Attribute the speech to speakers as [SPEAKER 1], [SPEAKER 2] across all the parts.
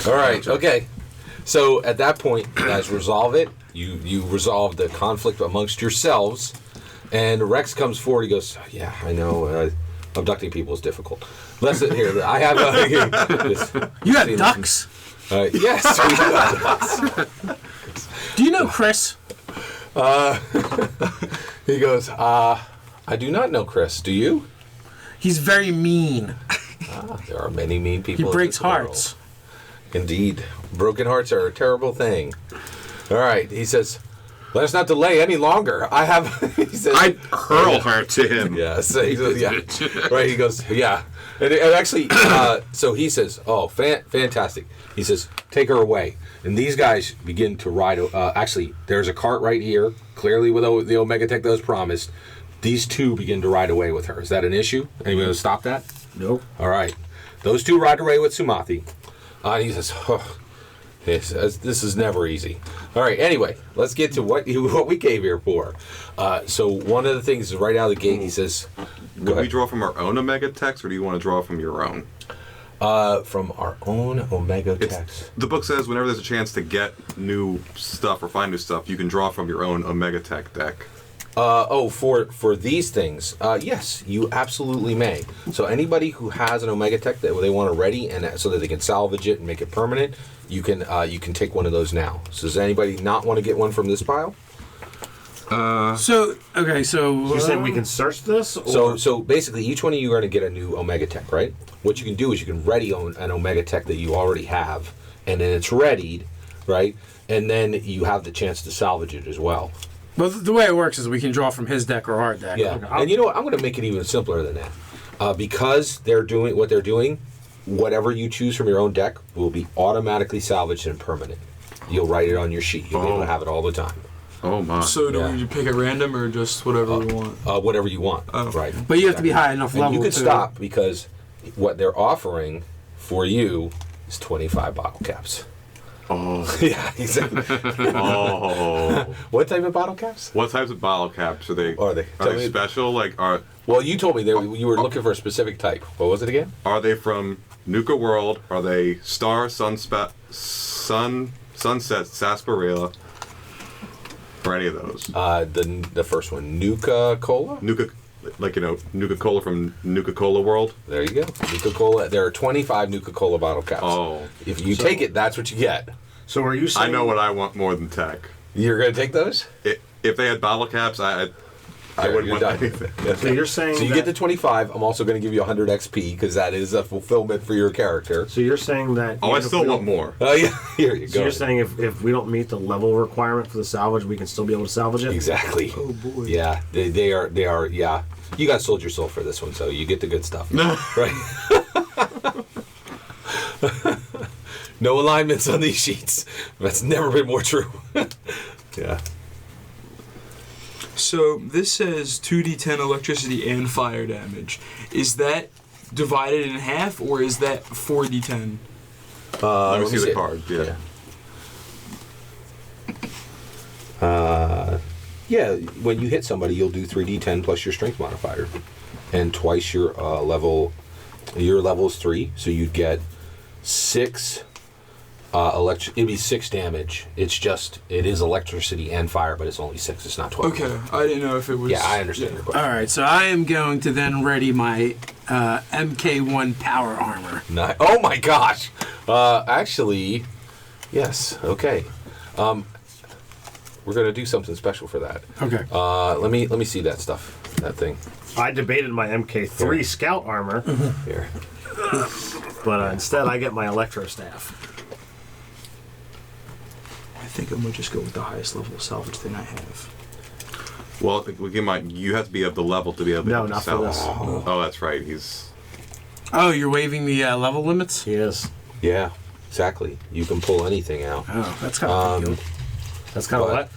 [SPEAKER 1] All right. Okay. So at that point, you guys resolve it. You resolve the conflict amongst yourselves, and Rex comes forward. He goes, "Yeah, I know. Abducting people is difficult. Listen here. I have.
[SPEAKER 2] You have ducks.
[SPEAKER 1] Yes. We have ducks.
[SPEAKER 2] Do you know Chris?
[SPEAKER 1] He goes, I do not know Chris. Do you?
[SPEAKER 2] He's very mean.
[SPEAKER 1] There are many mean people.
[SPEAKER 2] He breaks hearts.
[SPEAKER 1] Indeed. Broken hearts are a terrible thing. All right. He says, let us not delay any longer. I have... He says,
[SPEAKER 3] I hurl her to him.
[SPEAKER 1] Yeah. So he says, yeah. Right. He goes, yeah. And actually, so he says, oh, fantastic. He says, take her away. And these guys begin to ride. Actually, there's a cart right here, clearly with the Omega Tech that was promised. These two begin to ride away with her. Is that an issue? Anyone going to stop that?
[SPEAKER 4] Nope.
[SPEAKER 1] All right. Those two ride away with Sumathi. And he says, oh, this is never easy. All right. Anyway, let's get to what we came here for. So one of the things is right out of the gate, he says,
[SPEAKER 3] Would we draw from our own Omega Techs, or do you want to draw from your own?
[SPEAKER 1] From our own Omega Techs.
[SPEAKER 3] The book says whenever there's a chance to get new stuff or find new stuff, you can draw from your own Omega Tech deck.
[SPEAKER 1] For these things, yes, you absolutely may. So anybody who has an Omega Tech that they want to ready and so that they can salvage it and make it permanent, you can take one of those now. So does anybody not want to get one from this pile?
[SPEAKER 2] So you're
[SPEAKER 4] saying we can search this? Or?
[SPEAKER 1] So basically, each one of you are going to get a new Omega Tech, right? What you can do is you can ready an Omega Tech that you already have, and then it's readied, right? And then you have the chance to salvage it as well.
[SPEAKER 2] Well, the way it works is we can draw from his deck or our deck.
[SPEAKER 1] Yeah, and you know what? I'm going to make it even simpler than that. Because they're doing what they're doing, whatever you choose from your own deck will be automatically salvaged and permanent. You'll write it on your sheet. You'll be able to have it all the time.
[SPEAKER 3] Oh my!
[SPEAKER 5] So do we pick at random or just whatever we want?
[SPEAKER 1] Whatever you want, right?
[SPEAKER 2] But you have to be high enough level.
[SPEAKER 1] You can stop because what they're offering for you is 25 bottle caps.
[SPEAKER 3] Oh.
[SPEAKER 1] Yeah, exactly.
[SPEAKER 3] Oh.
[SPEAKER 1] What type of bottle caps?
[SPEAKER 3] What types of bottle caps are they?
[SPEAKER 1] Are they
[SPEAKER 3] special?
[SPEAKER 1] Well, you told me you were looking for a specific type. What was it again?
[SPEAKER 3] Are they from Nuka World? Are they Star, Sunset, Sarsaparilla? Or any of those?
[SPEAKER 1] The first one, Nuka Cola.
[SPEAKER 3] Nuka Cola from Nuka Cola World.
[SPEAKER 1] There you go, Nuka Cola. There are 25 Nuka Cola bottle caps.
[SPEAKER 3] Oh,
[SPEAKER 1] if you take it, that's what you get.
[SPEAKER 4] So are you saying?
[SPEAKER 3] I know what I want more than tech.
[SPEAKER 1] You're gonna take those?
[SPEAKER 3] If they had bottle caps, I wouldn't want anything.
[SPEAKER 4] So you're saying
[SPEAKER 1] so you get the 25. I'm also going to give you 100 XP because that is a fulfillment for your character.
[SPEAKER 4] So you're saying that?
[SPEAKER 3] Oh, I still want more.
[SPEAKER 1] Oh yeah, here you go.
[SPEAKER 4] So you're saying if we don't meet the level requirement for the salvage, we can still be able to salvage it?
[SPEAKER 1] Exactly.
[SPEAKER 5] Oh boy.
[SPEAKER 1] Yeah, they are. Yeah, you guys sold your soul for this one, so you get the good stuff. Right. No alignments on these sheets. That's never been more true. Yeah.
[SPEAKER 5] So this says 2d10 electricity and fire damage. Is that divided in half, or is that 4d10?
[SPEAKER 3] Let me see the card. Yeah.
[SPEAKER 1] Yeah, when you hit somebody, you'll do 3d10 plus your strength modifier, and twice your level. Your level's 3, so you'd get 6. It'd be 6 damage. It is electricity and fire, but it's only 6. It's not 12.
[SPEAKER 5] Okay, I didn't know if it was.
[SPEAKER 1] Yeah, I understand your question.
[SPEAKER 2] All right, so I am going to then ready my MK1 power armor.
[SPEAKER 1] Oh my gosh! Actually, yes. Okay. We're gonna do something special for that.
[SPEAKER 2] Okay.
[SPEAKER 1] Let me see that stuff. That thing.
[SPEAKER 4] I debated my MK3 scout armor.
[SPEAKER 1] Here.
[SPEAKER 4] But instead, I get my electro staff.
[SPEAKER 5] I think I'm gonna just go with the highest level of salvage thing I have.
[SPEAKER 3] Well, you have to be of the level to be able to
[SPEAKER 4] No, not
[SPEAKER 3] sell.
[SPEAKER 4] for this.
[SPEAKER 3] Oh, that's right.
[SPEAKER 2] Oh, you're waiving the level limits?
[SPEAKER 4] He is.
[SPEAKER 1] Yeah, exactly. You can pull anything out.
[SPEAKER 2] Oh, that's kind of good.
[SPEAKER 4] That's kind of what.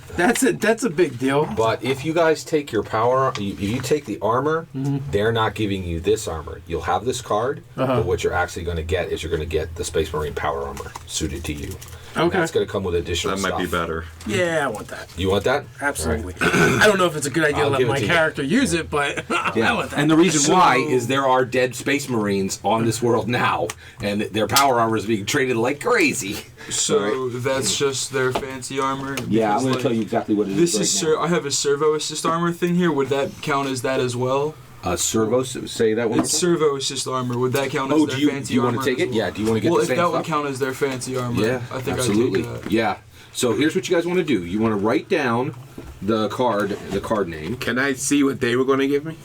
[SPEAKER 2] That's a big deal.
[SPEAKER 1] But if you guys take your power, if you take the armor, they're not giving you this armor. You'll have this card, but what you're actually going to get is you're going to get the Space Marine power armor suited to you. And
[SPEAKER 2] Okay.
[SPEAKER 1] that's going to come with additional
[SPEAKER 3] That
[SPEAKER 1] stuff.
[SPEAKER 3] might be better.
[SPEAKER 2] Yeah, I want that.
[SPEAKER 1] You want that?
[SPEAKER 2] Absolutely. I don't know if it's a good idea
[SPEAKER 1] I'll
[SPEAKER 2] to let
[SPEAKER 1] give it
[SPEAKER 2] my
[SPEAKER 1] to you.
[SPEAKER 2] character use it, but I want that.
[SPEAKER 1] And the reason
[SPEAKER 2] So-
[SPEAKER 1] why is there are dead Space Marines on this world now, and their power armor is being traded like crazy.
[SPEAKER 5] So that's just their fancy armor.
[SPEAKER 1] Yeah, I'm
[SPEAKER 5] Because,
[SPEAKER 1] going to
[SPEAKER 5] like,
[SPEAKER 1] tell you exactly what it
[SPEAKER 5] This
[SPEAKER 1] is
[SPEAKER 5] is
[SPEAKER 1] right
[SPEAKER 5] I have a servo assist armor thing here. Would that count as that as well?
[SPEAKER 1] now. Servo, say that one.
[SPEAKER 5] It's servo assist armor. Would that count as
[SPEAKER 1] Oh,
[SPEAKER 5] their
[SPEAKER 1] do you
[SPEAKER 5] fancy
[SPEAKER 1] want
[SPEAKER 5] armor?
[SPEAKER 1] to take
[SPEAKER 5] as
[SPEAKER 1] it?
[SPEAKER 5] well?
[SPEAKER 1] Yeah. Do you want to get
[SPEAKER 5] Well,
[SPEAKER 1] the
[SPEAKER 5] if
[SPEAKER 1] same
[SPEAKER 5] that
[SPEAKER 1] stuff?
[SPEAKER 5] would count as their fancy armor,
[SPEAKER 1] Yeah,
[SPEAKER 5] I think
[SPEAKER 1] absolutely.
[SPEAKER 5] I'd take that.
[SPEAKER 1] Yeah. So here's what you guys want to do. You want to write down the card name.
[SPEAKER 6] Can I see what they were going to give me?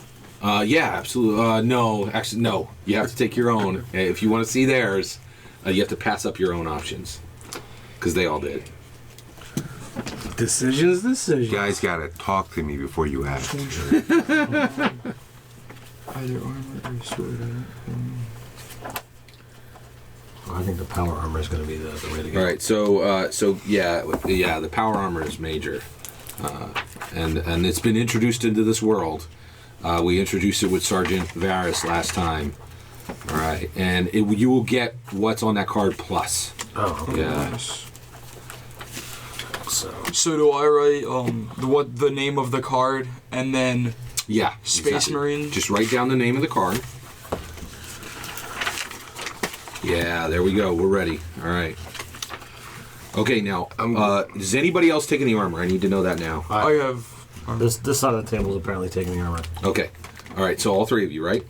[SPEAKER 1] Yeah, absolutely. No, actually, no. You have to take your own. If you want to see theirs, you have to pass up your own options because they all did.
[SPEAKER 2] Decisions.
[SPEAKER 6] You guys got to talk to me before you ask.
[SPEAKER 5] Either armor or sword.
[SPEAKER 4] I think the power armor is going to be the way to go.
[SPEAKER 1] All right. So yeah, the power armor is major, and it's been introduced into this world. We introduced it with Sergeant Varys last time. All right, and you will get what's on that card plus.
[SPEAKER 4] Oh, okay.
[SPEAKER 1] Yeah.
[SPEAKER 5] Nice.
[SPEAKER 4] So
[SPEAKER 5] do I write the name of the card and then
[SPEAKER 1] Yeah.
[SPEAKER 5] Space
[SPEAKER 1] exactly.
[SPEAKER 5] Marine?
[SPEAKER 1] Just write down the name of the card. Yeah, there we go. We're ready. All right. Okay, now, is anybody else taking the armor? I need to know that now.
[SPEAKER 5] I have.
[SPEAKER 4] this side of the table is apparently taking the armor.
[SPEAKER 1] Okay. All right, so all three of you, right?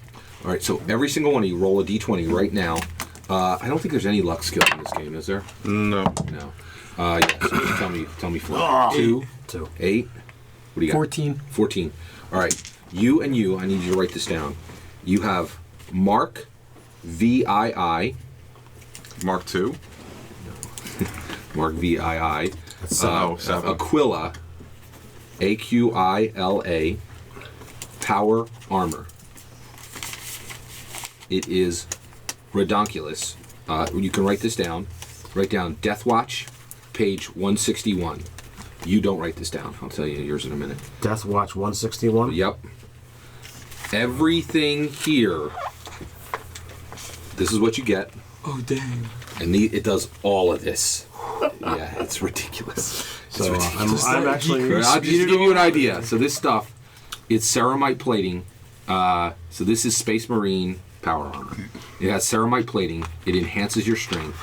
[SPEAKER 1] All right, so every single one of you roll a d20 right now. I don't think there's any luck skill in this game, is there?
[SPEAKER 3] No.
[SPEAKER 1] No. Yeah, so just tell me four. 2, 8. What do you got?
[SPEAKER 2] 14.
[SPEAKER 1] 14. All right. You, I need you to write this down. You have Mark, VII.
[SPEAKER 3] Mark II.
[SPEAKER 1] Mark VII.
[SPEAKER 3] Seven.
[SPEAKER 1] Aquila, AQILA. Power armor. It is redonkulous. You can write this down. Write down Death Watch, page 161. You don't write this down. I'll tell you yours in a minute.
[SPEAKER 4] Death Watch 161.
[SPEAKER 1] Yep. Everything here. This is what you get,
[SPEAKER 5] Oh dang!
[SPEAKER 1] and it does all of this. Yeah, it's ridiculous.
[SPEAKER 4] So I'm
[SPEAKER 5] that
[SPEAKER 4] actually.
[SPEAKER 5] decrease-
[SPEAKER 1] I'll just give you an idea. So this stuff, it's ceramite plating. So this is Space Marine power armor. It has ceramite plating. It enhances your strength.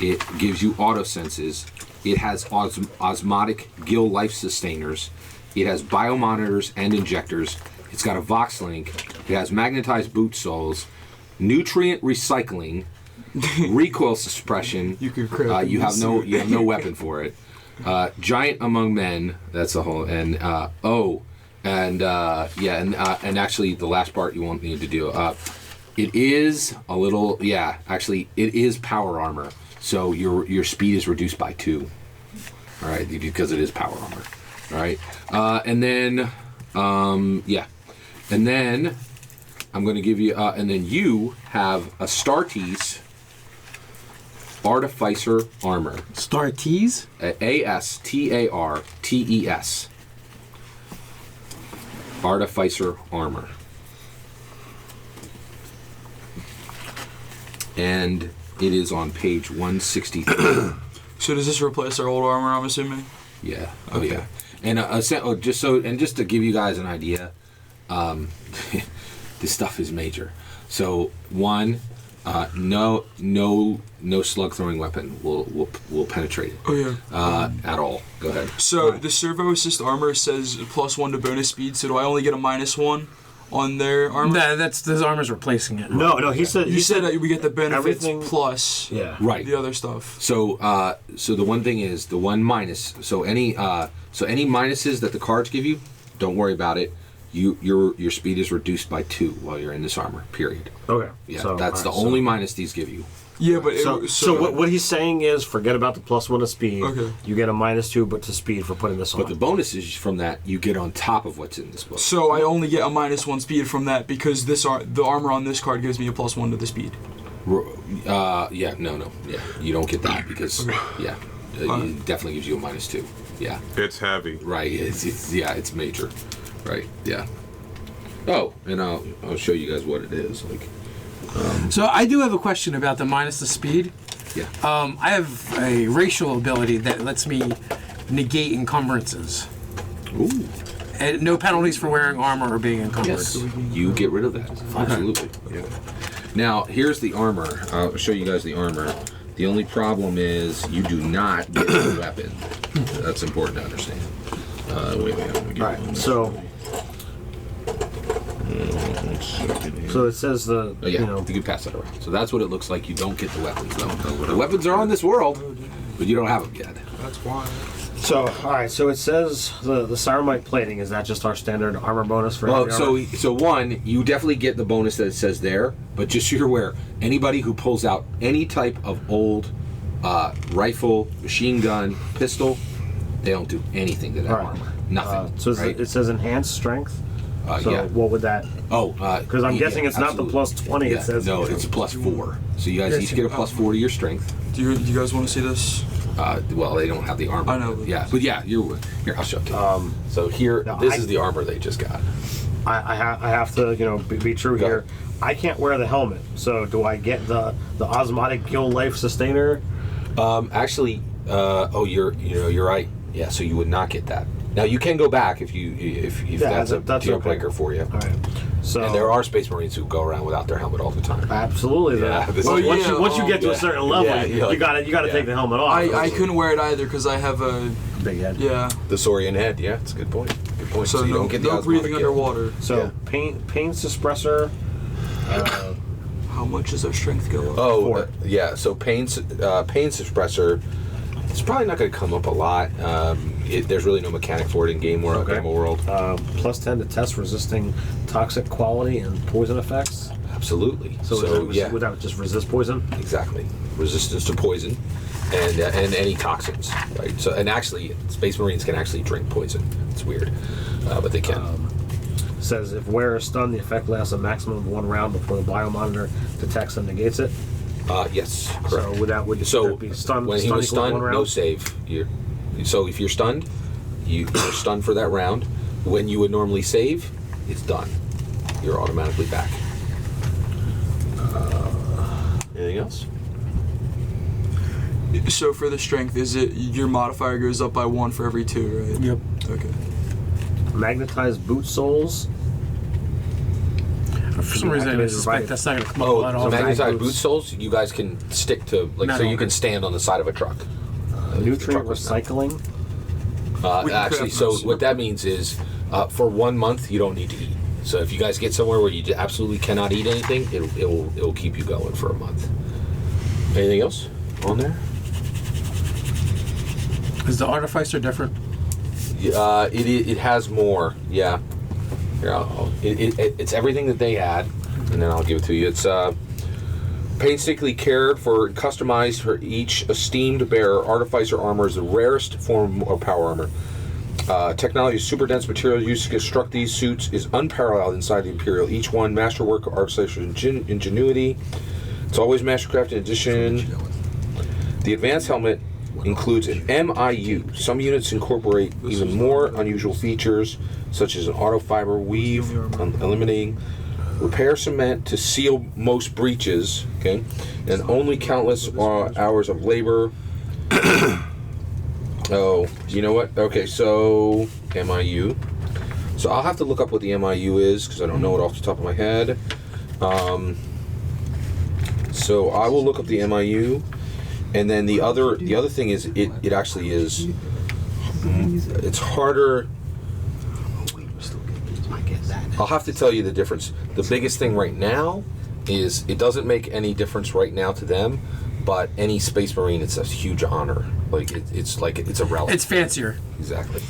[SPEAKER 1] It gives you auto senses. It has osmotic gill life sustainers. It has biomonitors and injectors. It's got a Vox link. It has magnetized boot soles, nutrient recycling, recoil suppression.
[SPEAKER 5] You could craft
[SPEAKER 1] you have
[SPEAKER 5] this.
[SPEAKER 1] no weapon for it. Giant among men. That's the whole. And and actually the last part you won't need to do. It is a little. Yeah, actually it is power armor. So your speed is reduced by 2. All right, because it is power armor. All right, and then and then I'm going to give you, and then you have a Astartes Artificer armor.
[SPEAKER 2] Startees?
[SPEAKER 1] ASTARTES. Artificer armor. And it is on page 163.
[SPEAKER 5] So does this replace our old armor? I'm assuming.
[SPEAKER 1] Yeah. Oh
[SPEAKER 5] Okay.
[SPEAKER 1] yeah. And just to give you guys an idea, this stuff is major. So one, no slug throwing weapon will penetrate it.
[SPEAKER 5] Oh yeah.
[SPEAKER 1] At all. Go ahead.
[SPEAKER 5] So the servo assist armor says +1 to bonus speed. So do I only get a -1 on their armor?
[SPEAKER 2] Nah, this armor's replacing it.
[SPEAKER 4] No, he said.
[SPEAKER 5] You said that we get the benefits
[SPEAKER 4] everything-
[SPEAKER 5] plus
[SPEAKER 4] Yeah.
[SPEAKER 1] Right.
[SPEAKER 5] the other stuff.
[SPEAKER 1] So the one thing is the one minus. So any minuses that the cards give you, don't worry about it. Your speed is reduced by 2 while you're in this armor. Period.
[SPEAKER 4] Okay.
[SPEAKER 1] Yeah,
[SPEAKER 4] So,
[SPEAKER 1] that's the
[SPEAKER 4] all right,
[SPEAKER 1] only minus these give you.
[SPEAKER 5] Yeah, but
[SPEAKER 4] So what he's saying is, forget about the +1 to speed.
[SPEAKER 5] Okay.
[SPEAKER 4] You get a -2, but to speed for putting this on.
[SPEAKER 1] But the bonuses from that you get on top of what's in this book.
[SPEAKER 5] So I only get a -1 speed from that because the armor on this card gives me a +1 to the speed.
[SPEAKER 1] No, yeah, you don't get that because it definitely gives you a -2. Yeah.
[SPEAKER 3] It's heavy.
[SPEAKER 1] Right. It's major. Right. Yeah. Oh, and I'll show you guys what it is. Like.
[SPEAKER 2] So I do have a question about the minus the speed.
[SPEAKER 1] Yeah.
[SPEAKER 2] I have a racial ability that lets me negate encumbrances.
[SPEAKER 1] Ooh.
[SPEAKER 2] And no penalties for wearing armor or being encumbered.
[SPEAKER 1] Yes. You get rid of that. Absolutely. Yeah. Now here's the armor. I'll show you guys the armor. The only problem is you do not get the weapon. That's important to understand. Wait. I'm gonna get
[SPEAKER 4] Right. So it says
[SPEAKER 1] Oh, yeah,
[SPEAKER 4] you know,
[SPEAKER 1] you can pass that around. So that's what it looks like. You don't get the weapons, though. The weapons are on this world, but you don't have them yet.
[SPEAKER 5] That's why.
[SPEAKER 4] So all right. So it says the Cyromite plating. Is that just our standard armor bonus for?
[SPEAKER 1] Well,
[SPEAKER 4] heavy armor?
[SPEAKER 1] so one, you definitely get the bonus that it says there, but just so you're aware, anybody who pulls out any type of old rifle, machine gun, pistol, they don't do anything to that
[SPEAKER 4] Right.
[SPEAKER 1] armor. Nothing.
[SPEAKER 4] So
[SPEAKER 1] right?
[SPEAKER 4] it says enhanced strength. So
[SPEAKER 1] yeah.
[SPEAKER 4] what would that?
[SPEAKER 1] Oh,
[SPEAKER 4] Because I'm guessing it's not the plus 20.
[SPEAKER 1] Yeah,
[SPEAKER 4] It says
[SPEAKER 1] no, it's a plus 4. So you guys each get a plus 4 to your strength.
[SPEAKER 5] Do you guys want to see this?
[SPEAKER 1] Well, they don't have the armor.
[SPEAKER 5] I know.
[SPEAKER 1] Yeah, but yeah, here I'll show it to you. So here,
[SPEAKER 4] no,
[SPEAKER 1] this is the armor they just got.
[SPEAKER 4] I have to be true
[SPEAKER 1] Go
[SPEAKER 4] here.
[SPEAKER 1] ahead.
[SPEAKER 4] I can't wear the helmet. So do I get the osmotic gill life sustainer?
[SPEAKER 1] Actually, you're right. Yeah, so you would not get that. Now you can go back if that's a deal breaker for you.
[SPEAKER 4] All right. So
[SPEAKER 1] And there are Space Marines who go around without their helmet all the time.
[SPEAKER 4] absolutely.
[SPEAKER 1] Yeah,
[SPEAKER 4] That.
[SPEAKER 1] this
[SPEAKER 4] Once,
[SPEAKER 1] is-
[SPEAKER 4] once you,
[SPEAKER 5] yeah,
[SPEAKER 4] once you get to a
[SPEAKER 1] yeah.
[SPEAKER 4] certain level,
[SPEAKER 1] Yeah, you're
[SPEAKER 4] you
[SPEAKER 1] like-
[SPEAKER 4] gotta take the helmet off.
[SPEAKER 5] I couldn't wear it either because I have a
[SPEAKER 4] big head.
[SPEAKER 5] yeah.
[SPEAKER 1] The Saurian head. Yeah, it's a good point. Good point.
[SPEAKER 5] So
[SPEAKER 1] you
[SPEAKER 5] no,
[SPEAKER 1] don't get the
[SPEAKER 5] no
[SPEAKER 1] osmotic
[SPEAKER 5] breathing
[SPEAKER 1] gill.
[SPEAKER 5] underwater.
[SPEAKER 4] So
[SPEAKER 1] Yeah.
[SPEAKER 4] pain suppressor.
[SPEAKER 5] How much does our strength go up?
[SPEAKER 1] Oh,
[SPEAKER 4] 4.
[SPEAKER 1] yeah. So pain suppressor. It's probably not going to come up a lot. There's really no mechanic for it in GammaWorld.
[SPEAKER 4] Plus 10 to test resisting toxic quality and poison effects.
[SPEAKER 1] Absolutely.
[SPEAKER 4] So,
[SPEAKER 1] yeah,
[SPEAKER 4] would that just resist poison?
[SPEAKER 1] exactly. Resistance to poison and any toxins, right? So, and actually, Space Marines can actually drink poison. It's weird, but they can.
[SPEAKER 4] Says if wearer is stunned, the effect lasts a maximum of 1 round before the biomonitor detects and negates it.
[SPEAKER 1] Yes, correct.
[SPEAKER 4] So would that
[SPEAKER 1] So
[SPEAKER 4] be stunned?
[SPEAKER 1] when he was
[SPEAKER 4] equal to 1
[SPEAKER 1] stunned,
[SPEAKER 4] round?
[SPEAKER 1] no save. So if you're stunned, you're stunned for that round. When you would normally save, it's done. You're automatically back. Anything else?
[SPEAKER 5] So for the strength, is it your modifier goes up by 1 for every 2, right?
[SPEAKER 2] Yep.
[SPEAKER 5] Okay.
[SPEAKER 4] Magnetized boot soles.
[SPEAKER 2] For some reason, I
[SPEAKER 4] Activated
[SPEAKER 2] suspect
[SPEAKER 4] right.
[SPEAKER 2] that's not going to come up a
[SPEAKER 1] Oh,
[SPEAKER 2] lot
[SPEAKER 1] so
[SPEAKER 2] often.
[SPEAKER 1] magnetized
[SPEAKER 4] boots.
[SPEAKER 1] boot soles, you guys can stick to, so
[SPEAKER 2] Metal.
[SPEAKER 1] you can stand on the side of a truck. The
[SPEAKER 4] Nutrient
[SPEAKER 1] truck was metal.
[SPEAKER 4] recycling.
[SPEAKER 5] We can
[SPEAKER 1] Actually,
[SPEAKER 5] craft
[SPEAKER 1] so
[SPEAKER 5] those.
[SPEAKER 1] what that means is for 1 month, you don't need to eat. So if you guys get somewhere where you absolutely cannot eat anything, it'll keep you going for a month. Anything else on there?
[SPEAKER 2] Is the artificer different?
[SPEAKER 1] It has more. Yeah. Here, it's everything that they had, and then I'll give it to you. It's painstakingly cared for, customized for each esteemed bearer. Artificer armor is the rarest form of power armor. Technology is super dense material used to construct these suits is unparalleled inside the Imperial. Each one masterwork of artificer ingenuity. It's always mastercraft in addition. The advanced helmet includes an MIU. Some units incorporate even more unusual features, such as an auto fiber weave, eliminating repair cement to seal most breaches, okay, and only countless hours of labor. Oh, you know what? Okay, so MIU. So I'll have to look up what the MIU is because I don't know it off the top of my head. So I will look up the MIU. And then the other thing is it actually is it's harder. I'll have to tell you the difference. The biggest thing right now is it doesn't make any difference right now to them, but any Space Marine, it's a huge honor. Like it's a relic.
[SPEAKER 2] It's fancier.
[SPEAKER 1] Exactly.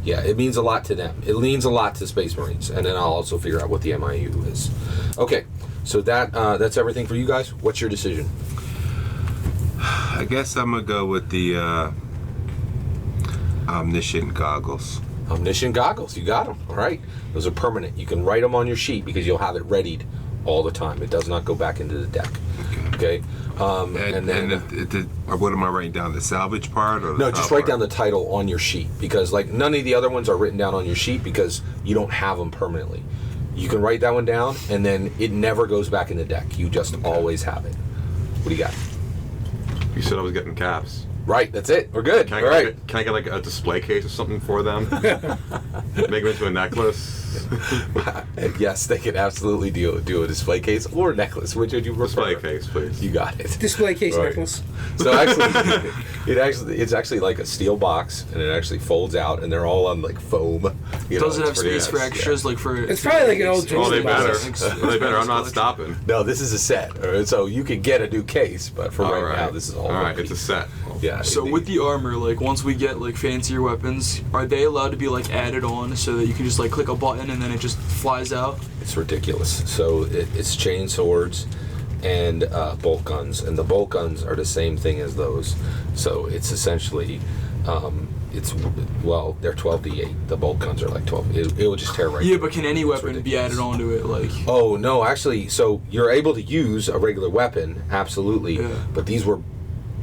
[SPEAKER 1] Yeah, it means a lot to them. It means a lot to Space Marines, and then I'll also figure out what the MIU is. Okay, so that's everything for you guys. What's your decision?
[SPEAKER 6] I guess I'm gonna go with the omniscient goggles.
[SPEAKER 1] Omniscient goggles. You got them. All right. Those are permanent. You can write them on your sheet because you'll have it readied all the time. It does not go back into the deck. Okay.
[SPEAKER 6] And then what am I writing down? The salvage part or
[SPEAKER 1] no, just write down the title on your sheet, because like none of the other ones are written down on your sheet because you don't have them permanently. You can write that one down, and then it never goes back in the deck. You just always have it. What do you got?
[SPEAKER 3] You said I was getting caps.
[SPEAKER 1] Right, that's it. We're good.
[SPEAKER 3] Can I,
[SPEAKER 1] All right.
[SPEAKER 3] Can I get like a display case or something for them? Make them into a necklace.
[SPEAKER 1] Yes, they can absolutely do a display case or a necklace. Which would you prefer?
[SPEAKER 3] Display case, please.
[SPEAKER 1] You got it.
[SPEAKER 2] Display case
[SPEAKER 1] Right.
[SPEAKER 2] necklace.
[SPEAKER 1] So actually, it's actually like a steel box, and it actually folds out, and they're all on like foam. You
[SPEAKER 5] Does
[SPEAKER 1] know,
[SPEAKER 5] it
[SPEAKER 1] it's
[SPEAKER 5] have
[SPEAKER 1] pretty
[SPEAKER 5] space for
[SPEAKER 1] nice,
[SPEAKER 5] extras, like for?
[SPEAKER 2] It's probably like an old
[SPEAKER 3] Oh, they
[SPEAKER 2] Disney
[SPEAKER 3] better.
[SPEAKER 2] box.
[SPEAKER 3] They better. I'm not stopping.
[SPEAKER 1] Yeah. No, this is a set. All right, so you could get a new case, but for right now, this is all.
[SPEAKER 3] All right,
[SPEAKER 1] one
[SPEAKER 3] it's a
[SPEAKER 1] piece.
[SPEAKER 3] set.
[SPEAKER 1] Yeah.
[SPEAKER 5] So with the armor, like once we get like fancier weapons, are they allowed to be like added on so that you can just like click a button and then it just flies out?
[SPEAKER 1] It's ridiculous. So it's chain swords and bolt guns, and the bolt guns are the same thing as those. So it's essentially, they're 12d8. The bolt guns are like 12. It will just tear right.
[SPEAKER 5] Yeah,
[SPEAKER 1] through.
[SPEAKER 5] but can any
[SPEAKER 1] It's
[SPEAKER 5] weapon be
[SPEAKER 1] ridiculous.
[SPEAKER 5] added onto it? Like,
[SPEAKER 1] Oh no, actually, so you're able to use a regular weapon, absolutely,
[SPEAKER 5] Yeah.
[SPEAKER 1] but these were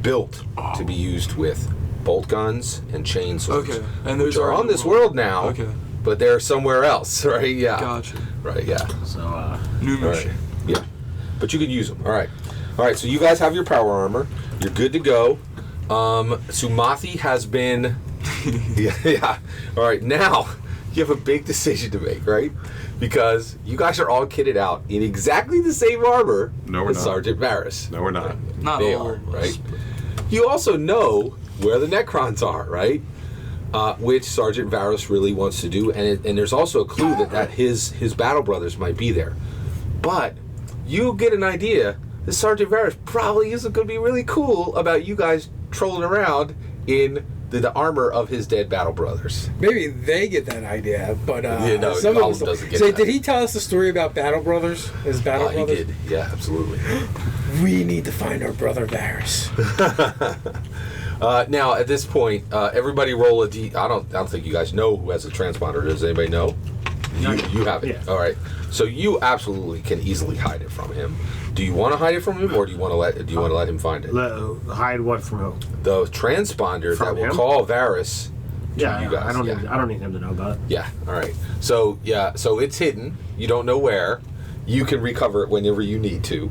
[SPEAKER 1] built to be used with bolt guns and chain swords.
[SPEAKER 5] Okay, and those
[SPEAKER 1] which are
[SPEAKER 5] are
[SPEAKER 1] on this world now.
[SPEAKER 5] Okay.
[SPEAKER 1] But they're somewhere else, right? Yeah.
[SPEAKER 5] Gotcha.
[SPEAKER 1] Right. Yeah.
[SPEAKER 4] So,
[SPEAKER 5] New
[SPEAKER 1] All right.
[SPEAKER 5] mission.
[SPEAKER 1] Yeah. But you can use them. All right. All right. So you guys have your power armor. You're good to go. Sumathi has been. Yeah. All right. Now you have a big decision to make, right? Because you guys are all kitted out in exactly the same armor
[SPEAKER 3] No, we're
[SPEAKER 1] as
[SPEAKER 3] not.
[SPEAKER 1] Sergeant Varys.
[SPEAKER 3] No, we're not.
[SPEAKER 5] Not
[SPEAKER 1] They
[SPEAKER 5] all
[SPEAKER 1] are,
[SPEAKER 5] of us,
[SPEAKER 1] right?
[SPEAKER 5] but-
[SPEAKER 1] You also know where the Necrons are, right? Which Sergeant Varys really wants to do, and there's also a clue that his battle brothers might be there. But you get an idea that Sergeant Varys probably isn't going to be really cool about you guys trolling around in the armor of his dead battle brothers.
[SPEAKER 2] Maybe they get that idea, but
[SPEAKER 1] Yeah, no,
[SPEAKER 2] some
[SPEAKER 1] Gollum
[SPEAKER 2] of us
[SPEAKER 1] doesn't get
[SPEAKER 2] So
[SPEAKER 1] that.
[SPEAKER 2] did he tell us the story about Battle Brothers? His Battle
[SPEAKER 1] He
[SPEAKER 2] Brothers?
[SPEAKER 1] did, yeah, absolutely.
[SPEAKER 2] We need to find our brother Varys.
[SPEAKER 1] Now at this point, everybody roll a d. I don't think you guys know who has a transponder. Does anybody know? You have it.
[SPEAKER 4] Yeah.
[SPEAKER 1] All right. So you absolutely can easily hide it from him. Do you want to hide it from him, or do you want to let him find it?
[SPEAKER 4] hide what from who?
[SPEAKER 1] The transponder
[SPEAKER 4] From
[SPEAKER 1] that will
[SPEAKER 4] him?
[SPEAKER 1] call Varys.
[SPEAKER 4] Yeah,
[SPEAKER 1] you guys,
[SPEAKER 4] I don't
[SPEAKER 1] yeah.
[SPEAKER 4] need. I don't need him to know about it.
[SPEAKER 1] Yeah. All right. So so it's hidden. You don't know where. You can recover it whenever you need to.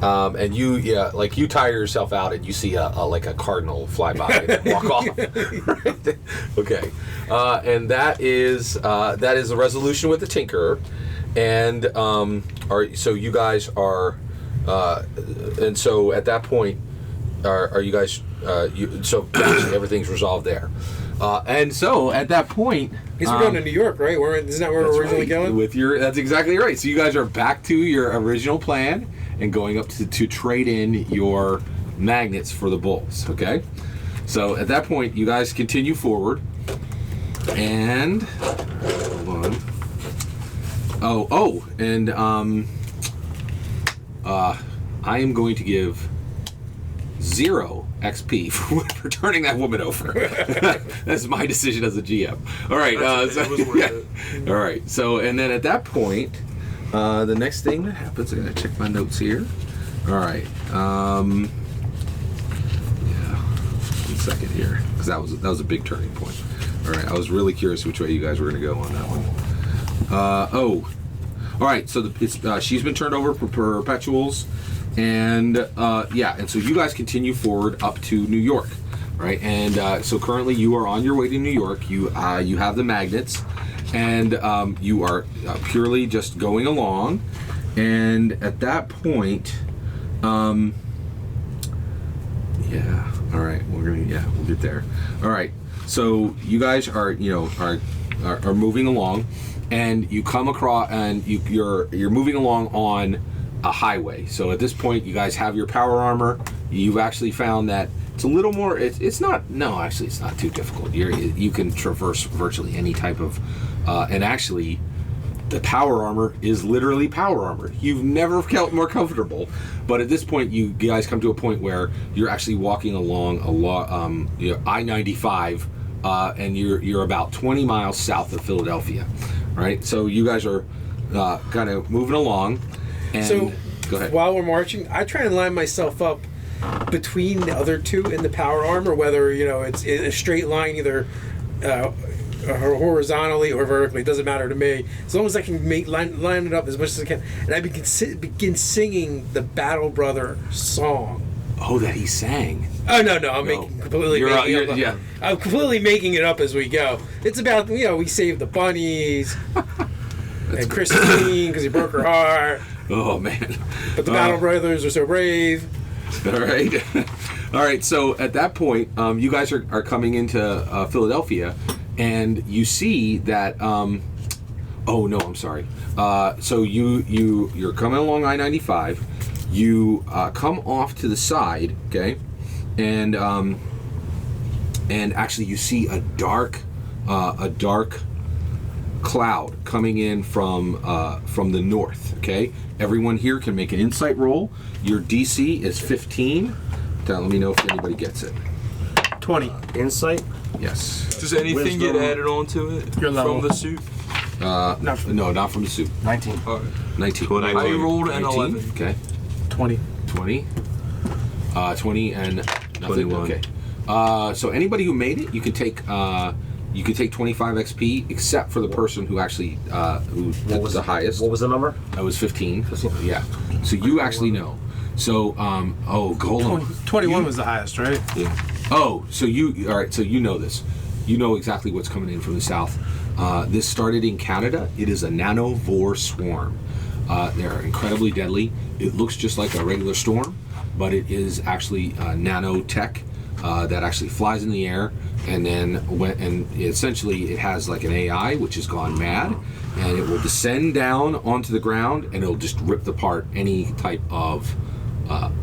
[SPEAKER 1] And you tire yourself out and you see a cardinal fly by and then walk off. Right? Okay. And that is a resolution with the Tinkerer. And so you guys are, and so at that point, are you guys? So actually everything's resolved there. And so at that point,
[SPEAKER 2] He's going to New York, right? Isn't that where we're originally going?
[SPEAKER 1] that's exactly right. So you guys are back to your original plan and going up to trade in your magnets for the bulls. Okay. So at that point, you guys continue forward, and hold on. And I am going to give 0 XP for turning that woman over. That's my decision as a GM. All right.
[SPEAKER 5] It was worth it.
[SPEAKER 1] All right. So, and then at that point, the next thing that happens, I gotta check my notes here. All right. Yeah. 1 second here, because that was a big turning point. All right. I was really curious which way you guys were gonna go on that one. All right. So she's been turned over for perpetuals. And and so you guys continue forward up to New York, right? And so currently you are on your way to New York. You have the magnets, and you are purely just going along. And at that point, all right, we'll get there. All right, so you guys are moving along, and you come across, and you're moving along on a highway. So at this point, you guys have your power armor. You've actually found that it's a little more. It's not too difficult. You can traverse virtually any type of, and actually, the power armor is literally power armor. You've never felt more comfortable. But at this point, you guys come to a point where you're actually walking along I-95, and you're about 20 miles south of Philadelphia, right? So you guys are kind of moving along. And
[SPEAKER 7] So,
[SPEAKER 1] go ahead.
[SPEAKER 7] while we're marching, I try and line myself up between the other two in the power armor, whether it's in a straight line, either horizontally or vertically. It doesn't matter to me, as long as I can line it up as much as I can. And I begin singing the Battle Brother song.
[SPEAKER 1] Oh, that he sang.
[SPEAKER 7] Oh no! I'm completely making it up.
[SPEAKER 1] Yeah.
[SPEAKER 7] I'm completely making it up as we go. It's about we saved the bunnies and Christine because he broke her heart.
[SPEAKER 1] Oh man!
[SPEAKER 7] But the Battle Brothers are so brave.
[SPEAKER 1] All right, all right. So at that point, you guys are coming into Philadelphia, and you see that. Oh no, I'm sorry. So you're coming along I-95. You come off to the side, okay, and actually you see a dark cloud coming in from the north. Okay, everyone here can make an insight roll. Your DC is 15. Let me know if anybody gets it.
[SPEAKER 2] 20.
[SPEAKER 4] Insight.
[SPEAKER 1] Yes.
[SPEAKER 5] Does anything get
[SPEAKER 4] Wisdom.
[SPEAKER 5] added onto it
[SPEAKER 2] Your level.
[SPEAKER 5] from the suit?
[SPEAKER 1] No, not from the suit.
[SPEAKER 2] 19.
[SPEAKER 5] All right.
[SPEAKER 1] 19.
[SPEAKER 5] I rolled an
[SPEAKER 1] 19.
[SPEAKER 5] 11.
[SPEAKER 1] Okay.
[SPEAKER 2] 20.
[SPEAKER 1] 20. 20 and nothing.
[SPEAKER 6] 21.
[SPEAKER 1] Okay. So anybody who made it, you can take 25 XP, except for the person who actually who was the highest.
[SPEAKER 4] What was the number?
[SPEAKER 1] That was 15. Yeah. So you actually know. So Golem.
[SPEAKER 2] 21 was the highest, right?
[SPEAKER 1] Yeah. Oh, so all right. So you know this. You know exactly what's coming in from the south. This started in Canada. It is a nanovore swarm. They're incredibly deadly. It looks just like a regular storm, but it is actually nanotech that actually flies in the air, and then essentially it has like an AI which has gone mad, and it will descend down onto the ground, and it'll just rip apart any type of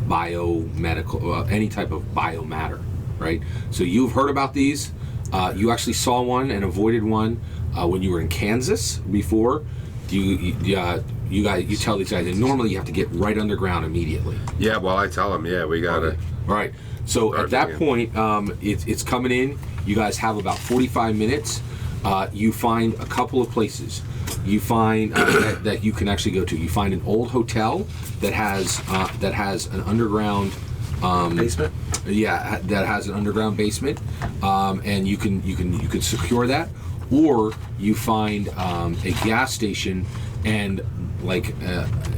[SPEAKER 1] biomedical, any type of biomatter, right? So you've heard about these. You actually saw one and avoided one when you were in Kansas before. You tell these guys that normally you have to get right underground immediately.
[SPEAKER 6] Yeah, well, I tell them, we gotta.
[SPEAKER 1] All right. So at that point, it's coming in. You guys have about 45 minutes. You find a couple of places. You find that you can actually go to. You find an old hotel that has an underground
[SPEAKER 2] Basement?
[SPEAKER 1] Yeah, that has an underground basement, and you can secure that, or you find a gas station, and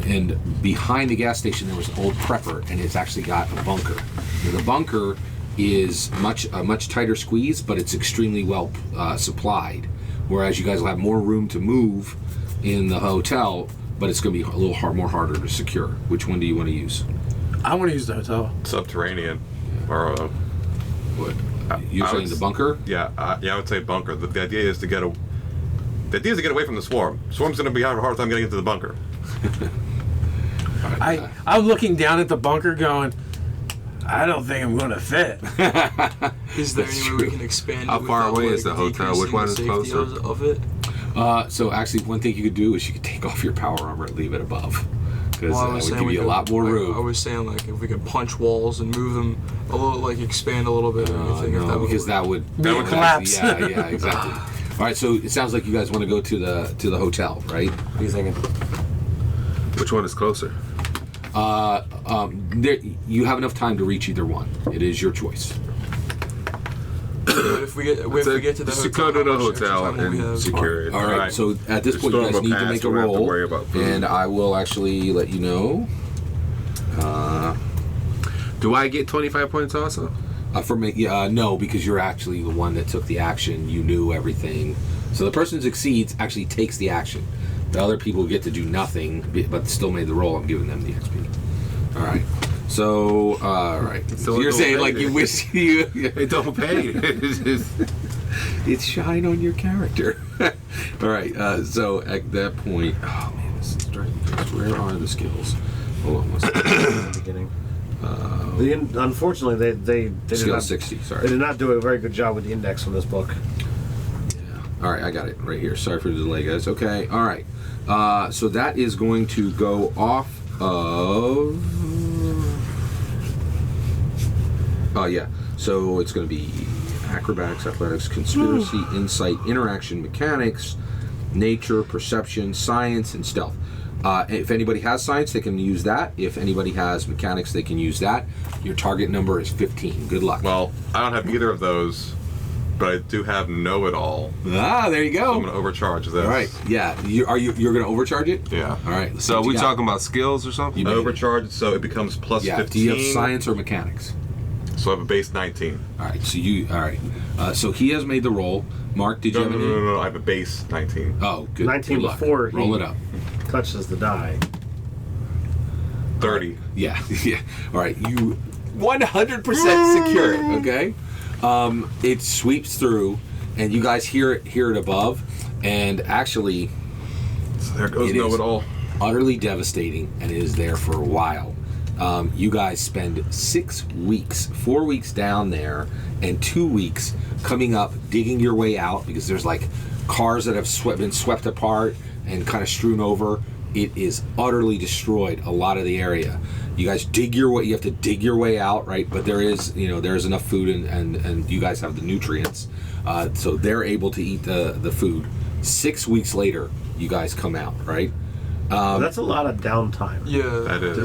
[SPEAKER 1] and behind the gas station there was an old prepper, and it's actually got a bunker. Now, the bunker is a much tighter squeeze, but it's extremely well supplied. Whereas you guys will have more room to move in the hotel, but it's going to be a little more harder to secure. Which one do you want to use?
[SPEAKER 2] I want to use the hotel.
[SPEAKER 3] Subterranean, or
[SPEAKER 1] What? You're
[SPEAKER 3] I
[SPEAKER 1] saying
[SPEAKER 3] would
[SPEAKER 1] the bunker?
[SPEAKER 3] I would say bunker. The idea is to get away from the swarm. Swarm's going to be having a hard time getting into the bunker.
[SPEAKER 2] I'm looking down at the bunker going, I don't think I'm going to fit.
[SPEAKER 5] Is there
[SPEAKER 1] That's
[SPEAKER 5] any way
[SPEAKER 1] true.
[SPEAKER 5] we can expand
[SPEAKER 6] How
[SPEAKER 5] it
[SPEAKER 6] far
[SPEAKER 5] without,
[SPEAKER 6] away is the hotel? Which
[SPEAKER 5] decreasing
[SPEAKER 6] one
[SPEAKER 5] the
[SPEAKER 6] is
[SPEAKER 5] safety
[SPEAKER 6] closer?
[SPEAKER 5] of it?
[SPEAKER 1] So actually, one thing you could do is you could take off your power armor and leave it above, because
[SPEAKER 5] Well, I
[SPEAKER 1] that
[SPEAKER 5] was
[SPEAKER 1] would
[SPEAKER 5] saying
[SPEAKER 1] give
[SPEAKER 5] we
[SPEAKER 1] you a
[SPEAKER 5] could-
[SPEAKER 1] lot more
[SPEAKER 5] I
[SPEAKER 1] room.
[SPEAKER 5] was saying if we could punch walls and move them a little, expand a little bit or anything. if
[SPEAKER 1] No, because
[SPEAKER 5] would
[SPEAKER 1] that would
[SPEAKER 2] would collapse.
[SPEAKER 1] Yeah, exactly. All right, so it sounds like you guys want to go to the hotel, right?
[SPEAKER 4] What are you thinking?
[SPEAKER 6] Which one is closer?
[SPEAKER 1] You have enough time to reach either one. It is your choice.
[SPEAKER 5] But if we get to the
[SPEAKER 6] Just
[SPEAKER 5] hotel,
[SPEAKER 6] go to
[SPEAKER 5] how
[SPEAKER 6] the
[SPEAKER 5] much extra
[SPEAKER 6] hotel
[SPEAKER 5] time will we
[SPEAKER 6] and
[SPEAKER 5] have?
[SPEAKER 6] secure it.
[SPEAKER 1] All right. So at this point, you
[SPEAKER 6] Storm
[SPEAKER 1] guys
[SPEAKER 6] will
[SPEAKER 1] need to
[SPEAKER 6] pass,
[SPEAKER 1] make a
[SPEAKER 6] we don't have to
[SPEAKER 1] roll,
[SPEAKER 6] worry about food.
[SPEAKER 1] and I will actually let you know.
[SPEAKER 6] Do I get 25 points also?
[SPEAKER 1] No, because you're actually the one that took the action. You knew everything. So the person who succeeds actually takes the action. The other people get to do nothing, but still made the roll. I'm giving them the XP. All right. So, all right. So you're
[SPEAKER 6] don't
[SPEAKER 1] saying
[SPEAKER 6] pay
[SPEAKER 1] you
[SPEAKER 6] it.
[SPEAKER 1] wish you.
[SPEAKER 6] It don't pay.
[SPEAKER 1] It's shine on your character. All right. So at that point, oh man, this is driving me crazy. Where are the skills? Hold on one second.
[SPEAKER 4] In the beginning. Unfortunately, they did
[SPEAKER 1] Skill
[SPEAKER 4] not
[SPEAKER 1] 60.
[SPEAKER 4] they
[SPEAKER 1] Sorry.
[SPEAKER 4] did not do a very good job with the index on this book.
[SPEAKER 1] All right, I got it right here. Sorry for the delay, guys. Okay, all right. So that is going to go off of. Oh yeah. So it's going to be acrobatics, athletics, conspiracy, insight, interaction, mechanics, nature, perception, science, and stealth. If anybody has science, they can use that. If anybody has mechanics, they can use that. Your target number is 15. Good luck.
[SPEAKER 3] Well, I don't have either of those, but I do have know-it-all.
[SPEAKER 1] There you
[SPEAKER 3] So I'm
[SPEAKER 1] go.
[SPEAKER 3] going to overcharge this.
[SPEAKER 1] All right. Yeah. You're going to overcharge it?
[SPEAKER 3] Yeah.
[SPEAKER 1] All right. let's see
[SPEAKER 6] So
[SPEAKER 1] what
[SPEAKER 6] we
[SPEAKER 1] you got.
[SPEAKER 6] talking about skills or something?
[SPEAKER 1] You made it.
[SPEAKER 3] Overcharge, so it becomes plus
[SPEAKER 1] Yeah.
[SPEAKER 3] 15.
[SPEAKER 1] Do you have science or mechanics?
[SPEAKER 3] So I have a base 19.
[SPEAKER 1] All right. All right. So he has made the roll. Mark, did you
[SPEAKER 3] No,
[SPEAKER 1] have
[SPEAKER 3] no,
[SPEAKER 1] any?
[SPEAKER 3] no, no, no, I have a base 19.
[SPEAKER 1] Oh, good.
[SPEAKER 4] 19
[SPEAKER 1] good luck.
[SPEAKER 4] before
[SPEAKER 1] Roll
[SPEAKER 4] he-
[SPEAKER 1] it up.
[SPEAKER 4] Touches the die.
[SPEAKER 3] 30.
[SPEAKER 1] Yeah. Yeah. All right. You 100% secure it. Okay. It sweeps through, and you guys hear it above, and actually,
[SPEAKER 3] So there goes
[SPEAKER 1] It is.
[SPEAKER 3] know-it-all.
[SPEAKER 1] utterly devastating, and it is there for a while. You guys spend 6 weeks, 4 weeks down there, and 2 weeks coming up, digging your way out because there's like cars that have been swept apart and kind of strewn over. It is utterly destroyed a lot of the area. You guys dig your way. You have to dig your way out, right? But there is, there's enough food, and you guys have the nutrients, so they're able to eat the food. 6 weeks later, you guys come out, right?
[SPEAKER 4] That's a lot of downtime.
[SPEAKER 5] Yeah.
[SPEAKER 3] That is.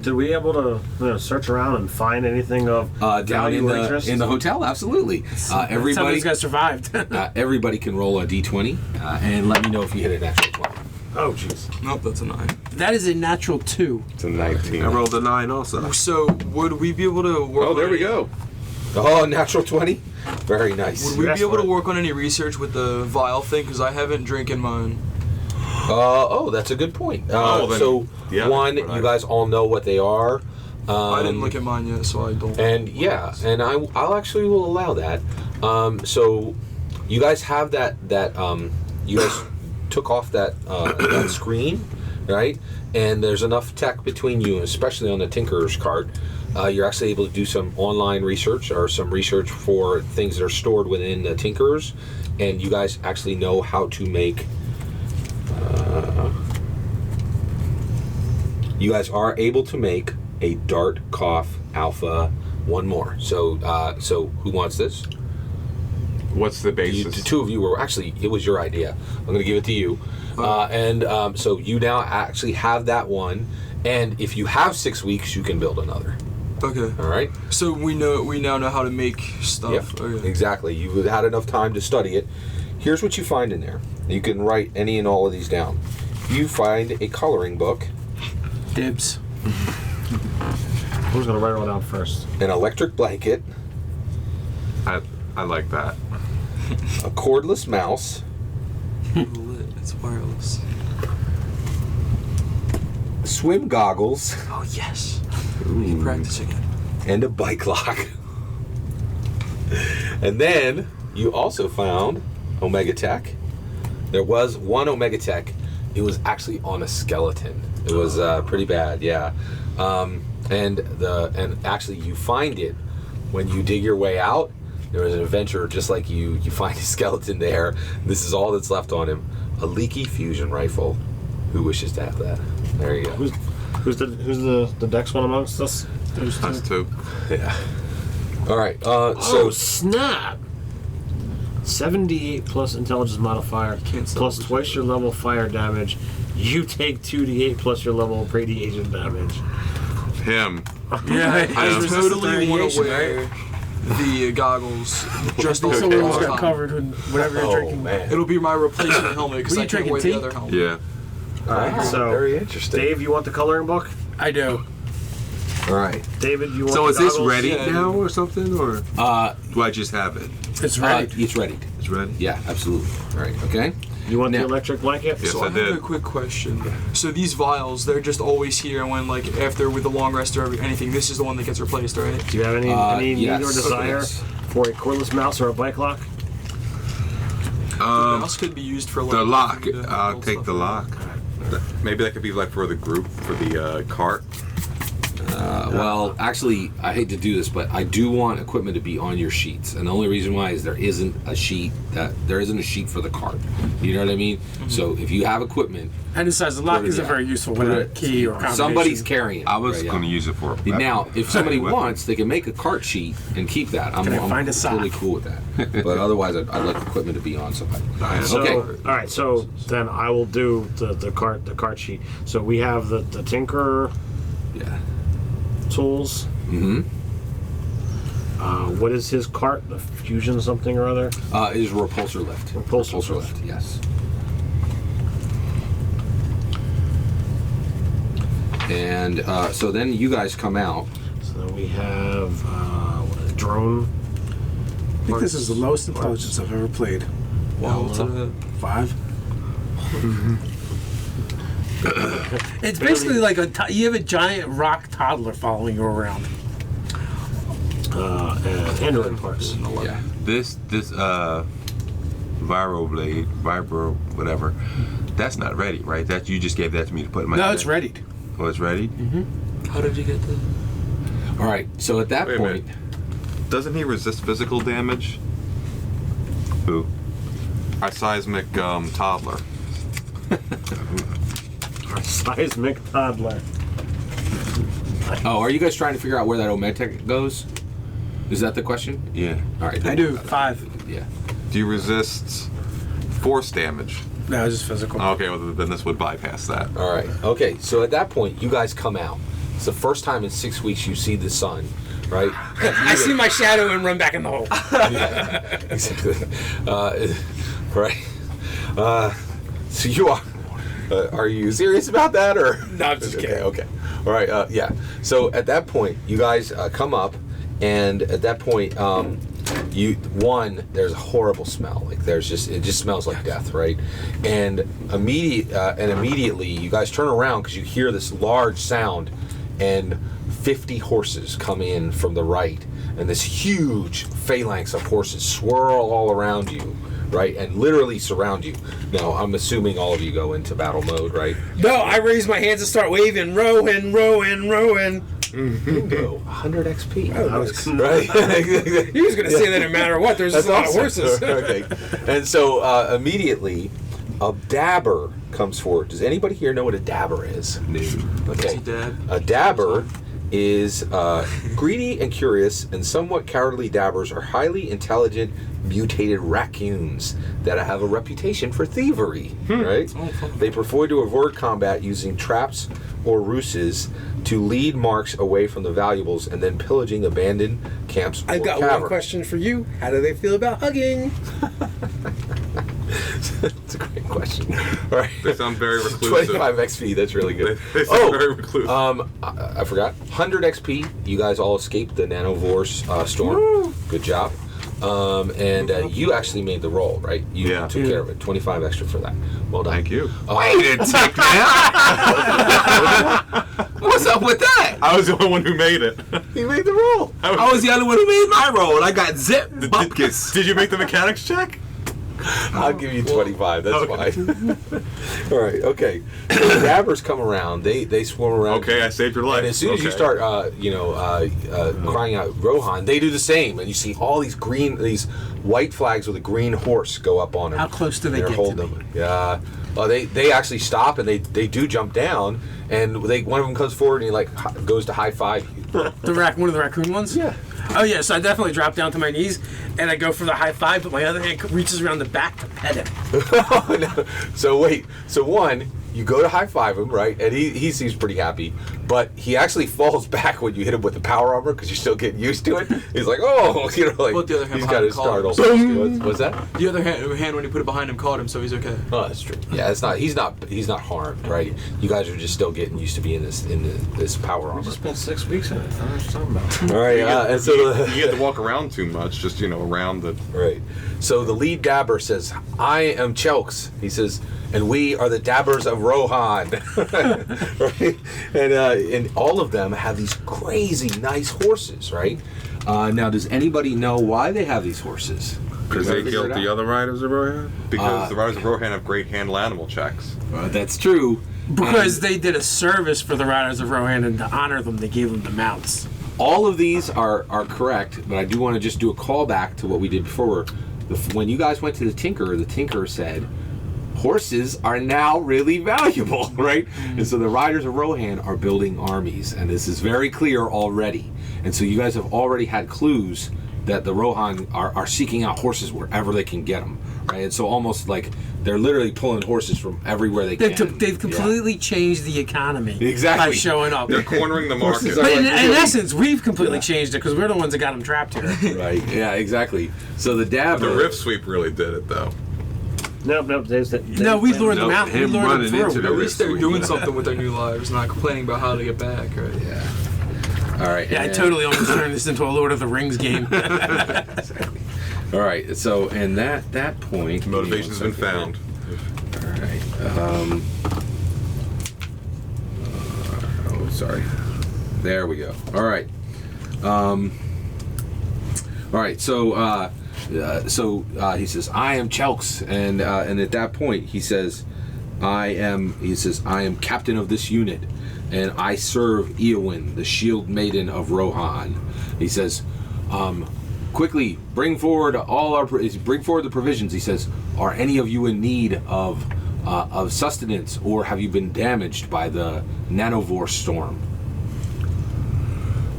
[SPEAKER 4] Did we able to search around and find anything of
[SPEAKER 1] Down
[SPEAKER 4] value
[SPEAKER 1] in
[SPEAKER 4] or interest?
[SPEAKER 1] the hotel, absolutely.
[SPEAKER 7] Some of
[SPEAKER 1] Everybody,
[SPEAKER 7] these guys survived.
[SPEAKER 1] everybody can roll a d20, and let me know if you hit a natural 20.
[SPEAKER 4] Oh, jeez.
[SPEAKER 5] Nope, that's a 9.
[SPEAKER 7] That is a natural 2.
[SPEAKER 3] It's a 19.
[SPEAKER 6] I rolled a 9 also.
[SPEAKER 5] So would we be able to work?
[SPEAKER 3] Oh, there
[SPEAKER 5] on
[SPEAKER 3] we
[SPEAKER 5] any-
[SPEAKER 3] go.
[SPEAKER 1] Oh, natural 20. Very nice.
[SPEAKER 5] Would we
[SPEAKER 4] That's
[SPEAKER 5] be able to
[SPEAKER 4] fine.
[SPEAKER 5] work on any research with the vial thing? Because I haven't drinking mine.
[SPEAKER 1] That's a good point.
[SPEAKER 3] well then,
[SPEAKER 1] So,
[SPEAKER 3] yeah,
[SPEAKER 1] one,
[SPEAKER 3] but
[SPEAKER 1] you guys all know what they are.
[SPEAKER 5] I didn't look at mine yet, so I don't.
[SPEAKER 1] And yeah, and I'll actually will allow that. So, you guys have that you guys took off that that screen, right? And there's enough tech between you, especially on the Tinkerer's card. You're actually able to do some online research or some research for things that are stored within the Tinkerers, and you guys actually know how to make. You guys are able to make a Dart Cough Alpha. One more. So who wants this?
[SPEAKER 3] What's the
[SPEAKER 1] The
[SPEAKER 3] basis?
[SPEAKER 1] two of you were actually. It was your idea. I'm going to give it to you. So you now actually have that one, and if you have 6 weeks, you can build another.
[SPEAKER 5] Okay.
[SPEAKER 1] All right.
[SPEAKER 5] So we now know how to make stuff.
[SPEAKER 1] Yep.
[SPEAKER 5] Okay.
[SPEAKER 1] Exactly. You've had enough time to study it. Here's what you find in there. You can write any and all of these down. You find a coloring book,
[SPEAKER 7] Dibs.
[SPEAKER 4] Who's gonna write it all down first?
[SPEAKER 1] an electric blanket,
[SPEAKER 3] I like that.
[SPEAKER 1] a cordless mouse,
[SPEAKER 5] It's wireless.
[SPEAKER 1] swim goggles,
[SPEAKER 5] Oh yes. We can practice again.
[SPEAKER 1] and a bike lock. And then you also found Omega Tech. There was one Omega Tech. It was actually on a skeleton. It was pretty bad, yeah. And actually you find it when you dig your way out. There was an adventurer just like you. You find a skeleton there. This is all that's left on him. A leaky fusion rifle. Who wishes to have that? There you go.
[SPEAKER 4] Who's the dex one amongst us?
[SPEAKER 3] Us two.
[SPEAKER 1] Yeah. All right.
[SPEAKER 4] Oh
[SPEAKER 1] So
[SPEAKER 4] snap! 78 plus intelligence modifier
[SPEAKER 5] Can't
[SPEAKER 4] plus
[SPEAKER 5] salvage
[SPEAKER 4] twice your level fire damage. You take 2d8 plus your level of radiation damage.
[SPEAKER 3] Him.
[SPEAKER 7] Yeah,
[SPEAKER 5] I
[SPEAKER 7] he's
[SPEAKER 5] totally want to
[SPEAKER 7] radiation,
[SPEAKER 5] wear the goggles. Just
[SPEAKER 7] So
[SPEAKER 5] all
[SPEAKER 7] we
[SPEAKER 5] the
[SPEAKER 7] almost got
[SPEAKER 5] time.
[SPEAKER 7] covered with whatever you're
[SPEAKER 1] oh
[SPEAKER 7] drinking.
[SPEAKER 1] man.
[SPEAKER 5] It'll be my replacement helmet because
[SPEAKER 7] Were
[SPEAKER 5] I
[SPEAKER 7] you
[SPEAKER 5] can't
[SPEAKER 7] drinking
[SPEAKER 5] wear
[SPEAKER 7] tea?
[SPEAKER 5] the other helmet.
[SPEAKER 3] Yeah.
[SPEAKER 4] Alright, so
[SPEAKER 1] very interesting.
[SPEAKER 4] Dave, you want the coloring book?
[SPEAKER 7] I do.
[SPEAKER 1] All right.
[SPEAKER 4] David, you want
[SPEAKER 6] So
[SPEAKER 4] the
[SPEAKER 6] is this
[SPEAKER 4] goggles?
[SPEAKER 6] ready
[SPEAKER 5] Yeah.
[SPEAKER 6] now or something, or do I just have it?
[SPEAKER 7] It's ready.
[SPEAKER 1] It's ready.
[SPEAKER 6] It's ready.
[SPEAKER 1] Yeah, absolutely. All right. Okay.
[SPEAKER 4] You want
[SPEAKER 1] Now-
[SPEAKER 4] the electric blanket?
[SPEAKER 3] Yes,
[SPEAKER 5] So
[SPEAKER 3] I
[SPEAKER 5] I have
[SPEAKER 3] did.
[SPEAKER 5] a quick question. So these vials, they're just always here, and when after with the long rest or anything, this is the one that gets replaced, right?
[SPEAKER 4] Do you have any
[SPEAKER 1] yes.
[SPEAKER 4] need or desire
[SPEAKER 1] Yes.
[SPEAKER 4] for a cordless mouse or a bike lock?
[SPEAKER 5] The mouse could be used for like
[SPEAKER 6] The lock.
[SPEAKER 5] to
[SPEAKER 6] I'll
[SPEAKER 5] build
[SPEAKER 6] take
[SPEAKER 5] stuff
[SPEAKER 6] the
[SPEAKER 5] in.
[SPEAKER 6] lock.
[SPEAKER 3] Maybe that could be like for the group, for the cart.
[SPEAKER 1] Well, actually, I hate to do this, but I do want equipment to be on your sheets, and the only reason why is there isn't a sheet for the cart. You know what I mean?
[SPEAKER 5] Mm-hmm.
[SPEAKER 1] So if you have equipment,
[SPEAKER 7] And it says the lock isn't very useful with a key or combination.
[SPEAKER 1] somebody's carrying it.
[SPEAKER 6] I was
[SPEAKER 1] right,
[SPEAKER 6] going to
[SPEAKER 1] yeah.
[SPEAKER 6] use it for.
[SPEAKER 1] Now, if somebody wants, they can make a cart sheet and keep that. I'm
[SPEAKER 7] find a sock?
[SPEAKER 1] totally cool with that. But otherwise, I'd like equipment to be on somebody.
[SPEAKER 4] So,
[SPEAKER 1] Okay.
[SPEAKER 4] all right. So then I will do the cart sheet. So we have the Tinker
[SPEAKER 1] Yeah.
[SPEAKER 4] tools.
[SPEAKER 1] Mm-hmm.
[SPEAKER 4] What is his cart? The Fusion something or other?
[SPEAKER 1] It is a repulsor lift.
[SPEAKER 4] Repulsor lift.
[SPEAKER 1] Yes. And so then you guys come out.
[SPEAKER 4] So then we have what is it, drone.
[SPEAKER 7] I think this is the lowest intelligence I've ever played.
[SPEAKER 5] Well, to the
[SPEAKER 7] 5. It's basically like you have a giant rock toddler following you around.
[SPEAKER 4] And Android parts.
[SPEAKER 1] Yeah.
[SPEAKER 6] This vibro whatever. That's not ready, right? That you just gave that to me to put in my.
[SPEAKER 7] No,
[SPEAKER 6] bag.
[SPEAKER 7] it's readied.
[SPEAKER 6] Oh, it's ready.
[SPEAKER 5] How did you get the?
[SPEAKER 1] All right. So at that
[SPEAKER 3] Wait a
[SPEAKER 1] point,
[SPEAKER 3] minute. Doesn't he resist physical damage?
[SPEAKER 6] Who?
[SPEAKER 3] Our seismic toddler.
[SPEAKER 4] Our seismic toddler.
[SPEAKER 1] oh, are you guys trying to figure out where that Ometech goes? Is that the question?
[SPEAKER 6] Yeah.
[SPEAKER 1] All right.
[SPEAKER 7] I do 5.
[SPEAKER 1] Yeah.
[SPEAKER 3] Do you resist force damage?
[SPEAKER 7] No, it's just physical.
[SPEAKER 3] Okay, well then this would bypass that.
[SPEAKER 1] All right. Okay. So at that point, you guys come out. It's the first time in 6 weeks you see the sun, right?
[SPEAKER 7] I see my shadow and run back in the hole.
[SPEAKER 1] Exactly. Right. So you are. Are you serious about that, or?
[SPEAKER 7] No, I'm just kidding.
[SPEAKER 1] Okay. All right. Yeah. So at that point, you guys come up, and at that point, there's a horrible smell. Like it just smells like death, right? And immediately, you guys turn around because you hear this large sound, and 50 horses come in from the right, and this huge phalanx of horses swirl all around you, right, and literally surround you. Now, I'm assuming all of you go into battle mode, right?
[SPEAKER 7] No, I raise my hands and start waving. Rowan.
[SPEAKER 1] Bingo, 100 XP.
[SPEAKER 7] Oh,
[SPEAKER 1] Right?
[SPEAKER 7] He was going to say that no matter what. There's just a lot of horses.
[SPEAKER 1] Okay. And so immediately, a dabber comes forward. Does anybody here know what a dabber is?
[SPEAKER 6] No.
[SPEAKER 1] Okay.
[SPEAKER 5] What's a dab?
[SPEAKER 1] A dabber is greedy and curious and somewhat cowardly dabbers are highly intelligent mutated raccoons that have a reputation for thievery, right?
[SPEAKER 5] Oh, fun.
[SPEAKER 1] They prefer to avoid combat using traps or ruses to lead marks away from the valuables and then pillaging abandoned camps or
[SPEAKER 7] I've got
[SPEAKER 1] caverns.
[SPEAKER 7] one question for you. How do they feel about hugging?
[SPEAKER 1] That's a great question. All right.
[SPEAKER 3] They sound very reclusive.
[SPEAKER 1] 25 XP, that's really good.
[SPEAKER 3] They sound very reclusive.
[SPEAKER 1] I forgot. 100 XP. You guys all escaped the nanovore storm. Woo! Good job. And you actually made the roll, right? You took care of it. 25 extra for that. Well done.
[SPEAKER 3] Thank you.
[SPEAKER 6] Wait a tick now. What's up with that?
[SPEAKER 3] I was the only one who made it.
[SPEAKER 1] You made the roll.
[SPEAKER 6] I was the only one who made my roll. I got zip buckets.
[SPEAKER 3] Did you make the mechanics check?
[SPEAKER 1] I'll give you 25. That's fine. All right. Okay. So the dabbers come around. They swarm around.
[SPEAKER 3] Okay, I saved your life.
[SPEAKER 1] And as soon as you start, crying out Rohan, they do the same, and you see all these white flags with a green horse go up on them.
[SPEAKER 7] How close do they
[SPEAKER 1] They're
[SPEAKER 7] get to
[SPEAKER 1] holding
[SPEAKER 7] me?
[SPEAKER 1] them. Yeah. Well, they actually stop and they do jump down, and one of them comes forward and he goes to high five you.
[SPEAKER 7] One of the raccoon ones?
[SPEAKER 1] Yeah.
[SPEAKER 7] Oh, yeah, so I definitely drop down to my knees, and I go for the high five, but my other hand reaches around the back to pet him.
[SPEAKER 1] No. So wait. So one, you go to high five him, right? And he seems pretty happy, but he actually falls back when you hit him with the power armor because you're still getting used to it. He's like, oh,
[SPEAKER 5] Well, the other hand
[SPEAKER 1] he's
[SPEAKER 5] behind
[SPEAKER 1] got his
[SPEAKER 5] him caught
[SPEAKER 1] startle.
[SPEAKER 5] him.
[SPEAKER 1] What's that?
[SPEAKER 5] The other hand when he put it behind him caught him, so he's okay.
[SPEAKER 1] Oh, that's true. Yeah, it's not. He's not harmed, right? You guys are just still getting used to being this power armor.
[SPEAKER 4] We just spent 6 weeks in it. I don't know what you're talking about.
[SPEAKER 1] All right, and so
[SPEAKER 3] you get to walk around too much, just around the.
[SPEAKER 1] right. So the lead dabber says, "I am Chelks." He says, "And we are the dabbers of Rohan." Right? And all of them have these crazy nice horses, right? Now, does anybody know why they have these horses?
[SPEAKER 6] Because they killed the other riders of Rohan?
[SPEAKER 3] Because the riders of Rohan have great handle animal checks.
[SPEAKER 1] That's true.
[SPEAKER 2] Because they did a service for the Riders of Rohan, and to honor them, they gave them the mounts.
[SPEAKER 1] All of these are correct, but I do want to just do a callback to what we did before. When you guys went to the Tinker said, horses are now really valuable, right? And so the Riders of Rohan are building armies, and this is very clear already. And so you guys have already had clues that the Rohan are seeking out horses wherever they can get them, right? And so almost like they're literally pulling horses from everywhere they can.
[SPEAKER 2] They've completely changed the economy
[SPEAKER 1] Exactly.
[SPEAKER 2] by showing up.
[SPEAKER 3] They're cornering the market.
[SPEAKER 2] But in essence, we've completely changed it because we're the ones that got them trapped here.
[SPEAKER 1] Right, yeah, exactly. So the dab...
[SPEAKER 3] The rift sweep really did it, though.
[SPEAKER 4] Nope.
[SPEAKER 2] No, we lured them out. We
[SPEAKER 6] him
[SPEAKER 2] lured
[SPEAKER 6] running
[SPEAKER 2] them
[SPEAKER 6] into
[SPEAKER 2] through.
[SPEAKER 6] the
[SPEAKER 5] At least they're
[SPEAKER 6] rift
[SPEAKER 5] doing
[SPEAKER 6] sweep.
[SPEAKER 5] something with their new lives, not complaining about how to get back, right?
[SPEAKER 1] Yeah. All right.
[SPEAKER 2] Yeah, I
[SPEAKER 1] and-
[SPEAKER 2] totally almost turned this into a Lord of the Rings game.
[SPEAKER 1] Exactly. All right. So, and that point,
[SPEAKER 3] Motivation's been found.
[SPEAKER 1] All right. Oh, sorry. There we go. All right. All right. So, he says, "I am Chelks," and at that point, he says, I am captain of this unit, and I serve Eowyn, the shield maiden of Rohan." He says, "Quickly, bring forward the provisions." He says, "Are any of you in need of sustenance, or have you been damaged by the nanovore storm?"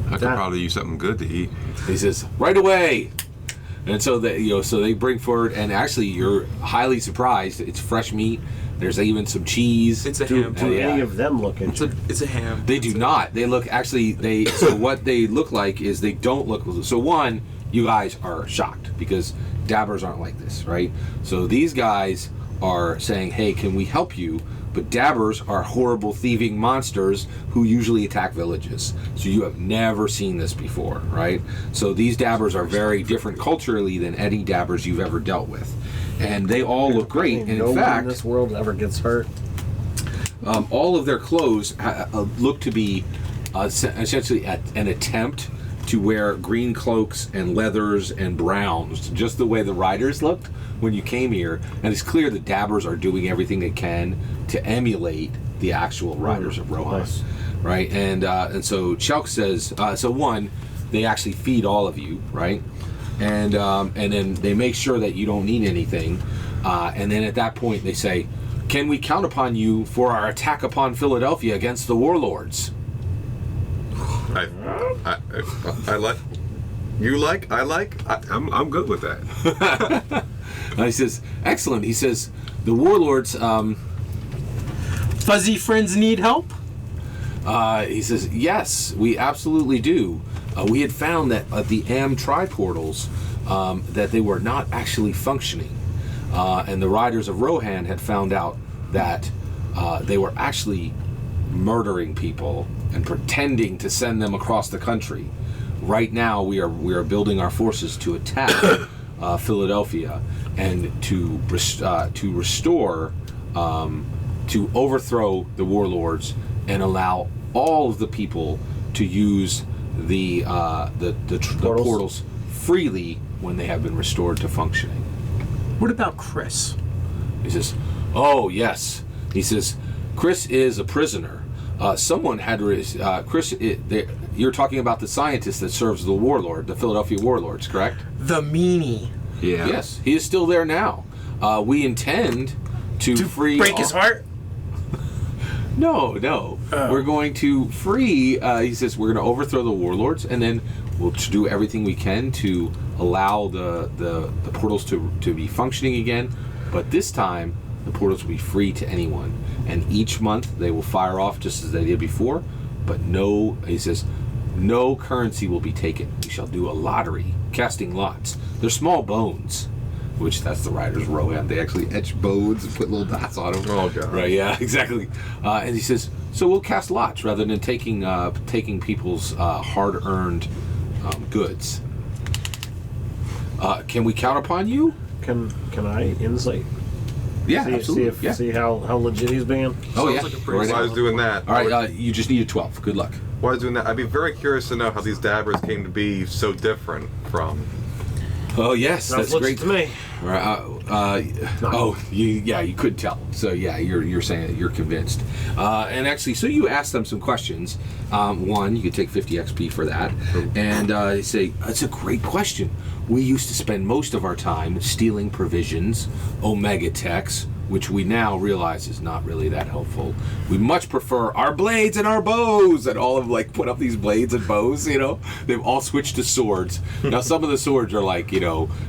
[SPEAKER 6] I could probably use something good to eat.
[SPEAKER 1] He says, "Right away." And so they bring forward, and actually you're highly surprised. It's fresh meat. There's even some cheese.
[SPEAKER 5] It's a
[SPEAKER 4] Do
[SPEAKER 5] ham.
[SPEAKER 4] any of them look interesting?
[SPEAKER 5] It's a ham.
[SPEAKER 1] They do not. They look so what they look like is they don't look. So one, you guys are shocked because dabbers aren't like this, right? So these guys are saying, "Hey, can we help you?" But dabbers are horrible thieving monsters who usually attack villages. So you have never seen this before, right? So these dabbers are very different culturally than any dabbers you've ever dealt with. And they all look great. And
[SPEAKER 4] no
[SPEAKER 1] in
[SPEAKER 4] one
[SPEAKER 1] fact,
[SPEAKER 4] in this world ever gets hurt.
[SPEAKER 1] all of their clothes look to be essentially an attempt to wear green cloaks and leathers and browns, just the way the riders looked when you came here. And it's clear the dabbers are doing everything they can to emulate the actual riders of Rohan,
[SPEAKER 4] Nice.
[SPEAKER 1] right? And so Chelk says, so one, they actually feed all of you, right? And then they make sure that you don't need anything. And then at that point they say, "Can we count upon you for our attack upon Philadelphia against the warlords?"
[SPEAKER 3] I like. You like? I like.
[SPEAKER 6] I'm good with that.
[SPEAKER 1] And he says, "Excellent." He says, "The warlords."
[SPEAKER 2] Fuzzy friends need help?
[SPEAKER 1] He says, "Yes, we absolutely do. We had found that at the Am tri-portals that they were not actually functioning, and the Riders of Rohan had found out that they were actually murdering people and pretending to send them across the country. Right now, we are building our forces to attack Philadelphia and to restore, to overthrow the warlords and allow all of the people to use the portals freely when they have been restored to functioning."
[SPEAKER 2] What about Chris?
[SPEAKER 1] He says, "Oh yes." He says, "Chris is a prisoner. Someone had Chris. You're talking about the scientist that serves the warlord, the Philadelphia warlords, correct?"
[SPEAKER 2] The meanie.
[SPEAKER 6] Yeah.
[SPEAKER 1] Yes, he is still there now. We intend to free.
[SPEAKER 2] Break his heart?
[SPEAKER 1] No. We're going to free. He says we're going to overthrow the warlords, and then we'll do everything we can to allow the portals to be functioning again. But this time, the portals will be free to anyone, and each month they will fire off just as they did before. But no, he says, no currency will be taken. We shall do a lottery, casting lots. They're small bones, which that's the Riders Rohan. They actually etch bones and put little dots on them.
[SPEAKER 3] Oh, God.
[SPEAKER 1] Right? Yeah, exactly. And he says, so we'll cast lots rather than taking people's hard-earned goods. Can we count upon you?
[SPEAKER 4] Can I insight?
[SPEAKER 1] Yeah,
[SPEAKER 4] See
[SPEAKER 1] absolutely.
[SPEAKER 4] if see how legit he's being.
[SPEAKER 1] Oh yeah.
[SPEAKER 5] like a pretty
[SPEAKER 1] Go right
[SPEAKER 3] While I
[SPEAKER 1] ahead.
[SPEAKER 3] was doing that,
[SPEAKER 1] All right, you just need a 12. Good luck.
[SPEAKER 3] while I was doing that, I'd be very curious to know how these dabbers came to be so different from.
[SPEAKER 1] Oh yes,
[SPEAKER 4] Sounds
[SPEAKER 1] that's great.
[SPEAKER 4] legit to me.
[SPEAKER 1] Right. You could tell. So yeah, you're saying that you're convinced. And actually, so you ask them some questions. One, you could take 50 XP for that, and they say that's a great question. We used to spend most of our time stealing provisions, omega techs, which we now realize is not really that helpful. We much prefer our blades and our bows, and all of like put up these blades and bows. They've all switched to swords. Now some of the swords are like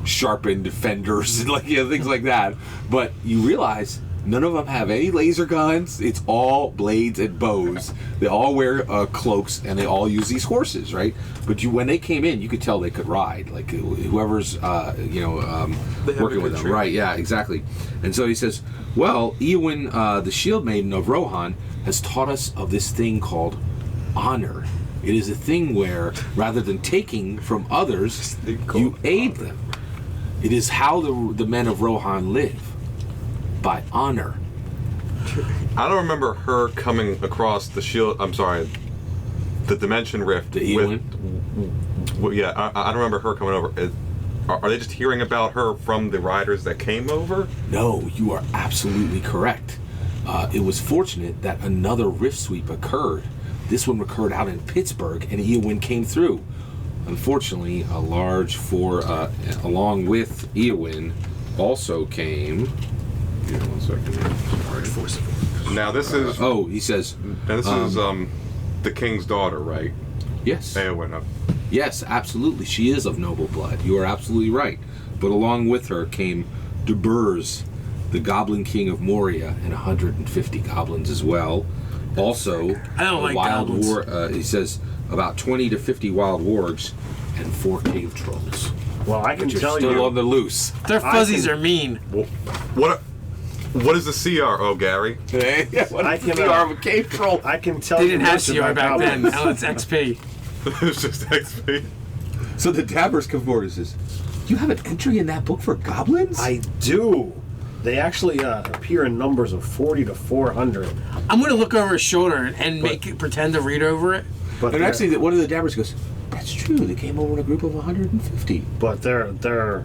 [SPEAKER 1] sharpened fenders and like things like that. But you realize none of them have any laser guns. It's all blades and bows. They all wear cloaks and they all use these horses, right? But when they came in, you could tell they could ride. Like whoever's working with them, right? Yeah, exactly. And so he says, "Well, Eowyn, the Shield Maiden of Rohan, has taught us of this thing called honor. It is a thing where, rather than taking from others, you aid them. It is how the men of Rohan live." By honor.
[SPEAKER 3] I don't remember her coming across the shield. I'm sorry, the dimension rift.
[SPEAKER 1] The Eowyn?
[SPEAKER 3] I don't remember her coming over. Are they just hearing about her from the riders that came over?
[SPEAKER 1] No, you are absolutely correct. It was fortunate that another rift sweep occurred. This one occurred out in Pittsburgh, and Eowyn came through. Unfortunately, a large along with Eowyn also came. Yeah, 1 second.
[SPEAKER 3] Now this is.
[SPEAKER 1] He says.
[SPEAKER 3] This is the king's daughter, right?
[SPEAKER 1] Yes.
[SPEAKER 3] Eowyn.
[SPEAKER 1] Yes, absolutely. She is of noble blood. You are absolutely right. But along with her came Duburs, the Goblin King of Moria, and 150 goblins as well. Also,
[SPEAKER 7] I don't like
[SPEAKER 1] wild
[SPEAKER 7] goblins.
[SPEAKER 1] he says about 20 to 50 wild wargs and 4 cave trolls.
[SPEAKER 4] Well, I can
[SPEAKER 1] Which are
[SPEAKER 4] tell
[SPEAKER 1] still
[SPEAKER 4] you.
[SPEAKER 1] on the loose.
[SPEAKER 7] Their fuzzies are mean.
[SPEAKER 3] What is the CRO, Gary?
[SPEAKER 4] I can,
[SPEAKER 1] the arm of a cave troll.
[SPEAKER 4] I can tell
[SPEAKER 7] They
[SPEAKER 4] you.
[SPEAKER 7] didn't have
[SPEAKER 4] much
[SPEAKER 7] CR
[SPEAKER 4] about
[SPEAKER 7] back then.
[SPEAKER 4] goblins.
[SPEAKER 7] Now it's XP.
[SPEAKER 3] It's just XP.
[SPEAKER 1] So the Dabbers come forward and says, "You have an entry in that book for goblins?"
[SPEAKER 4] I do. They actually appear in numbers of 40 to 400.
[SPEAKER 7] I'm gonna look over his shoulder and pretend to read over it.
[SPEAKER 4] But
[SPEAKER 1] And
[SPEAKER 4] they're-
[SPEAKER 1] actually, one of the Dabbers goes, "That's true. They came over in a group of 150."
[SPEAKER 4] but they're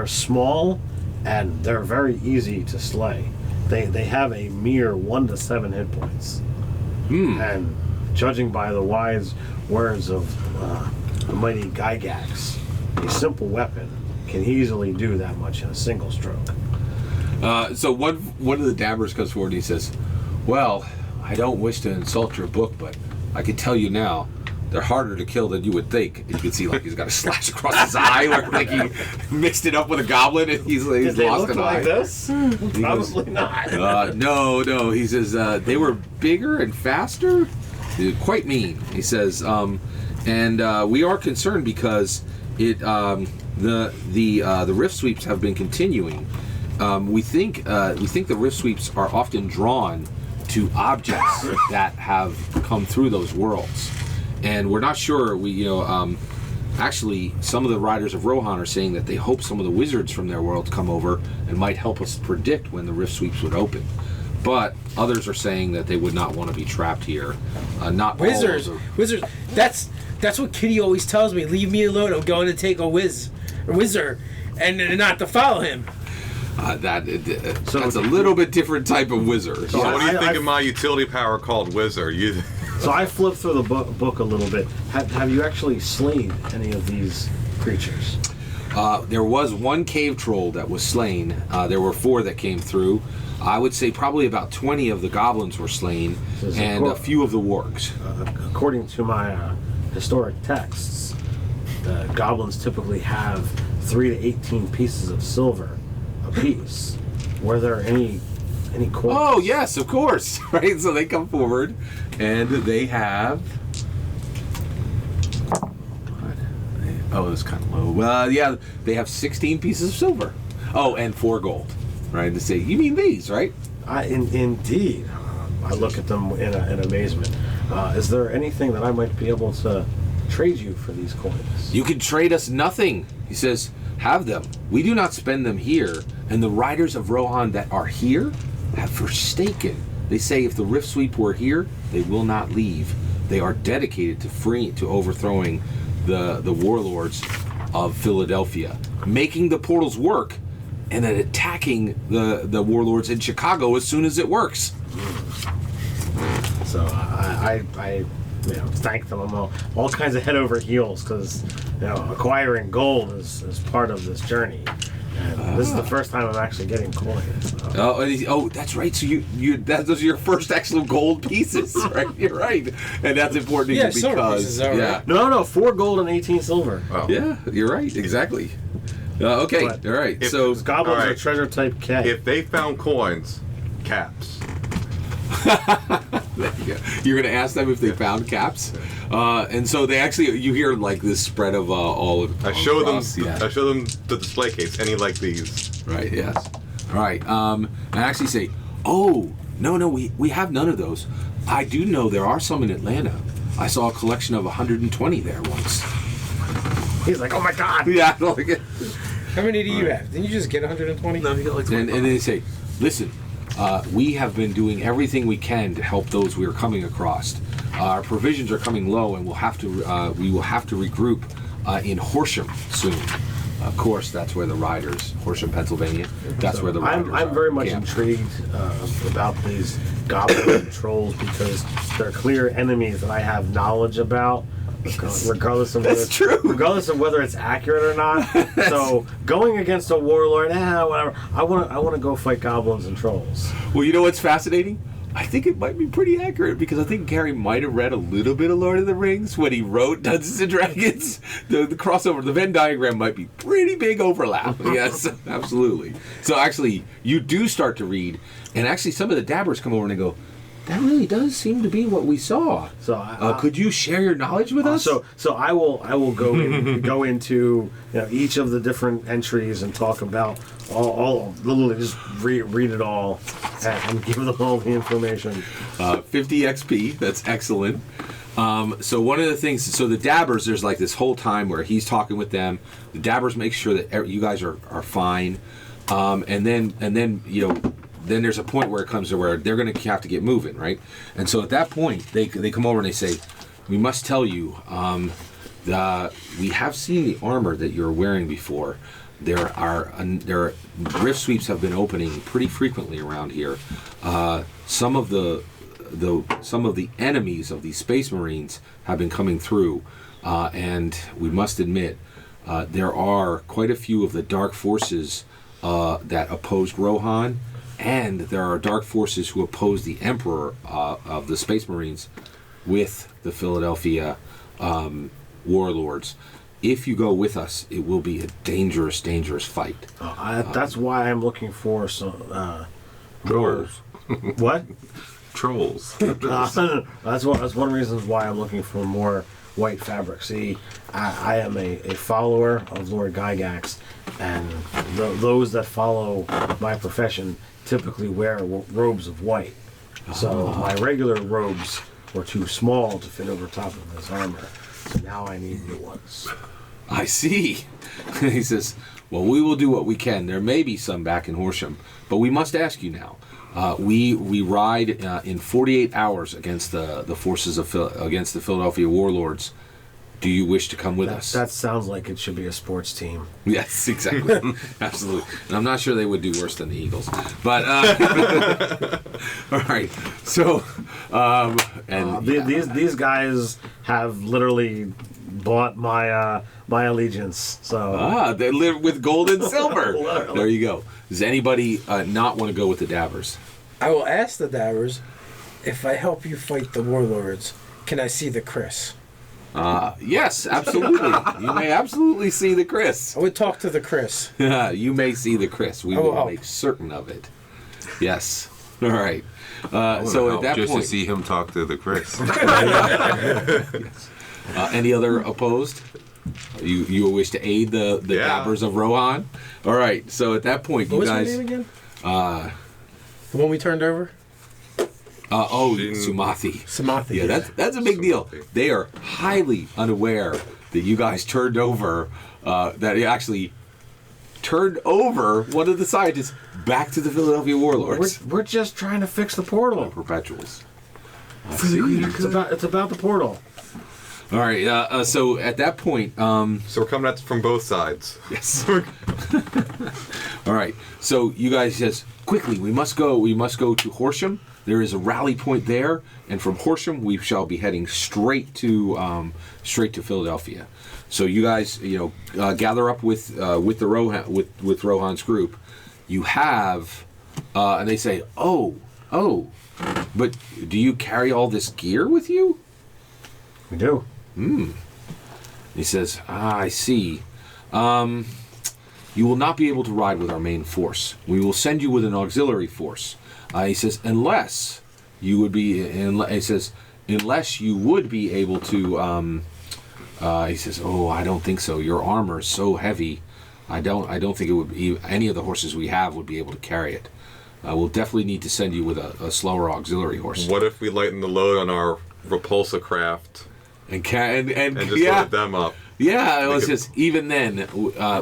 [SPEAKER 4] small and they're very easy to slay. They have a mere 1 to 7 hit points. And judging by the wise words of the mighty Gygax, a simple weapon can easily do that much in a single stroke.
[SPEAKER 1] So one of the Dabbers comes forward and he says, "Well, I don't wish to insult your book, but I can tell you now, they're harder to kill than you would think." And you can see like he's got a slash across his eye, like he mixed it up with a goblin, and he's
[SPEAKER 4] Did they
[SPEAKER 1] lost
[SPEAKER 4] look
[SPEAKER 1] an
[SPEAKER 4] like
[SPEAKER 1] eye.
[SPEAKER 4] this? Probably not.
[SPEAKER 1] No. He says they were bigger and faster, quite mean. He says, and we are concerned because the rift sweeps have been continuing. We think the rift sweeps are often drawn to objects that have come through those worlds, and we're not sure. Actually, some of the riders of Rohan are saying that they hope some of the wizards from their world come over and might help us predict when the rift sweeps would open. But others are saying that they would not want to be trapped here. Not
[SPEAKER 7] Wizards,
[SPEAKER 1] all of the-
[SPEAKER 7] wizards. That's what Kitty always tells me. Leave me alone. I'm going to take a wizard, and not to follow him.
[SPEAKER 1] That's a little bit different type of wizard.
[SPEAKER 3] So what do you think
[SPEAKER 4] I-
[SPEAKER 3] of my utility power called Wizard?
[SPEAKER 4] So I flipped through the book a little bit. Have you actually slain any of these creatures?
[SPEAKER 1] There was one cave troll that was slain. There were 4 that came through. I would say probably about 20 of the goblins were slain, and a few of the wargs.
[SPEAKER 4] According to my historic texts, the goblins typically have 3 to 18 pieces of silver apiece. Were there any coins?
[SPEAKER 1] Oh yes, of course. Right. So they come forward, and they have. Oh, it's kind of low. Well, yeah, they have 16 pieces of silver. Oh, and 4 gold. Right. To say, you mean these, right?
[SPEAKER 4] Indeed. I look at them in amazement. Is there anything that I might be able to trade you for these coins?
[SPEAKER 1] You can trade us nothing. He says, have them. We do not spend them here, and the riders of Rohan that are here have forsaken. They say if the Rift Sweep were here, they will not leave. They are dedicated to overthrowing the warlords of Philadelphia. Making the portals work and then attacking the warlords in Chicago as soon as it works.
[SPEAKER 4] So I thank them. I'm all kinds of head over heels because acquiring gold is part of this journey. And this is the first time I'm actually getting coins.
[SPEAKER 1] Oh, that's right. So those are your first actual gold pieces, right? You're right, and that's important
[SPEAKER 7] Yeah,
[SPEAKER 1] because
[SPEAKER 7] silver pieces, all right.
[SPEAKER 4] No, 4 gold and 18 silver.
[SPEAKER 3] Wow.
[SPEAKER 1] Yeah, you're right. Exactly. Okay,
[SPEAKER 4] But
[SPEAKER 1] all right.
[SPEAKER 3] if
[SPEAKER 1] So
[SPEAKER 4] Goblins
[SPEAKER 3] All right.
[SPEAKER 4] are treasure type K.
[SPEAKER 3] If they found coins, caps.
[SPEAKER 1] you're going to ask them if they found caps, and so they actually you hear like this spread of all.
[SPEAKER 3] I show them.
[SPEAKER 1] across, yeah.
[SPEAKER 3] I show them the display case. Any like these?
[SPEAKER 1] Right. Yes. All right. I actually say, oh no, we have none of those. I do know there are some in Atlanta. I saw a collection of 120 there once.
[SPEAKER 4] He's like, oh my god.
[SPEAKER 1] Yeah. Like it.
[SPEAKER 7] How many do you have? Didn't you just get 120?
[SPEAKER 5] No, you got like
[SPEAKER 1] And they say, listen, we have been doing everything we can to help those we are coming across. Our provisions are coming low, and we will have to regroup in Horsham soon. Of course, that's where the riders, Horsham, Pennsylvania. That's where the riders
[SPEAKER 4] I'm
[SPEAKER 1] are
[SPEAKER 4] very much
[SPEAKER 1] camped.
[SPEAKER 4] intrigued about these goblins and trolls because they're clear enemies that I have knowledge about. Regardless of whether
[SPEAKER 1] That's true.
[SPEAKER 4] regardless of whether it's accurate or not. So going against a warlord, whatever. I want to go fight goblins and trolls.
[SPEAKER 1] Well, you know what's fascinating? I think it might be pretty accurate because I think Gary might have read a little bit of Lord of the Rings when he wrote Dungeons and Dragons. The crossover, the Venn diagram might be pretty big overlap. Yes, absolutely. So actually, you do start to read, and actually some of the dabbers come over and they go, that really does seem to be what we saw.
[SPEAKER 4] So
[SPEAKER 1] Could you share your knowledge with us?
[SPEAKER 4] So I will go into each of the different entries and talk about all literally just read it all and give them all the information.
[SPEAKER 1] 50 XP. That's excellent. So one of the things, so the dabbers, there's like this whole time where he's talking with them. The dabbers make sure that you guys are fine, and then then there's a point where it comes to where they're going to have to get moving, right? And so at that point, they come over and they say, "We must tell you, we have seen the armor that you're wearing before. There are rift sweeps have been opening pretty frequently around here. Some of the enemies of these space marines have been coming through, and we must admit there are quite a few of the dark forces that opposed Rohan, and there are dark forces who oppose the Emperor of the Space Marines with the Philadelphia warlords. If you go with us, it will be a dangerous, dangerous fight."
[SPEAKER 4] That's why I'm looking for some
[SPEAKER 6] Trolls.
[SPEAKER 4] what?
[SPEAKER 6] Trolls.
[SPEAKER 4] That's one of the reasons why I'm looking for more white fabric. See, I am a follower of Lord Gygax, and those that follow my profession typically wear robes of white. So my regular robes were too small to fit over top of this armor. So now I need new ones.
[SPEAKER 1] I see. He says, "Well, we will do what we can. There may be some back in Horsham, but we must ask you now. We ride in 48 hours against the forces against the Philadelphia warlords. Do you wish to come with us?"
[SPEAKER 4] That sounds like it should be a sports team.
[SPEAKER 1] Yes, exactly. Absolutely. And I'm not sure they would do worse than the Eagles. But, all right. So,
[SPEAKER 4] These guys have literally bought my allegiance. So
[SPEAKER 1] they live with gold and silver. There you go. Does anybody not want to go with the dabbers?
[SPEAKER 7] I will ask the dabbers, if I help you fight the warlords, can I see the Chris?
[SPEAKER 1] Yes, absolutely. You may absolutely see the Chris.
[SPEAKER 7] I would talk to the Chris.
[SPEAKER 1] You may see the Chris. We
[SPEAKER 7] I will
[SPEAKER 1] will
[SPEAKER 7] help.
[SPEAKER 1] make certain of it. Yes. All right.
[SPEAKER 6] I
[SPEAKER 1] So
[SPEAKER 6] wanna
[SPEAKER 1] at that
[SPEAKER 6] help just
[SPEAKER 1] point,
[SPEAKER 6] to see him talk to the Chris.
[SPEAKER 1] any other opposed? You wish to aid the
[SPEAKER 3] Yeah.
[SPEAKER 1] dabbers of Rohan? All right. So at that point, you
[SPEAKER 7] What was
[SPEAKER 1] guys.
[SPEAKER 7] her name again? The one we turned over?
[SPEAKER 1] Sumathi.
[SPEAKER 7] Samathi.
[SPEAKER 1] Yeah, that's a big deal.
[SPEAKER 3] Sumathi.
[SPEAKER 1] They are highly unaware that you guys turned over, that you actually turned over one of the scientists back to the Philadelphia warlords.
[SPEAKER 4] we're just trying to fix the portal.
[SPEAKER 1] Perpetuals.
[SPEAKER 4] It's about the portal.
[SPEAKER 1] All right. So at that point,
[SPEAKER 3] So we're coming at it from both sides.
[SPEAKER 1] yes. All right. So you guys just quickly. We must go. We must go to Horsham. There is a rally point there, and from Horsham we shall be heading straight to Philadelphia. So you guys, gather up with the Rohan with Rohan's group. You have, and they say, oh, but do you carry all this gear with you?
[SPEAKER 4] We do.
[SPEAKER 1] He says, I see. You will not be able to ride with our main force. We will send you with an auxiliary force. He says, unless you would be, unless you would be able to. He says, oh, I don't think so. Your armor is so heavy. I don't think it would be, any of the horses we have would be able to carry it. We'll definitely need to send you with a slower auxiliary horse.
[SPEAKER 3] What if we lighten the load on our repulsor craft
[SPEAKER 1] And
[SPEAKER 3] just
[SPEAKER 1] yeah.
[SPEAKER 3] load them up?
[SPEAKER 1] Yeah, it was just, even then,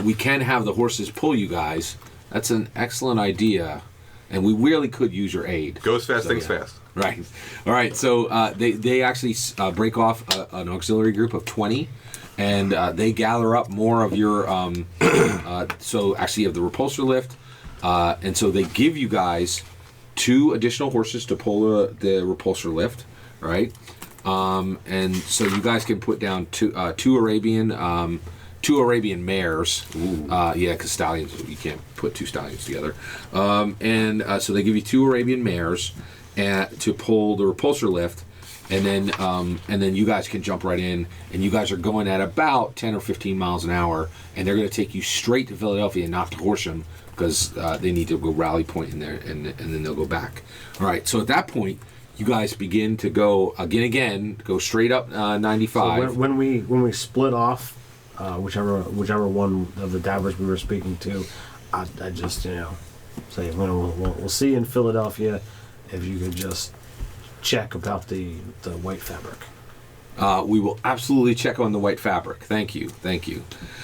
[SPEAKER 1] we can have the horses pull you guys. That's an excellent idea, and we really could use your aid.
[SPEAKER 3] Goes fast,
[SPEAKER 1] So,
[SPEAKER 3] things
[SPEAKER 1] yeah.
[SPEAKER 3] fast.
[SPEAKER 1] Right. All right, so they actually break off an auxiliary group of 20, and they gather up more of your, so actually you have the repulsor lift, and so they give you guys 2 additional horses to pull the repulsor lift, right? And so you guys can put down two Arabian mares. Yeah, because stallions, you can't put 2 stallions together. So they give you 2 Arabian mares to pull the repulsor lift, and then you guys can jump right in, and you guys are going at about 10 or 15 miles an hour, and they're going to take you straight to Philadelphia and not to Horsham, because they need to go rally point in there, and then they'll go back. All right, so at that point, you guys begin to go go straight up 95.
[SPEAKER 4] So when we split off, whichever one of the dabbers we were speaking to, I just say we'll see you in Philadelphia. If you could just check about the white fabric.
[SPEAKER 1] We will absolutely check on the white fabric. Thank you.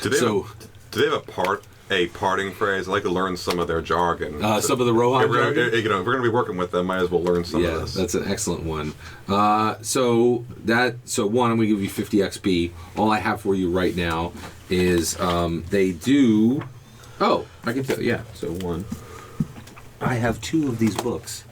[SPEAKER 3] Do they have a parting phrase? I'd like to learn some of their jargon.
[SPEAKER 1] Some of the Rohan jargon?
[SPEAKER 3] If we're going to be working with them, might as well learn some of this.
[SPEAKER 1] That's an excellent one. So one, I'm going to give you 50 XP. All I have for you right now is they do. Oh, I can tell. Yeah. So one, I have 2 of these books.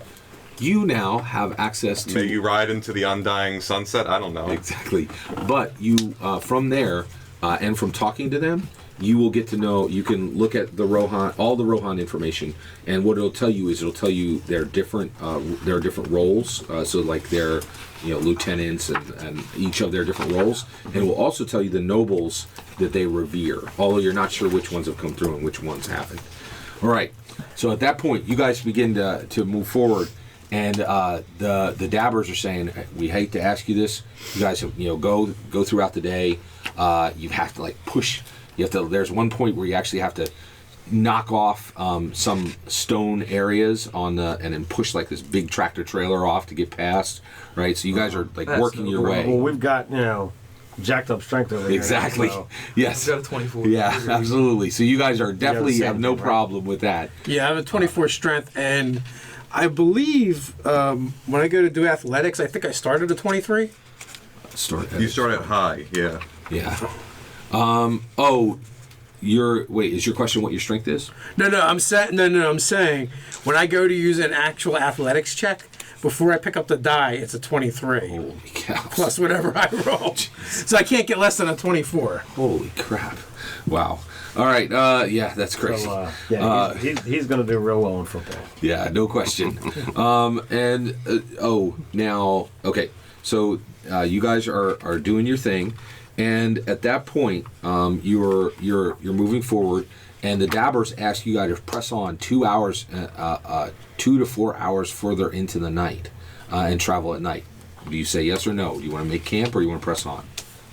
[SPEAKER 1] You now have access to.
[SPEAKER 3] May you ride into the undying sunset? I don't know.
[SPEAKER 1] Exactly. But you, from there, and from talking to them, you will get to know, you can look at the Rohan, all the Rohan information, and what it'll tell you is it'll tell you their different roles, so like their, lieutenants and each of their different roles, and it will also tell you the nobles that they revere, although you're not sure which ones have come through and which ones haven't. All right, so at that point, you guys begin to move forward, and the dabbers are saying, we hate to ask you this, you guys have, go throughout the day, you have to push. There's one point where you actually have to knock off some stone areas and then push this big tractor trailer off to get past, right? So you guys are working your way.
[SPEAKER 4] Well, we've got jacked up strength over here.
[SPEAKER 1] Exactly.
[SPEAKER 4] So.
[SPEAKER 1] Yes.
[SPEAKER 5] I've got a 24.
[SPEAKER 1] Yeah, absolutely. So you guys are definitely
[SPEAKER 4] same
[SPEAKER 1] have no
[SPEAKER 4] thing, right?
[SPEAKER 1] problem with that.
[SPEAKER 7] Yeah, I have a 24 strength, and I believe when I go to do athletics, I think I started at 23.
[SPEAKER 3] You start at high, yeah.
[SPEAKER 1] Yeah. Is your question what your strength is?
[SPEAKER 7] No, I'm saying when I go to use an actual athletics check, before I pick up the die, it's a 23.
[SPEAKER 1] Holy cow.
[SPEAKER 7] Plus whatever I roll. So I can't get less than a 24.
[SPEAKER 1] Holy crap. Wow. All right. Yeah, that's crazy.
[SPEAKER 4] So, he's going to do real well in football.
[SPEAKER 1] Yeah, no question. Now, okay. So you guys are doing your thing, and at that point, you're moving forward, and the dabbers ask you guys to press on 2 hours, 2 to 4 hours further into the night, and travel at night. Do you say yes or no? Do you want to make camp, or you want to press on?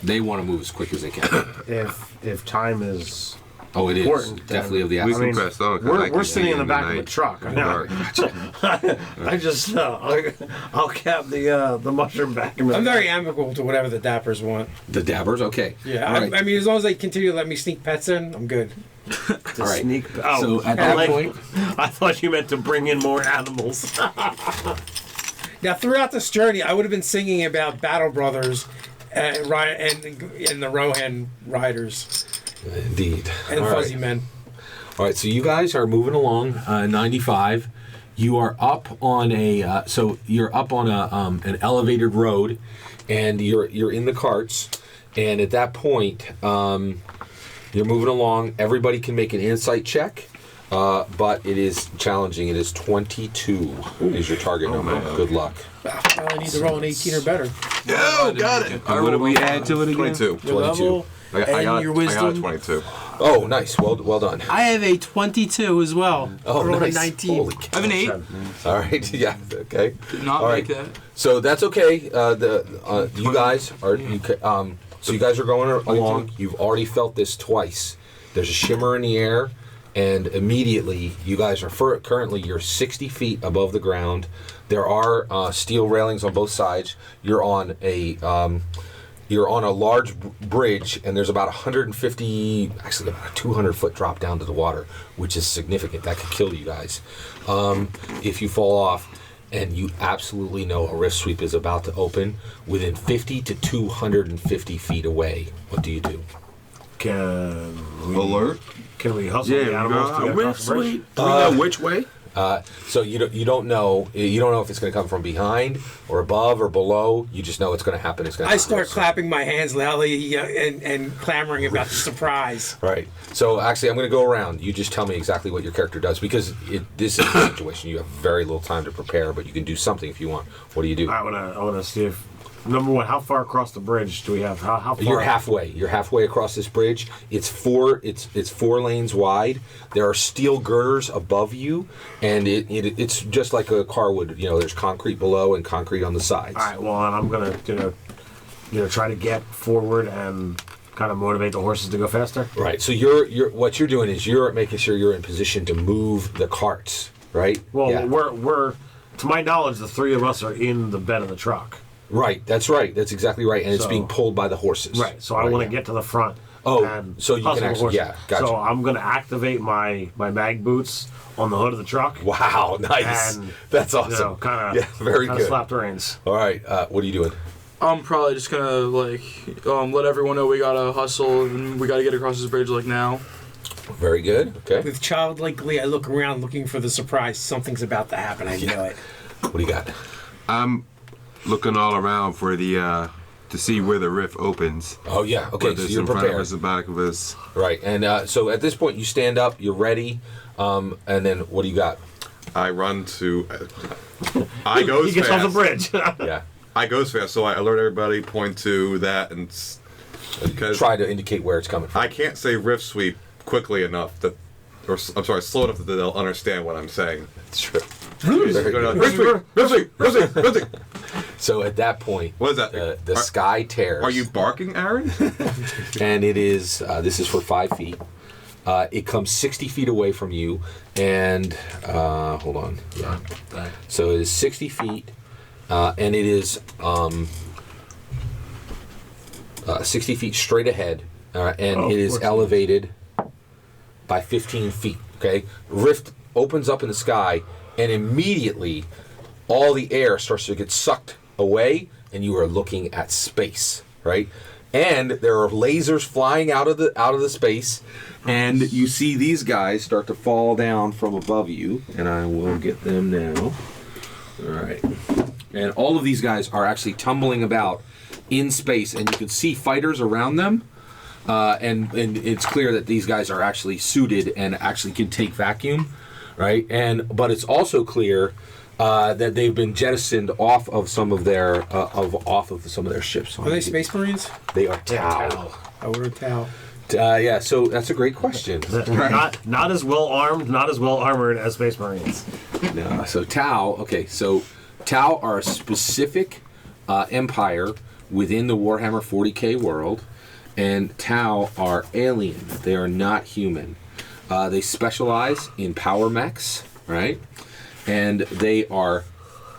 [SPEAKER 1] They want to move as quick as they can.
[SPEAKER 4] If time is
[SPEAKER 1] it
[SPEAKER 4] important,
[SPEAKER 1] is definitely of the
[SPEAKER 6] We
[SPEAKER 1] essence.
[SPEAKER 6] can press on. 'Cause I
[SPEAKER 4] we're
[SPEAKER 6] can
[SPEAKER 4] sitting
[SPEAKER 6] see
[SPEAKER 4] in the back of the
[SPEAKER 6] night.
[SPEAKER 4] truck. I know. I just I'll cap the mushroom back.
[SPEAKER 7] I'm very amicable to whatever the dappers want.
[SPEAKER 1] The dabbers, okay.
[SPEAKER 7] Yeah,
[SPEAKER 1] All right.
[SPEAKER 7] I mean, as long as they continue to let me sneak pets in, I'm good.
[SPEAKER 1] All right.
[SPEAKER 4] So
[SPEAKER 1] at that point,
[SPEAKER 4] I thought you meant to bring in more animals.
[SPEAKER 7] Now, throughout this journey, I would have been singing about Battle Brothers and the Rohan riders
[SPEAKER 1] Indeed.
[SPEAKER 7] and
[SPEAKER 1] All
[SPEAKER 7] Fuzzy
[SPEAKER 1] right.
[SPEAKER 7] Men.
[SPEAKER 1] All right, so you guys are moving along 95. You are up on a you're up on an elevated road, and you're in the carts. And at that point, you're moving along. Everybody can make an insight check, but it is challenging. It is 22 is your target number. Good luck.
[SPEAKER 7] I only need to roll an 18 or better.
[SPEAKER 3] Oh, got it.
[SPEAKER 6] And what do we add to it again?
[SPEAKER 3] 22.
[SPEAKER 7] Your
[SPEAKER 1] 22.
[SPEAKER 7] level
[SPEAKER 3] I
[SPEAKER 7] and
[SPEAKER 3] got
[SPEAKER 7] your
[SPEAKER 3] I got a
[SPEAKER 7] wisdom.
[SPEAKER 3] 22.
[SPEAKER 1] Oh, nice. Well done.
[SPEAKER 7] I have a 22 as well.
[SPEAKER 1] Oh,
[SPEAKER 7] I rolled
[SPEAKER 1] nice.
[SPEAKER 7] a 19.
[SPEAKER 1] Holy
[SPEAKER 5] I have an 8.
[SPEAKER 1] All right. Yeah. Okay.
[SPEAKER 5] Did not
[SPEAKER 1] All
[SPEAKER 5] make
[SPEAKER 1] right.
[SPEAKER 5] that.
[SPEAKER 1] So that's okay. You guys are so you guys are going along. You've already felt this twice. There's a shimmer in the air, and immediately you guys are currently you're 60 feet above the ground. There are steel railings on both sides. You're on a large bridge, and there's about 150, actually about a 200-foot drop down to the water, which is significant. That could kill you guys if you fall off. And you absolutely know a rift sweep is about to open within 50 to 250 feet away. What do you do?
[SPEAKER 4] Can we,
[SPEAKER 3] Alert.
[SPEAKER 4] Can we hustle the animals to get across the bridge?
[SPEAKER 6] Do we know which way?
[SPEAKER 1] So you don't know if it's going to come from behind or above or below. You just know it's going to happen. It's going to.
[SPEAKER 7] I start clapping my hands loudly and clamoring about the surprise.
[SPEAKER 1] Right. So actually, I'm going to go around. You just tell me exactly what your character does because this is a situation you have very little time to prepare, but you can do something if you want. What do you do?
[SPEAKER 4] I wanna see if number one, how far across the bridge do we have? How far?
[SPEAKER 1] You're halfway. You're halfway across this bridge. It's four lanes wide. There are steel girders above you, and it's just like a car would. There's concrete below and concrete on the sides.
[SPEAKER 4] All right. Well, and I'm gonna try to get forward and kind of motivate the horses to go faster.
[SPEAKER 1] Right. So what you're doing is you're making sure you're in position to move the carts. Right.
[SPEAKER 4] Well,
[SPEAKER 1] Yeah.
[SPEAKER 4] we're to my knowledge, the three of us are in the bed of the truck.
[SPEAKER 1] Right. That's right. That's exactly right. And it's
[SPEAKER 4] So-
[SPEAKER 1] being pulled by the horses.
[SPEAKER 4] Right. So I want to get to the front.
[SPEAKER 1] Oh,
[SPEAKER 4] and
[SPEAKER 1] so you
[SPEAKER 4] hustle
[SPEAKER 1] can
[SPEAKER 4] the
[SPEAKER 1] actually-
[SPEAKER 4] horses.
[SPEAKER 1] yeah, gotcha.
[SPEAKER 4] So I'm going to activate my mag boots on the hood of the truck.
[SPEAKER 1] Wow. Nice.
[SPEAKER 4] And,
[SPEAKER 1] That's awesome.
[SPEAKER 4] Kind of
[SPEAKER 1] Yeah. Very good.
[SPEAKER 4] slap the reins.
[SPEAKER 1] All right. What are you doing?
[SPEAKER 5] I'm probably just gonna let everyone know we gotta hustle and we gotta get across this bridge now.
[SPEAKER 1] Very good. Okay.
[SPEAKER 7] With childlike glee, I look around looking for the surprise. Something's about to happen. I know it.
[SPEAKER 1] What do you got?
[SPEAKER 6] I'm looking all around for the to see where the rift opens.
[SPEAKER 1] Oh yeah. Okay.
[SPEAKER 6] Whether
[SPEAKER 1] So
[SPEAKER 6] it's
[SPEAKER 1] you're
[SPEAKER 6] in front of
[SPEAKER 1] prepared.
[SPEAKER 6] us, the back of us.
[SPEAKER 1] Right. And so at this point, you stand up. You're ready. And then what do you got?
[SPEAKER 3] I run to. I goes
[SPEAKER 4] He gets
[SPEAKER 3] fast.
[SPEAKER 4] off the bridge.
[SPEAKER 1] Yeah.
[SPEAKER 3] I goes fast, so I alert everybody, point to that, and because
[SPEAKER 1] Try to indicate where it's coming from.
[SPEAKER 3] I can't say rift sweep quickly enough slow enough that they'll understand what I'm saying.
[SPEAKER 1] It's true.
[SPEAKER 3] Rift sweep, rift sweep, rift sweep, rift sweep.
[SPEAKER 1] So at that point,
[SPEAKER 3] What is that?
[SPEAKER 1] the sky tears.
[SPEAKER 3] Are you barking, Aaron?
[SPEAKER 1] And it is. This is for 5 feet. It comes 60 feet away from you, and hold on. Yeah. So it is 60 feet, and it is 60 feet straight ahead, and it is
[SPEAKER 4] 14.
[SPEAKER 1] elevated by 15 feet. Okay, rift opens up in the sky, and immediately all the air starts to get sucked away, and you are looking at space. Right. And there are lasers flying out of the space, and you see these guys start to fall down from above you. And I will get them now. All right. And all of these guys are actually tumbling about in space, and you can see fighters around them. And it's clear that these guys are actually suited and actually can take vacuum, right? But it's also clear that they've been jettisoned off of some of their ships.
[SPEAKER 7] Are they Space Marines?
[SPEAKER 1] They are Tau.
[SPEAKER 7] I ordered Tau.
[SPEAKER 1] Yeah, so that's a great question.
[SPEAKER 4] Not as well armed, not as well armored as Space Marines.
[SPEAKER 1] No, so Tau. Okay, so Tau are a specific empire within the Warhammer 40k world, and Tau are alien. They are not human. They specialize in power mechs, right? And they are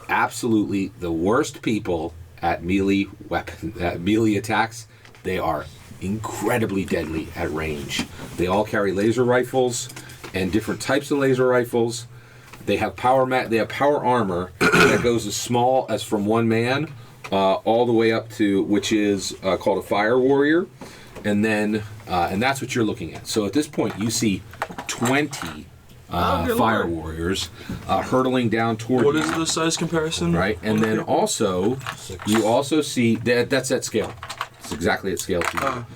[SPEAKER 1] absolutely the worst people at melee attacks. They are incredibly deadly at range. They all carry laser rifles and different types of laser rifles. They have power armor that goes as small as from one man all the way up to, which is called a fire warrior, and then and that's what you're looking at. So at this point, you see 20 fire warriors hurtling down toward
[SPEAKER 5] What
[SPEAKER 1] you.
[SPEAKER 5] is the size comparison?
[SPEAKER 1] Right, and then also you also see that's at scale. It's exactly at scale.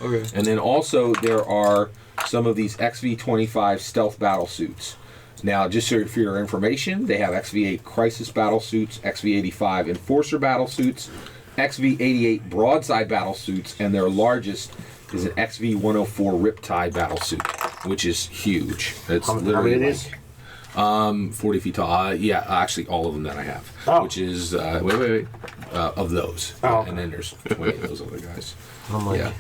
[SPEAKER 5] Okay.
[SPEAKER 1] And then also there are some of these XV-25 stealth battle suits. Now, just for your information, they have XV-8 crisis battle suits, XV-85 enforcer battle suits, XV-88 broadside battle suits, and their largest is an XV-104 riptide battle suit, which is huge. It's
[SPEAKER 4] How
[SPEAKER 1] literally
[SPEAKER 4] many it is?
[SPEAKER 1] 40 feet tall. Yeah, actually all of them that I have, which is wait, of those.
[SPEAKER 4] Oh, okay.
[SPEAKER 1] And then there's 20 of those other guys.
[SPEAKER 4] I'm like,
[SPEAKER 1] Yeah.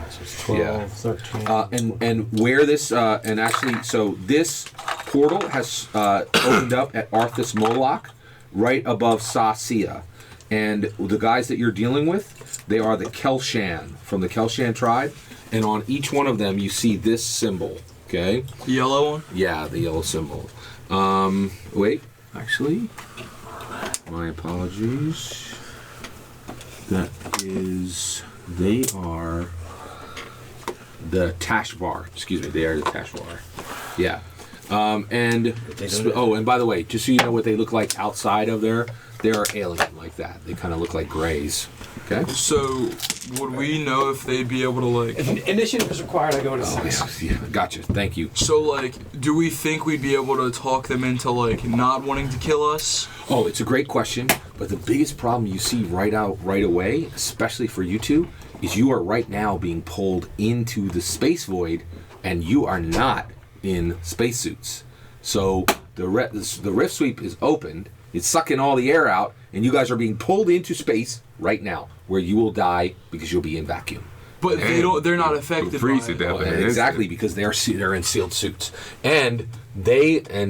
[SPEAKER 4] so it's 12,
[SPEAKER 1] Yeah.
[SPEAKER 4] 13.
[SPEAKER 1] And where this and actually, so this portal has opened up at Arthas Moloch, right above Sacia, and the guys that you're dealing with, they are the Kelshan from the Kelshan tribe, and on each one of them you see this symbol. Okay.
[SPEAKER 5] The yellow one?
[SPEAKER 1] Yeah, the yellow symbol. Wait, actually, my apologies. That is, they are the Tashvar. Excuse me, they are the Tashvar. Yeah. And by the way, just so you know what they look like outside of there, they're alien like that. They kind of look like grays. Okay.
[SPEAKER 5] So, would we know if they'd be able to, like...
[SPEAKER 7] If initiative is required, I go to 6.
[SPEAKER 1] Yeah, gotcha. Thank you.
[SPEAKER 5] So, like, do we think we'd be able to talk them into, like, not wanting to kill us?
[SPEAKER 1] Oh, it's a great question, but the biggest problem you see right away, especially for you two, is you are right now being pulled into the space void, and you are not in spacesuits. So the rift sweep is opened, it's sucking all the air out, and you guys are being pulled into space right now, where you will die because you'll be in vacuum.
[SPEAKER 5] But they're not affected
[SPEAKER 6] freeze
[SPEAKER 5] by
[SPEAKER 6] to
[SPEAKER 5] it.
[SPEAKER 6] death.
[SPEAKER 1] Well, exactly, because they're in sealed suits, and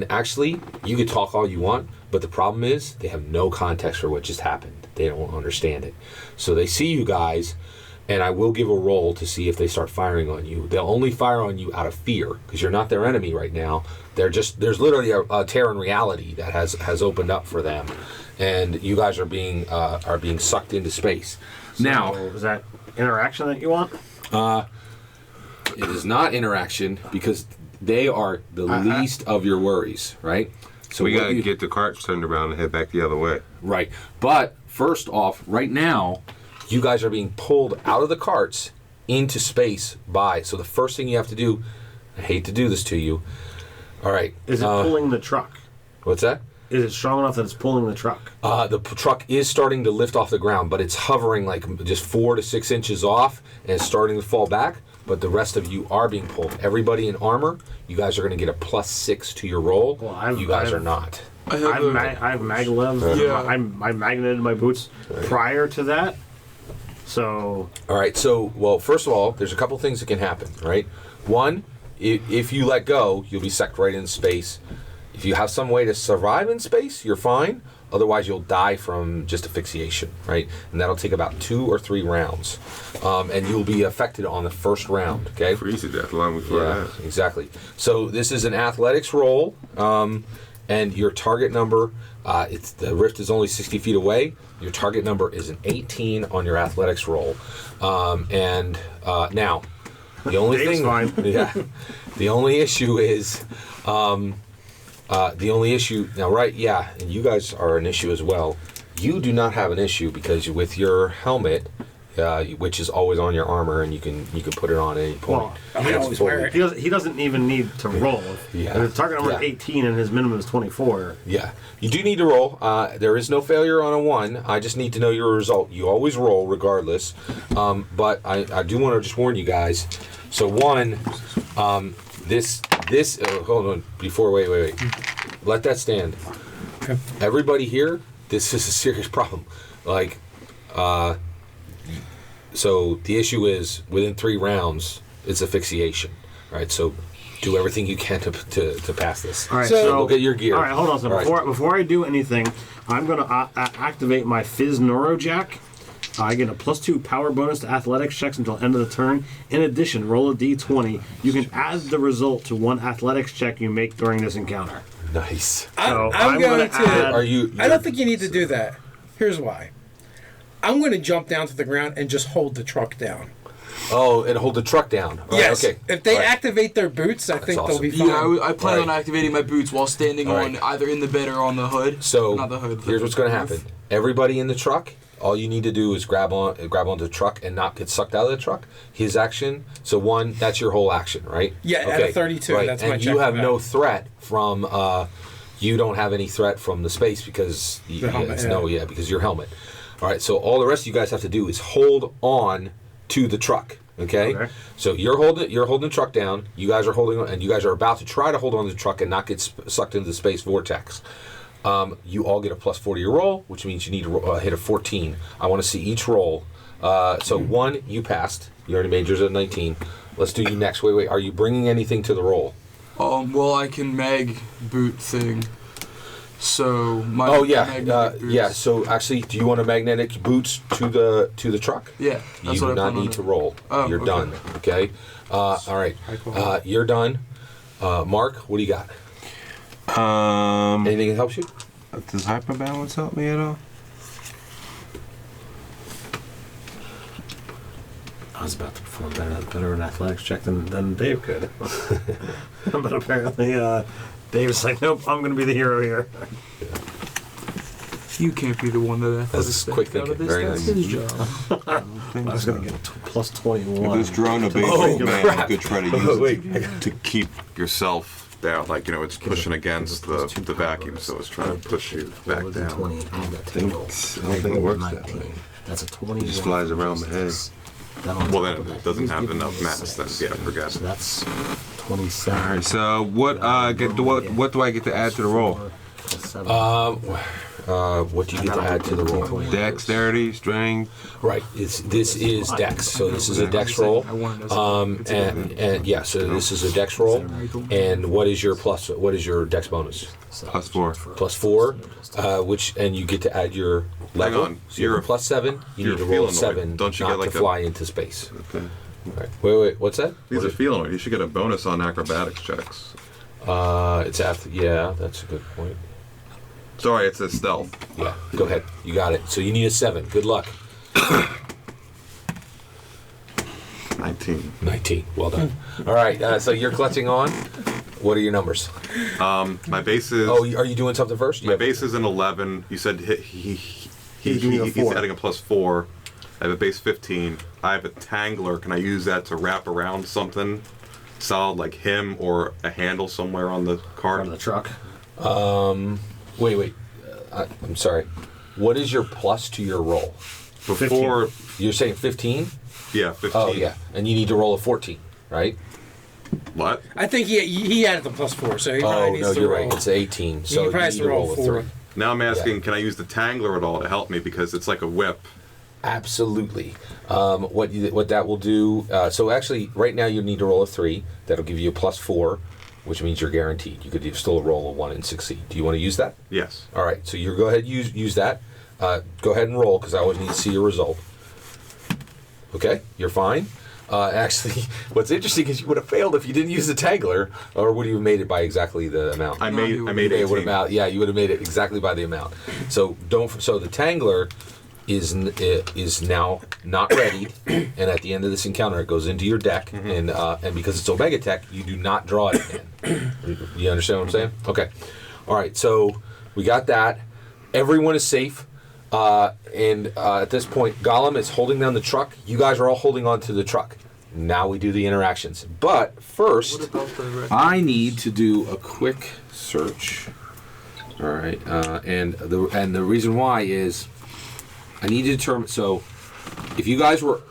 [SPEAKER 1] actually you can talk all you want, but the problem is they have no context for what just happened. They don't understand it, so they see you guys, and I will give a roll to see if they start firing on you. They'll only fire on you out of fear because you're not their enemy right now. There's literally a Terran reality that has opened up for them, and you guys are being sucked into space. Now,
[SPEAKER 4] is that interaction that you want?
[SPEAKER 1] it is not interaction because they are the least of your worries, right? So
[SPEAKER 6] We gotta get the carts turned around and head back the other way.
[SPEAKER 1] right. But first off, right now, you guys are being pulled out of the carts into space so the first thing you have to do, I hate to do this to you. All right.
[SPEAKER 4] Is it pulling the truck?
[SPEAKER 1] What's that?
[SPEAKER 4] Is it strong enough that it's pulling the truck?
[SPEAKER 1] The truck is starting to lift off the ground, but it's hovering like just 4 to 6 inches off, and it's starting to fall back. But the rest of you are being pulled. Everybody in armor, you guys are going to get a +6 to your roll.
[SPEAKER 4] Well,
[SPEAKER 1] you guys are not.
[SPEAKER 4] I have maglev.
[SPEAKER 5] Yeah.
[SPEAKER 4] I magneted my boots prior to that. So
[SPEAKER 1] All right. So, well, first of all, there's a couple things that can happen, right? One, if you let go, you'll be sucked right in space. If you have some way to survive in space, you're fine. Otherwise, you'll die from just asphyxiation, right? And that'll take about 2 or 3 rounds. And you'll be affected on the first round, okay?
[SPEAKER 6] Freeze to death long before
[SPEAKER 1] Yeah,
[SPEAKER 6] that.
[SPEAKER 1] exactly. So this is an athletics roll, and your target number, the rift is only 60 feet away. Your target number is an 18 on your athletics roll. Now, the only
[SPEAKER 4] Dave's
[SPEAKER 1] thing,
[SPEAKER 4] fine.
[SPEAKER 1] yeah, the only issue is, right, yeah, and you guys are an issue as well. You do not have an issue because with your helmet, which is always on your armor, and you can put it on at any point.
[SPEAKER 4] Well,
[SPEAKER 7] I always wear it.
[SPEAKER 4] he doesn't even need to roll.
[SPEAKER 1] Yeah.
[SPEAKER 4] And the target number is
[SPEAKER 1] Yeah.
[SPEAKER 4] 18 and his minimum is 24.
[SPEAKER 1] Yeah, you do need to roll. There is no failure on a 1. I just need to know your result. You always roll regardless. But I do want to just warn you guys. So 1, this. Hold on. Wait. Let that stand.
[SPEAKER 7] Okay.
[SPEAKER 1] Everybody here, this is a serious problem. Like, so the issue is within 3 rounds, it's asphyxiation. Right. So do everything you can to pass this.
[SPEAKER 4] All right,
[SPEAKER 7] So-
[SPEAKER 1] Look at your gear.
[SPEAKER 4] All right, hold on. So
[SPEAKER 1] All right.
[SPEAKER 4] before I do anything, I'm going to activate my Fizz Neurojack. I get a +2 power bonus to athletics checks until end of the turn. In addition, roll a d20. You can add the result to one athletics check you make during this encounter.
[SPEAKER 1] Nice.
[SPEAKER 4] So
[SPEAKER 7] I'm
[SPEAKER 4] gonna
[SPEAKER 7] going to.
[SPEAKER 4] add-
[SPEAKER 1] Are you?
[SPEAKER 7] I don't think you need to do that. Here's why. I'm going to jump down to the ground and just hold the truck down.
[SPEAKER 1] Oh, and hold the truck down. All
[SPEAKER 7] Yes.
[SPEAKER 1] Right, okay.
[SPEAKER 7] If they
[SPEAKER 1] All right.
[SPEAKER 7] activate their boots, I think they'll
[SPEAKER 1] awesome.
[SPEAKER 7] be fine.
[SPEAKER 5] Yeah, I plan on
[SPEAKER 1] Alright.
[SPEAKER 5] activating my boots while standing
[SPEAKER 1] Alright.
[SPEAKER 5] on either in the bed or on the hood.
[SPEAKER 1] So
[SPEAKER 5] not the hood.
[SPEAKER 1] here's what's going to happen. Everybody in the truck, all you need to do is grab onto the truck and not get sucked out of the truck. His action. So one, that's your whole action, right?
[SPEAKER 7] Yeah, at a 32,
[SPEAKER 1] Right.
[SPEAKER 7] that's my
[SPEAKER 1] and
[SPEAKER 7] check
[SPEAKER 1] you have
[SPEAKER 7] for
[SPEAKER 1] no
[SPEAKER 7] that.
[SPEAKER 1] threat from. You don't have any threat from the space because
[SPEAKER 7] helmet,
[SPEAKER 1] because your helmet. All right. So all the rest of you guys have to do is hold on to the truck. Okay? So you're holding the truck down. You guys are holding on, and you guys are about to try to hold on to the truck and not get sucked into the space vortex. You all get a +4 to your roll, which means you need to hit a 14. I want to see each roll. So 1, you passed. You already made yours at 19. Let's do you next. Wait. Are you bringing anything to the roll?
[SPEAKER 5] Well, I can mag boot thing. So my
[SPEAKER 1] Oh yeah,
[SPEAKER 5] magnetic boots.
[SPEAKER 1] yeah. So actually, do you want a magnetic boots to the truck?
[SPEAKER 5] Yeah, that's
[SPEAKER 1] You
[SPEAKER 5] what
[SPEAKER 1] do
[SPEAKER 5] I
[SPEAKER 1] not
[SPEAKER 5] plan on
[SPEAKER 1] need to
[SPEAKER 5] doing.
[SPEAKER 1] roll.
[SPEAKER 5] Oh,
[SPEAKER 1] You're
[SPEAKER 5] okay.
[SPEAKER 1] done. Okay. All right. You're done. Mark, what do you got? Anything that helps you?
[SPEAKER 6] Does hyperbalance help me at all?
[SPEAKER 4] I was about to perform better in athletics check than Dave could. But apparently, Dave's like, nope, I'm going to be the hero here.
[SPEAKER 5] You can't be the one that
[SPEAKER 1] That's quick
[SPEAKER 5] out of
[SPEAKER 1] thinking.
[SPEAKER 5] this.
[SPEAKER 1] Very
[SPEAKER 5] That's
[SPEAKER 1] nice.
[SPEAKER 5] his job.
[SPEAKER 4] I was going to get plus 21.
[SPEAKER 6] If this drone obeys
[SPEAKER 1] Oh,
[SPEAKER 6] the command,
[SPEAKER 1] crap.
[SPEAKER 6] you could try to use
[SPEAKER 1] Oh,
[SPEAKER 6] it
[SPEAKER 1] wait.
[SPEAKER 3] To keep yourself down, like, it's pushing against the vacuum, so it's trying to push you back down.
[SPEAKER 6] I don't think it works that way.
[SPEAKER 4] That's a 20.
[SPEAKER 6] It just flies around my head.
[SPEAKER 3] Well, then it doesn't have enough mass, then, yeah, forget
[SPEAKER 4] So
[SPEAKER 3] it.
[SPEAKER 4] that's 27.
[SPEAKER 6] All right. So what what do I get to add to the roll?
[SPEAKER 1] What do you get to add to the roll?
[SPEAKER 6] Dexterity, strength.
[SPEAKER 1] Right. This is Dex. So this is a Dex roll. And yeah. So this is a Dex roll. And what is your Dex bonus?
[SPEAKER 6] +4.
[SPEAKER 1] +4, and you get to add your level.
[SPEAKER 3] on,
[SPEAKER 1] So you're
[SPEAKER 3] you're-
[SPEAKER 1] +7. You
[SPEAKER 3] you're
[SPEAKER 1] need to roll a
[SPEAKER 3] feeling
[SPEAKER 1] 7
[SPEAKER 3] right. Don't you
[SPEAKER 1] not
[SPEAKER 3] get like
[SPEAKER 1] to
[SPEAKER 3] a-
[SPEAKER 1] fly into space.
[SPEAKER 6] Okay.
[SPEAKER 1] Right. Wait. What's that?
[SPEAKER 3] These are feeling. You should get a bonus on acrobatics checks.
[SPEAKER 1] It's after. Yeah, that's a good point.
[SPEAKER 3] Sorry, it says stealth.
[SPEAKER 1] Yeah. Go ahead. You got it. So you need a 7. Good luck.
[SPEAKER 3] 19.
[SPEAKER 1] 19. Well done. All right. So you're clutching on. What are your numbers?
[SPEAKER 3] My base is.
[SPEAKER 1] Oh, are you doing something first?
[SPEAKER 3] My base is an 11. You said he's adding a +4. I have a base 15. I have a tangler. Can I use that to wrap around something solid like him or a handle somewhere on the cart?
[SPEAKER 4] On the truck.
[SPEAKER 1] Wait. I'm sorry. What is your plus to your roll?
[SPEAKER 3] Before,
[SPEAKER 1] You're saying 15?
[SPEAKER 3] yeah, 15.
[SPEAKER 1] Oh, yeah. And you need to roll a 14, right?
[SPEAKER 3] What?
[SPEAKER 7] I think he added the +4, so he probably
[SPEAKER 1] Oh,
[SPEAKER 7] needs
[SPEAKER 1] no,
[SPEAKER 7] to
[SPEAKER 1] you're
[SPEAKER 7] roll.
[SPEAKER 1] right. It's 18. So
[SPEAKER 7] He
[SPEAKER 1] you
[SPEAKER 7] probably
[SPEAKER 1] need
[SPEAKER 7] has
[SPEAKER 1] to
[SPEAKER 7] to roll
[SPEAKER 1] roll a
[SPEAKER 7] 4.
[SPEAKER 1] 3.
[SPEAKER 3] Now I'm asking,
[SPEAKER 1] Yeah.
[SPEAKER 3] can I use the tangler at all to help me because it's like a whip?
[SPEAKER 1] Absolutely. What that will do, so actually, right now you need to roll a 3. That'll give you a +4, which means you're guaranteed. You could still roll a 1 and succeed. Do you want to use that?
[SPEAKER 3] Yes.
[SPEAKER 1] All right, so you go ahead and use that. Go ahead and roll, because I always need to see your result. Okay, you're fine. Actually, what's interesting is you would have failed if you didn't use the tangler, or would you have made it by exactly the amount?
[SPEAKER 3] I
[SPEAKER 5] No,
[SPEAKER 3] made
[SPEAKER 5] you
[SPEAKER 3] I
[SPEAKER 5] would-
[SPEAKER 3] made
[SPEAKER 1] You would
[SPEAKER 3] 18.
[SPEAKER 1] have you would have made it exactly by the amount. So so the tangler is now not ready, and at the end of this encounter, it goes into your deck, and because it's Omega Tech, you do not draw it again. You understand what I'm saying? Okay. All right. So we got that. Everyone is safe. And at this point, Gollum is holding down the truck. You guys are all holding on to the truck. Now we do the interactions. But first,
[SPEAKER 5] What about the rest?
[SPEAKER 1] I need to do a quick search. All right, and the reason why is I need to determine. So, if you guys were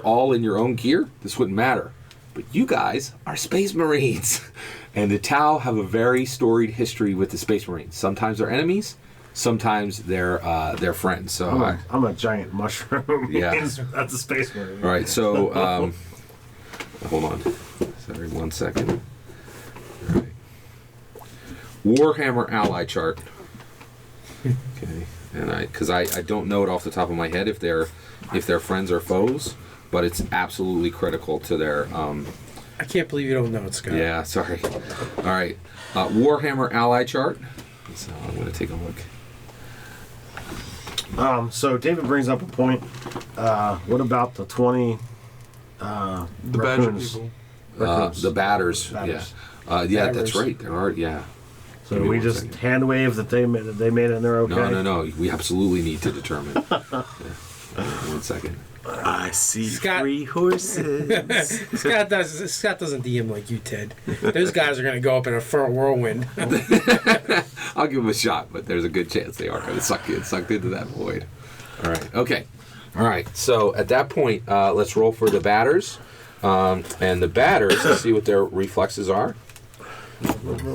[SPEAKER 1] all in your own gear, this wouldn't matter. But you guys are Space Marines, and the Tau have a very storied history with the Space Marines. Sometimes they're enemies, sometimes they're friends. So,
[SPEAKER 4] I'm a giant mushroom.
[SPEAKER 1] Yeah.
[SPEAKER 4] That's a space marine.
[SPEAKER 1] all right. So, hold on. Sorry, 1 second. All right. Warhammer ally chart. Okay, and because I don't know it off the top of my head if they're friends or foes, but it's absolutely critical to their.
[SPEAKER 7] I can't believe you don't know it, Scott.
[SPEAKER 1] Yeah, sorry. All right, Warhammer ally chart. So I'm going to take a look.
[SPEAKER 4] So David brings up a point. What about the 20
[SPEAKER 5] The badger
[SPEAKER 4] raccoons?
[SPEAKER 5] people.
[SPEAKER 1] The batters.
[SPEAKER 4] Batters.
[SPEAKER 1] Yeah, that's
[SPEAKER 7] Batters.
[SPEAKER 1] right. There are. Yeah.
[SPEAKER 4] So
[SPEAKER 1] Give me
[SPEAKER 4] we
[SPEAKER 1] one
[SPEAKER 4] just
[SPEAKER 1] second.
[SPEAKER 4] hand wave that they made it and they're okay?
[SPEAKER 1] No. We absolutely need to determine. Yeah. 1 second.
[SPEAKER 6] I see
[SPEAKER 7] Scott-
[SPEAKER 6] 3 horses.
[SPEAKER 7] Scott doesn't DM like you, Ted. Those guys are gonna go up in a whirlwind.
[SPEAKER 1] I'll give them a shot, but there's a good chance they are going to sucked into that void. All right. Okay. All right. So at that point, let's roll for the batters. And the batters, let's see what their reflexes are.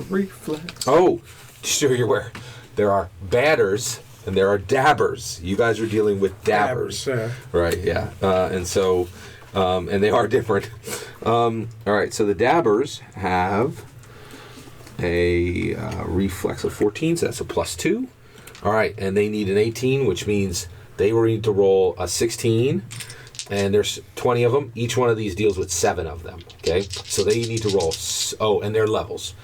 [SPEAKER 4] Reflex.
[SPEAKER 1] Oh, sure you're aware. There are batters and there are dabbers. You guys are dealing with dabbers. Right, yeah. And so, and they are different. All right, so the dabbers have a reflex of 14, so that's a +2. All right, and they need an 18, which means they will need to roll a 16. And there's 20 of them. Each one of these deals with 7 of them. Okay, so they need to roll. And they're levels.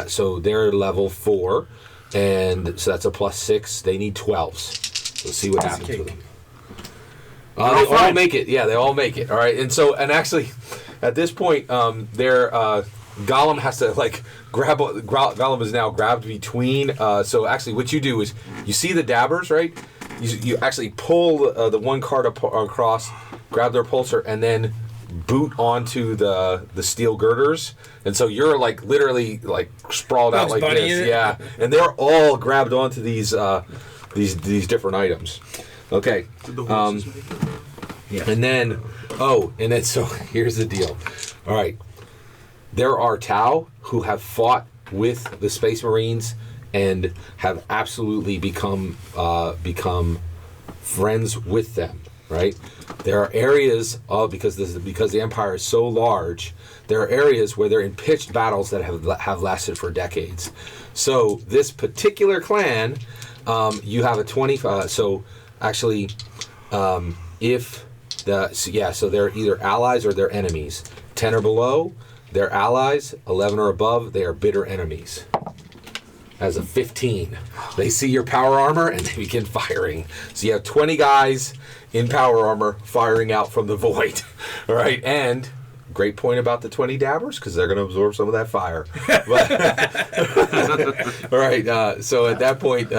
[SPEAKER 1] So they're level 4, and so that's a +6. They need 12s. Let's see what happens with them. They all make it. Yeah, they all make it. All right, and actually, at this point, their Gollum has to grab. Gollum is now grabbed between. So actually, what you do is you see the dabbers, right? You actually pull the one card across, grab their pulsar, and then boot onto the steel girders, and so you're literally sprawled out
[SPEAKER 7] Bugs
[SPEAKER 1] like
[SPEAKER 7] Bunny
[SPEAKER 1] this,
[SPEAKER 7] in it?
[SPEAKER 1] yeah. And they're all grabbed onto these different items. Okay,
[SPEAKER 5] Did the horses make it?
[SPEAKER 1] and then so here's the deal. All right, there are Tau who have fought with the Space Marines and have absolutely become friends with them. Right? There are areas because the Empire is so large. There are areas where they're in pitched battles that have lasted for decades. So this particular clan, you have a 20. So actually, so they're either allies or they're enemies. 10 or below, they're allies. 11 or above, they are bitter enemies. As a 15, they see your power armor and they begin firing. So you have 20 guys in power armor firing out from the void. All right, and great point about the 20 dabbers because they're going to absorb some of that fire. All right, so at that point,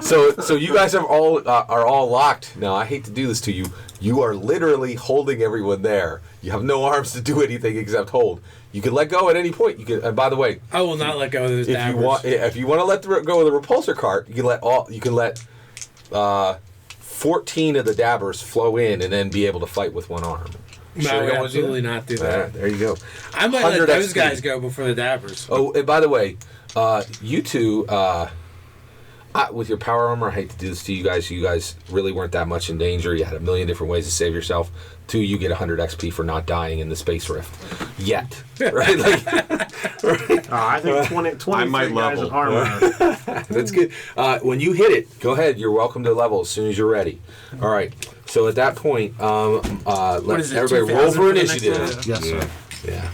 [SPEAKER 1] so you guys are all locked. Now I hate to do this to you. You are literally holding everyone there. You have no arms to do anything except hold. You can let go at any point. You can. And by the way,
[SPEAKER 7] I will not let go of those dabbers.
[SPEAKER 1] if you want to let go of the repulsor cart, you can let 14 of the dabbers flow in and then be able to fight with one arm.
[SPEAKER 7] No, I would absolutely not do that.
[SPEAKER 1] There you go.
[SPEAKER 7] I might let
[SPEAKER 1] 100
[SPEAKER 7] those
[SPEAKER 1] XP.
[SPEAKER 7] guys go before the dabbers.
[SPEAKER 1] Oh, and by the way, you two, with your power armor, I hate to do this to you guys. You guys really weren't that much in danger. You had a million different ways to save yourself. 2, you get 100 XP for not dying in the space rift. Yet. Right?
[SPEAKER 4] I think 20
[SPEAKER 3] I might
[SPEAKER 4] guys
[SPEAKER 3] level.
[SPEAKER 4] in armor.
[SPEAKER 1] That's good. When you hit it, go ahead. You're welcome to level as soon as you're ready. All right. So at that point, let
[SPEAKER 7] is it,
[SPEAKER 1] everybody roll
[SPEAKER 7] 2,000
[SPEAKER 1] for
[SPEAKER 7] for the next
[SPEAKER 1] initiative.
[SPEAKER 7] one?
[SPEAKER 4] Yes, sir.
[SPEAKER 1] Yeah.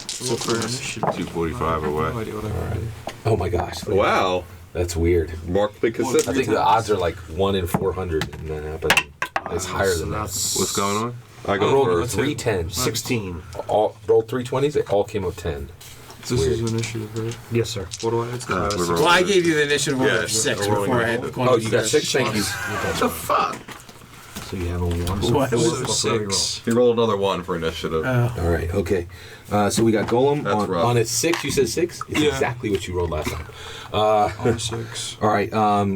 [SPEAKER 5] So for initiative.
[SPEAKER 6] 245
[SPEAKER 5] I have
[SPEAKER 6] away.
[SPEAKER 5] no idea what I would do.
[SPEAKER 1] Oh my gosh.
[SPEAKER 3] Wow.
[SPEAKER 1] That's weird.
[SPEAKER 3] Remarkably
[SPEAKER 1] I
[SPEAKER 3] consistent.
[SPEAKER 1] think the odds are 1 in 400 and that happens. It's higher than that.
[SPEAKER 6] What's going on?
[SPEAKER 3] I
[SPEAKER 1] I
[SPEAKER 3] go
[SPEAKER 1] rolled
[SPEAKER 3] first.
[SPEAKER 1] 3 10s.
[SPEAKER 4] 16.
[SPEAKER 1] Rolled 3 20s. They all came up 10.
[SPEAKER 5] This is initiative, right?
[SPEAKER 4] Yes, sir.
[SPEAKER 5] What do I have to do?
[SPEAKER 6] we're rolling.
[SPEAKER 7] Well, I gave you the initiative order
[SPEAKER 3] Yeah,
[SPEAKER 7] of 6
[SPEAKER 3] we're rolling
[SPEAKER 7] before I
[SPEAKER 3] it.
[SPEAKER 7] had gone
[SPEAKER 1] Oh, you got
[SPEAKER 7] upstairs.
[SPEAKER 1] 6. Thank you.
[SPEAKER 6] What the fuck?
[SPEAKER 4] So you have a 1.
[SPEAKER 7] What?
[SPEAKER 4] So
[SPEAKER 5] So
[SPEAKER 4] 4
[SPEAKER 5] 6.
[SPEAKER 3] You roll another 1 for initiative.
[SPEAKER 1] All right. Okay. So we got Golem
[SPEAKER 3] That's rough.
[SPEAKER 1] on its 6. You said 6. It's
[SPEAKER 5] Yeah.
[SPEAKER 1] exactly what you rolled last time.
[SPEAKER 5] On a 6.
[SPEAKER 1] All right.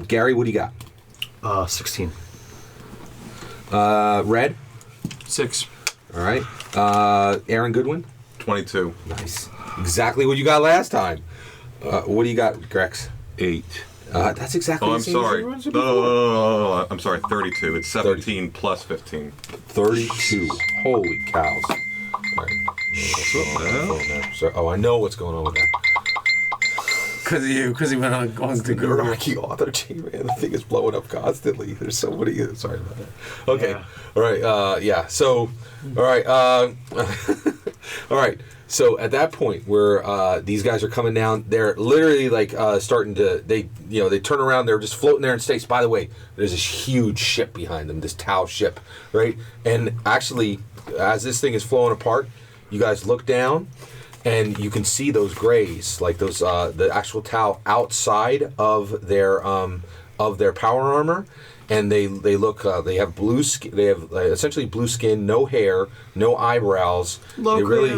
[SPEAKER 1] Gary, what do you got?
[SPEAKER 4] 16.
[SPEAKER 1] Red.
[SPEAKER 5] 6.
[SPEAKER 1] All right. Aaron Goodwin.
[SPEAKER 3] 22.
[SPEAKER 1] Nice. Exactly what you got last time. What do you got, Grex?
[SPEAKER 6] 8.
[SPEAKER 1] That's exactly
[SPEAKER 3] Oh,
[SPEAKER 1] the
[SPEAKER 3] I'm
[SPEAKER 1] same as
[SPEAKER 3] sorry.
[SPEAKER 1] everyone's
[SPEAKER 3] No,
[SPEAKER 1] before.
[SPEAKER 3] no. I'm sorry. 32. It's 17 plus 15.
[SPEAKER 1] 32. Holy cows. All right. So, I know what's going on with that.
[SPEAKER 7] Because of you, because he went on to Google.
[SPEAKER 1] Nerdarchy author, gee, man, the thing is blowing up constantly. There's so many. Sorry about that. Okay.
[SPEAKER 4] Yeah.
[SPEAKER 1] All right. Yeah. So, all right. All right. So at that point where these guys are coming down, they're literally like starting to. They turn around. They're just floating there in space. By the way, there's this huge ship behind them, this Tau ship, right? And actually, as this thing is flowing apart, you guys look down, and you can see those grays, like those the actual Tau outside of their power armor. And they look they have blue skin. They have essentially blue skin, no hair, no eyebrows. They really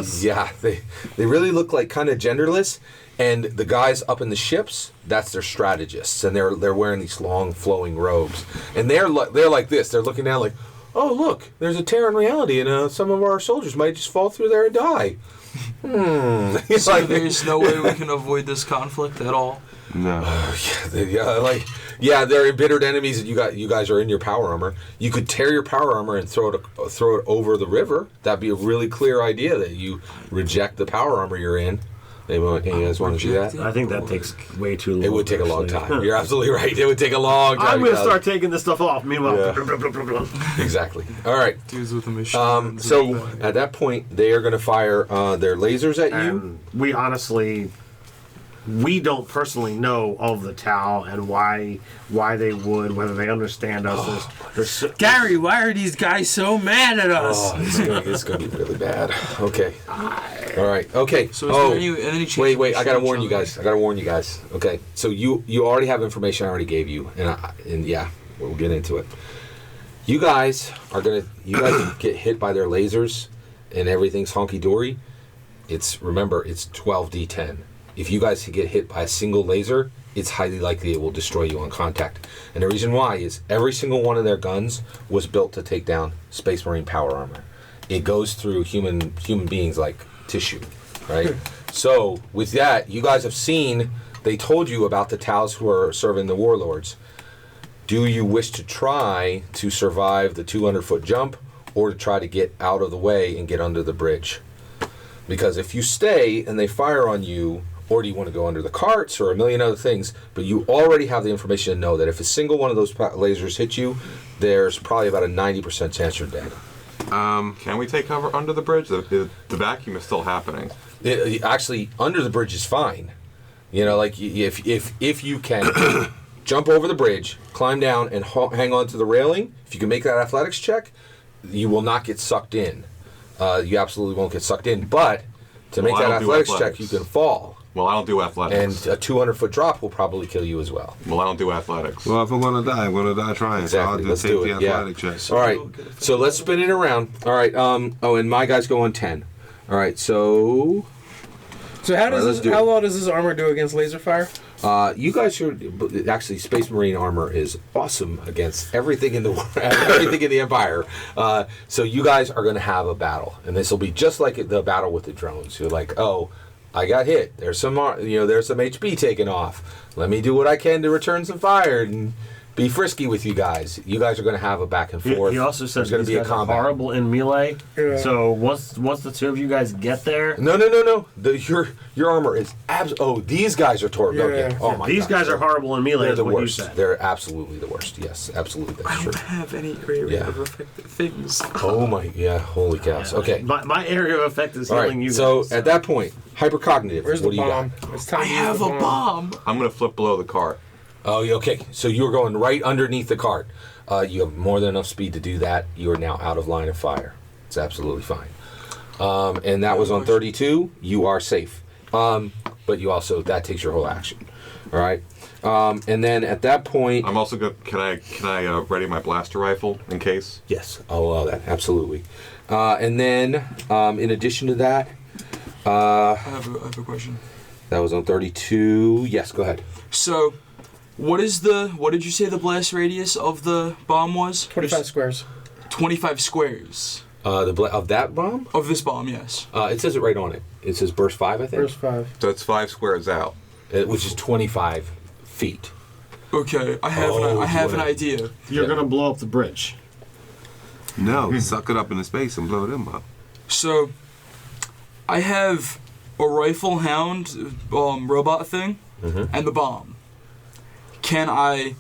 [SPEAKER 1] they really look like kind of genderless. And the guys up in the ships, that's their strategists, and they're wearing these long flowing robes. And they're like this. They're looking down like, oh look, there's a tear in reality, and some of our soldiers might just fall through there and die.
[SPEAKER 5] So like, there's no way we can avoid this conflict at all.
[SPEAKER 6] No.
[SPEAKER 1] They're embittered enemies, and you guys are in your power armor. You could tear your power armor and throw it over the river. That'd be a really clear idea that you reject the power armor you're in. You guys want to do that?
[SPEAKER 4] I think that takes way too long.
[SPEAKER 1] It would take a long time. You're absolutely right. It would take a long time.
[SPEAKER 4] I'm going to start taking this stuff off. Meanwhile,
[SPEAKER 1] Exactly. All right.
[SPEAKER 5] Dudes with a machine.
[SPEAKER 1] So at that point, they are going to fire their lasers at you.
[SPEAKER 4] And we don't personally know of the Tau and why they would, whether they understand us.
[SPEAKER 7] Gary, why are these guys so mad at us?
[SPEAKER 1] Oh, it's going to be really bad. Okay. All right. Okay.
[SPEAKER 5] So is there any chance
[SPEAKER 1] wait. I got to warn you guys. Okay. So you already have information I already gave you, and we'll get into it. You guys get hit by their lasers, and everything's honky dory. Remember, it's 12d10. If you guys get hit by a single laser, it's highly likely it will destroy you on contact. And the reason why is every single one of their guns was built to take down Space Marine power armor. It goes through human beings like tissue, right? So with that, you guys have seen, they told you about the Taus who are serving the warlords. Do you wish to try to survive the 200-foot jump, or to try to get out of the way and get under the bridge? Because if you stay and they fire on you, or do you want to go under the carts or a million other things, but you already have the information to know that if a single one of those lasers hit you, there's probably about a 90% chance you're dead.
[SPEAKER 3] Can we take cover under the bridge? The vacuum is still happening.
[SPEAKER 1] Actually, under the bridge is fine. Like if you can jump over the bridge, climb down, and hang on to the railing, if you can make that athletics check, you will not get sucked in. You absolutely won't get sucked in, but to make that athletics check, you can fall.
[SPEAKER 3] Well, I don't do athletics.
[SPEAKER 1] And a 200-foot drop will probably kill you as well.
[SPEAKER 3] Well, I don't do athletics.
[SPEAKER 6] Well, if I'm going to die, I'm going to die trying.
[SPEAKER 1] Exactly.
[SPEAKER 6] So I'll
[SPEAKER 1] Let's
[SPEAKER 6] take
[SPEAKER 1] do
[SPEAKER 6] the
[SPEAKER 1] it.
[SPEAKER 6] athletic check.
[SPEAKER 1] All right. So let's spin it around. All right. And my guys go on 10. All right. So
[SPEAKER 7] how well does this armor do against laser fire?
[SPEAKER 1] You guys should actually. Space Marine armor is awesome against everything in the everything in the Empire. So you guys are going to have a battle, and this will be just like the battle with the drones. You're like, oh, I got hit. There's some HP taken off. Let me do what I can to return some fire and be frisky with you guys. You guys are going to have a back and forth.
[SPEAKER 4] He also says
[SPEAKER 1] there's going to be a combat.
[SPEAKER 4] Horrible in melee. Yeah. So once the two of you guys get there,
[SPEAKER 1] no. Your armor is these guys are torture.
[SPEAKER 7] Yeah.
[SPEAKER 1] Okay. Oh my
[SPEAKER 4] these guys are horrible in melee.
[SPEAKER 1] They're the
[SPEAKER 4] what
[SPEAKER 1] worst.
[SPEAKER 4] You said.
[SPEAKER 1] They're absolutely the worst. Yes, absolutely. That's
[SPEAKER 5] I don't have any area of effective things.
[SPEAKER 1] Oh my, holy cows. Okay.
[SPEAKER 4] My area of effect is healing you guys.
[SPEAKER 1] So at that point, hypercognitive.
[SPEAKER 7] Where's
[SPEAKER 1] what
[SPEAKER 7] the
[SPEAKER 1] do you
[SPEAKER 7] bomb?
[SPEAKER 1] got?
[SPEAKER 5] I have a bomb.
[SPEAKER 3] I'm going to flip below the cart.
[SPEAKER 1] Oh, okay. So you're going right underneath the cart. You have more than enough speed to do that. You are now out of line of fire. It's absolutely fine. And that was on 32. You are safe. But you also, that takes your whole action. All right. And then at that point,
[SPEAKER 3] I'm also good. Can I ready my blaster rifle in case?
[SPEAKER 1] Yes, I'll allow that. Absolutely. And then, in addition to that,
[SPEAKER 5] I have a question.
[SPEAKER 1] That was on 32. Yes, go ahead.
[SPEAKER 5] So, what did you say the blast radius of the bomb was?
[SPEAKER 7] 25 squares.
[SPEAKER 5] 25 squares.
[SPEAKER 1] Of that bomb?
[SPEAKER 5] Of this bomb, yes.
[SPEAKER 1] It says it right on it. It says burst 5, I think.
[SPEAKER 7] Burst 5.
[SPEAKER 3] So it's 5 squares out.
[SPEAKER 1] Which is 25 feet.
[SPEAKER 5] Okay, I have an idea.
[SPEAKER 4] You're gonna blow up the bridge.
[SPEAKER 6] No, suck it up into space and blow them up.
[SPEAKER 5] So, I have a rifle hound robot thing and the bomb. Can I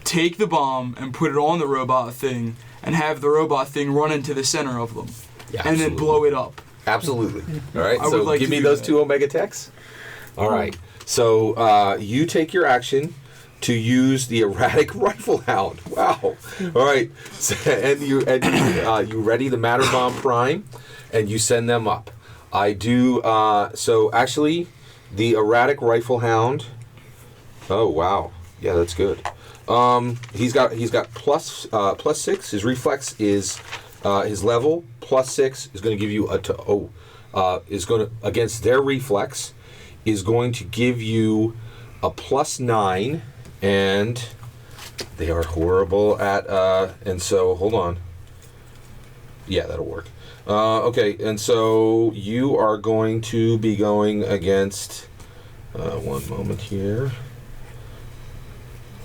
[SPEAKER 5] take the bomb and put it on the robot thing and have the robot thing run into the center of them and then blow it up?
[SPEAKER 1] Absolutely. All right.
[SPEAKER 5] I would
[SPEAKER 1] So
[SPEAKER 5] like
[SPEAKER 1] give
[SPEAKER 5] to
[SPEAKER 1] me
[SPEAKER 5] do
[SPEAKER 1] those
[SPEAKER 5] that.
[SPEAKER 1] 2 Omega Techs. All right. So you take your action to use the erratic rifle hound. Wow. All right. So, and you ready the matter bomb prime, and you send them up. I do. So actually, the erratic rifle hound. Oh wow. Yeah, that's good. He's got plus 6. His reflex is his level plus 6 is going to give you against their reflex is going to give you a plus 9, and they are horrible at and so hold on. Yeah, that'll work. Okay, and so you are going to be going against one moment here.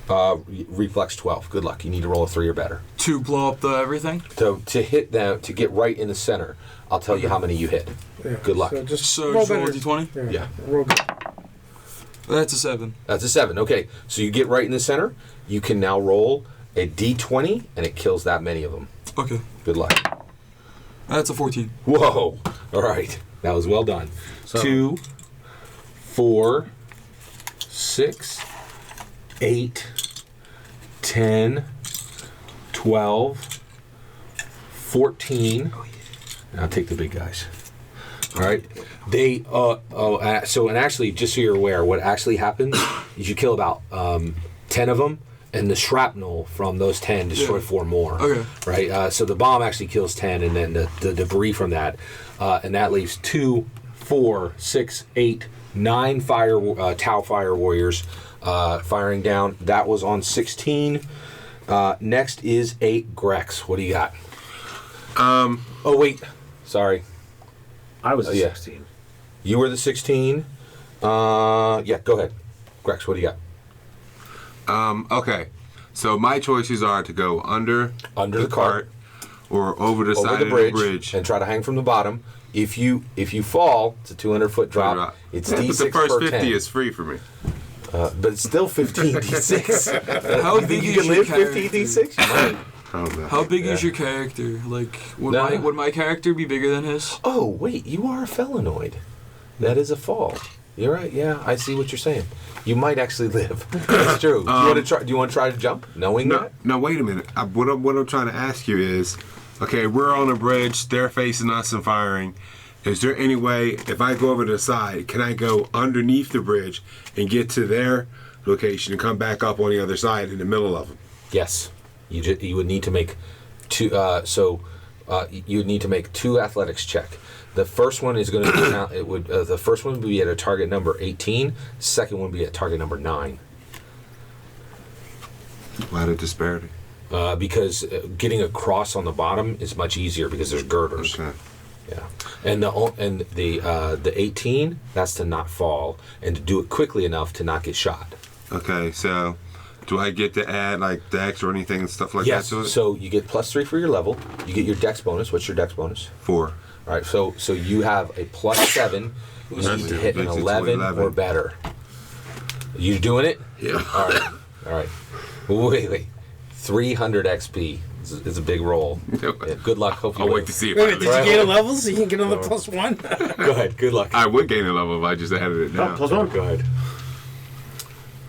[SPEAKER 1] Reflex 12. Good luck. You need to roll a 3 or better.
[SPEAKER 5] To blow up the everything?
[SPEAKER 1] To hit them, to get right in the center, I'll tell you how many you hit.
[SPEAKER 7] Yeah,
[SPEAKER 1] Good luck.
[SPEAKER 7] So just
[SPEAKER 5] So
[SPEAKER 7] roll
[SPEAKER 5] just roll a
[SPEAKER 7] better.
[SPEAKER 5] d20?
[SPEAKER 1] Yeah.
[SPEAKER 7] Roll good.
[SPEAKER 5] That's a 7.
[SPEAKER 1] That's a 7. Okay, so you get right in the center. You can now roll a d20, and it kills that many of them.
[SPEAKER 5] Okay.
[SPEAKER 1] Good luck.
[SPEAKER 5] That's a 14.
[SPEAKER 1] Whoa. All right. That was well done.
[SPEAKER 4] So-
[SPEAKER 1] 2, 4, 6, 8, 10, 12, 14. I'll take the big guys. All right. They so and actually, just so you're aware, what actually happens is you kill about 10 of them, and the shrapnel from those 10 destroy 4 more.
[SPEAKER 5] Okay.
[SPEAKER 1] Right. So the bomb actually kills 10, and then the debris from that, and that leaves 2, 4, 6, 8, 9 Tau fire warriors firing down. That was on 16. Next is 8 Grex. What do you got? Oh wait, sorry.
[SPEAKER 4] I was
[SPEAKER 1] yeah.
[SPEAKER 4] 16.
[SPEAKER 1] You were the 16. Yeah, go ahead. Grex, what do you got?
[SPEAKER 6] Okay. So my choices are to go under
[SPEAKER 1] The cart,
[SPEAKER 6] or over the
[SPEAKER 1] over
[SPEAKER 6] side
[SPEAKER 1] the bridge,
[SPEAKER 6] of the bridge.
[SPEAKER 1] and try to hang from the bottom. If you fall, it's a 200-foot drop.
[SPEAKER 6] Drop.
[SPEAKER 1] It's
[SPEAKER 6] But
[SPEAKER 1] D6
[SPEAKER 6] the first
[SPEAKER 1] per
[SPEAKER 6] 50
[SPEAKER 1] 10.
[SPEAKER 6] is free for me.
[SPEAKER 1] But it's still 15 D6.
[SPEAKER 5] How
[SPEAKER 1] You think
[SPEAKER 5] big
[SPEAKER 1] you
[SPEAKER 5] is
[SPEAKER 1] can
[SPEAKER 5] your
[SPEAKER 1] live
[SPEAKER 5] character?
[SPEAKER 1] 15 D6? You might.
[SPEAKER 6] How's that?
[SPEAKER 5] How big is
[SPEAKER 1] Yeah.
[SPEAKER 5] your character? Like, would
[SPEAKER 1] No.
[SPEAKER 5] my character be bigger than his?
[SPEAKER 1] Oh, wait, you are a felinoid. That is a fall. You're right. Yeah, I see what you're saying. You might actually live. That's true. Do you want to try to jump, knowing
[SPEAKER 6] No,
[SPEAKER 1] that?
[SPEAKER 6] no, wait a minute. What I'm trying to ask you is, okay, we're on a bridge. They're facing us and firing. Is there any way, if I go over to the side, can I go underneath the bridge and get to their location and come back up on the other side in the middle of them?
[SPEAKER 1] Yes. You would need to make 2. You would need to make 2 athletics check. The first one is going to be the first one would be at a target number 18. Second one would be at target number 9.
[SPEAKER 6] Why the disparity?
[SPEAKER 1] Because getting across on the bottom is much easier because there's girders.
[SPEAKER 6] Okay.
[SPEAKER 1] Yeah, and the 18, that's to not fall and to do it quickly enough to not get shot.
[SPEAKER 6] Okay, so do I get to add like dex or anything and stuff like
[SPEAKER 1] Yes.
[SPEAKER 6] that to it?
[SPEAKER 1] So you get +3 for your level. You get your dex bonus. What's your dex bonus?
[SPEAKER 6] 4.
[SPEAKER 1] All right. So you have a +7. You need to hit an
[SPEAKER 6] Makes it to
[SPEAKER 1] 11 or better. You doing it?
[SPEAKER 6] Yeah.
[SPEAKER 1] All right. All right. Wait. 300 XP is a big roll. Yeah, good luck. Hope you
[SPEAKER 6] I'll
[SPEAKER 1] win.
[SPEAKER 6] wait to see if
[SPEAKER 7] Wait a
[SPEAKER 6] I
[SPEAKER 7] minute, did you gain a level so you can get another +1?
[SPEAKER 1] Go ahead. Good luck.
[SPEAKER 6] I would gain a level if I just added it
[SPEAKER 4] Oh,
[SPEAKER 6] now.
[SPEAKER 4] +1.
[SPEAKER 1] Go ahead.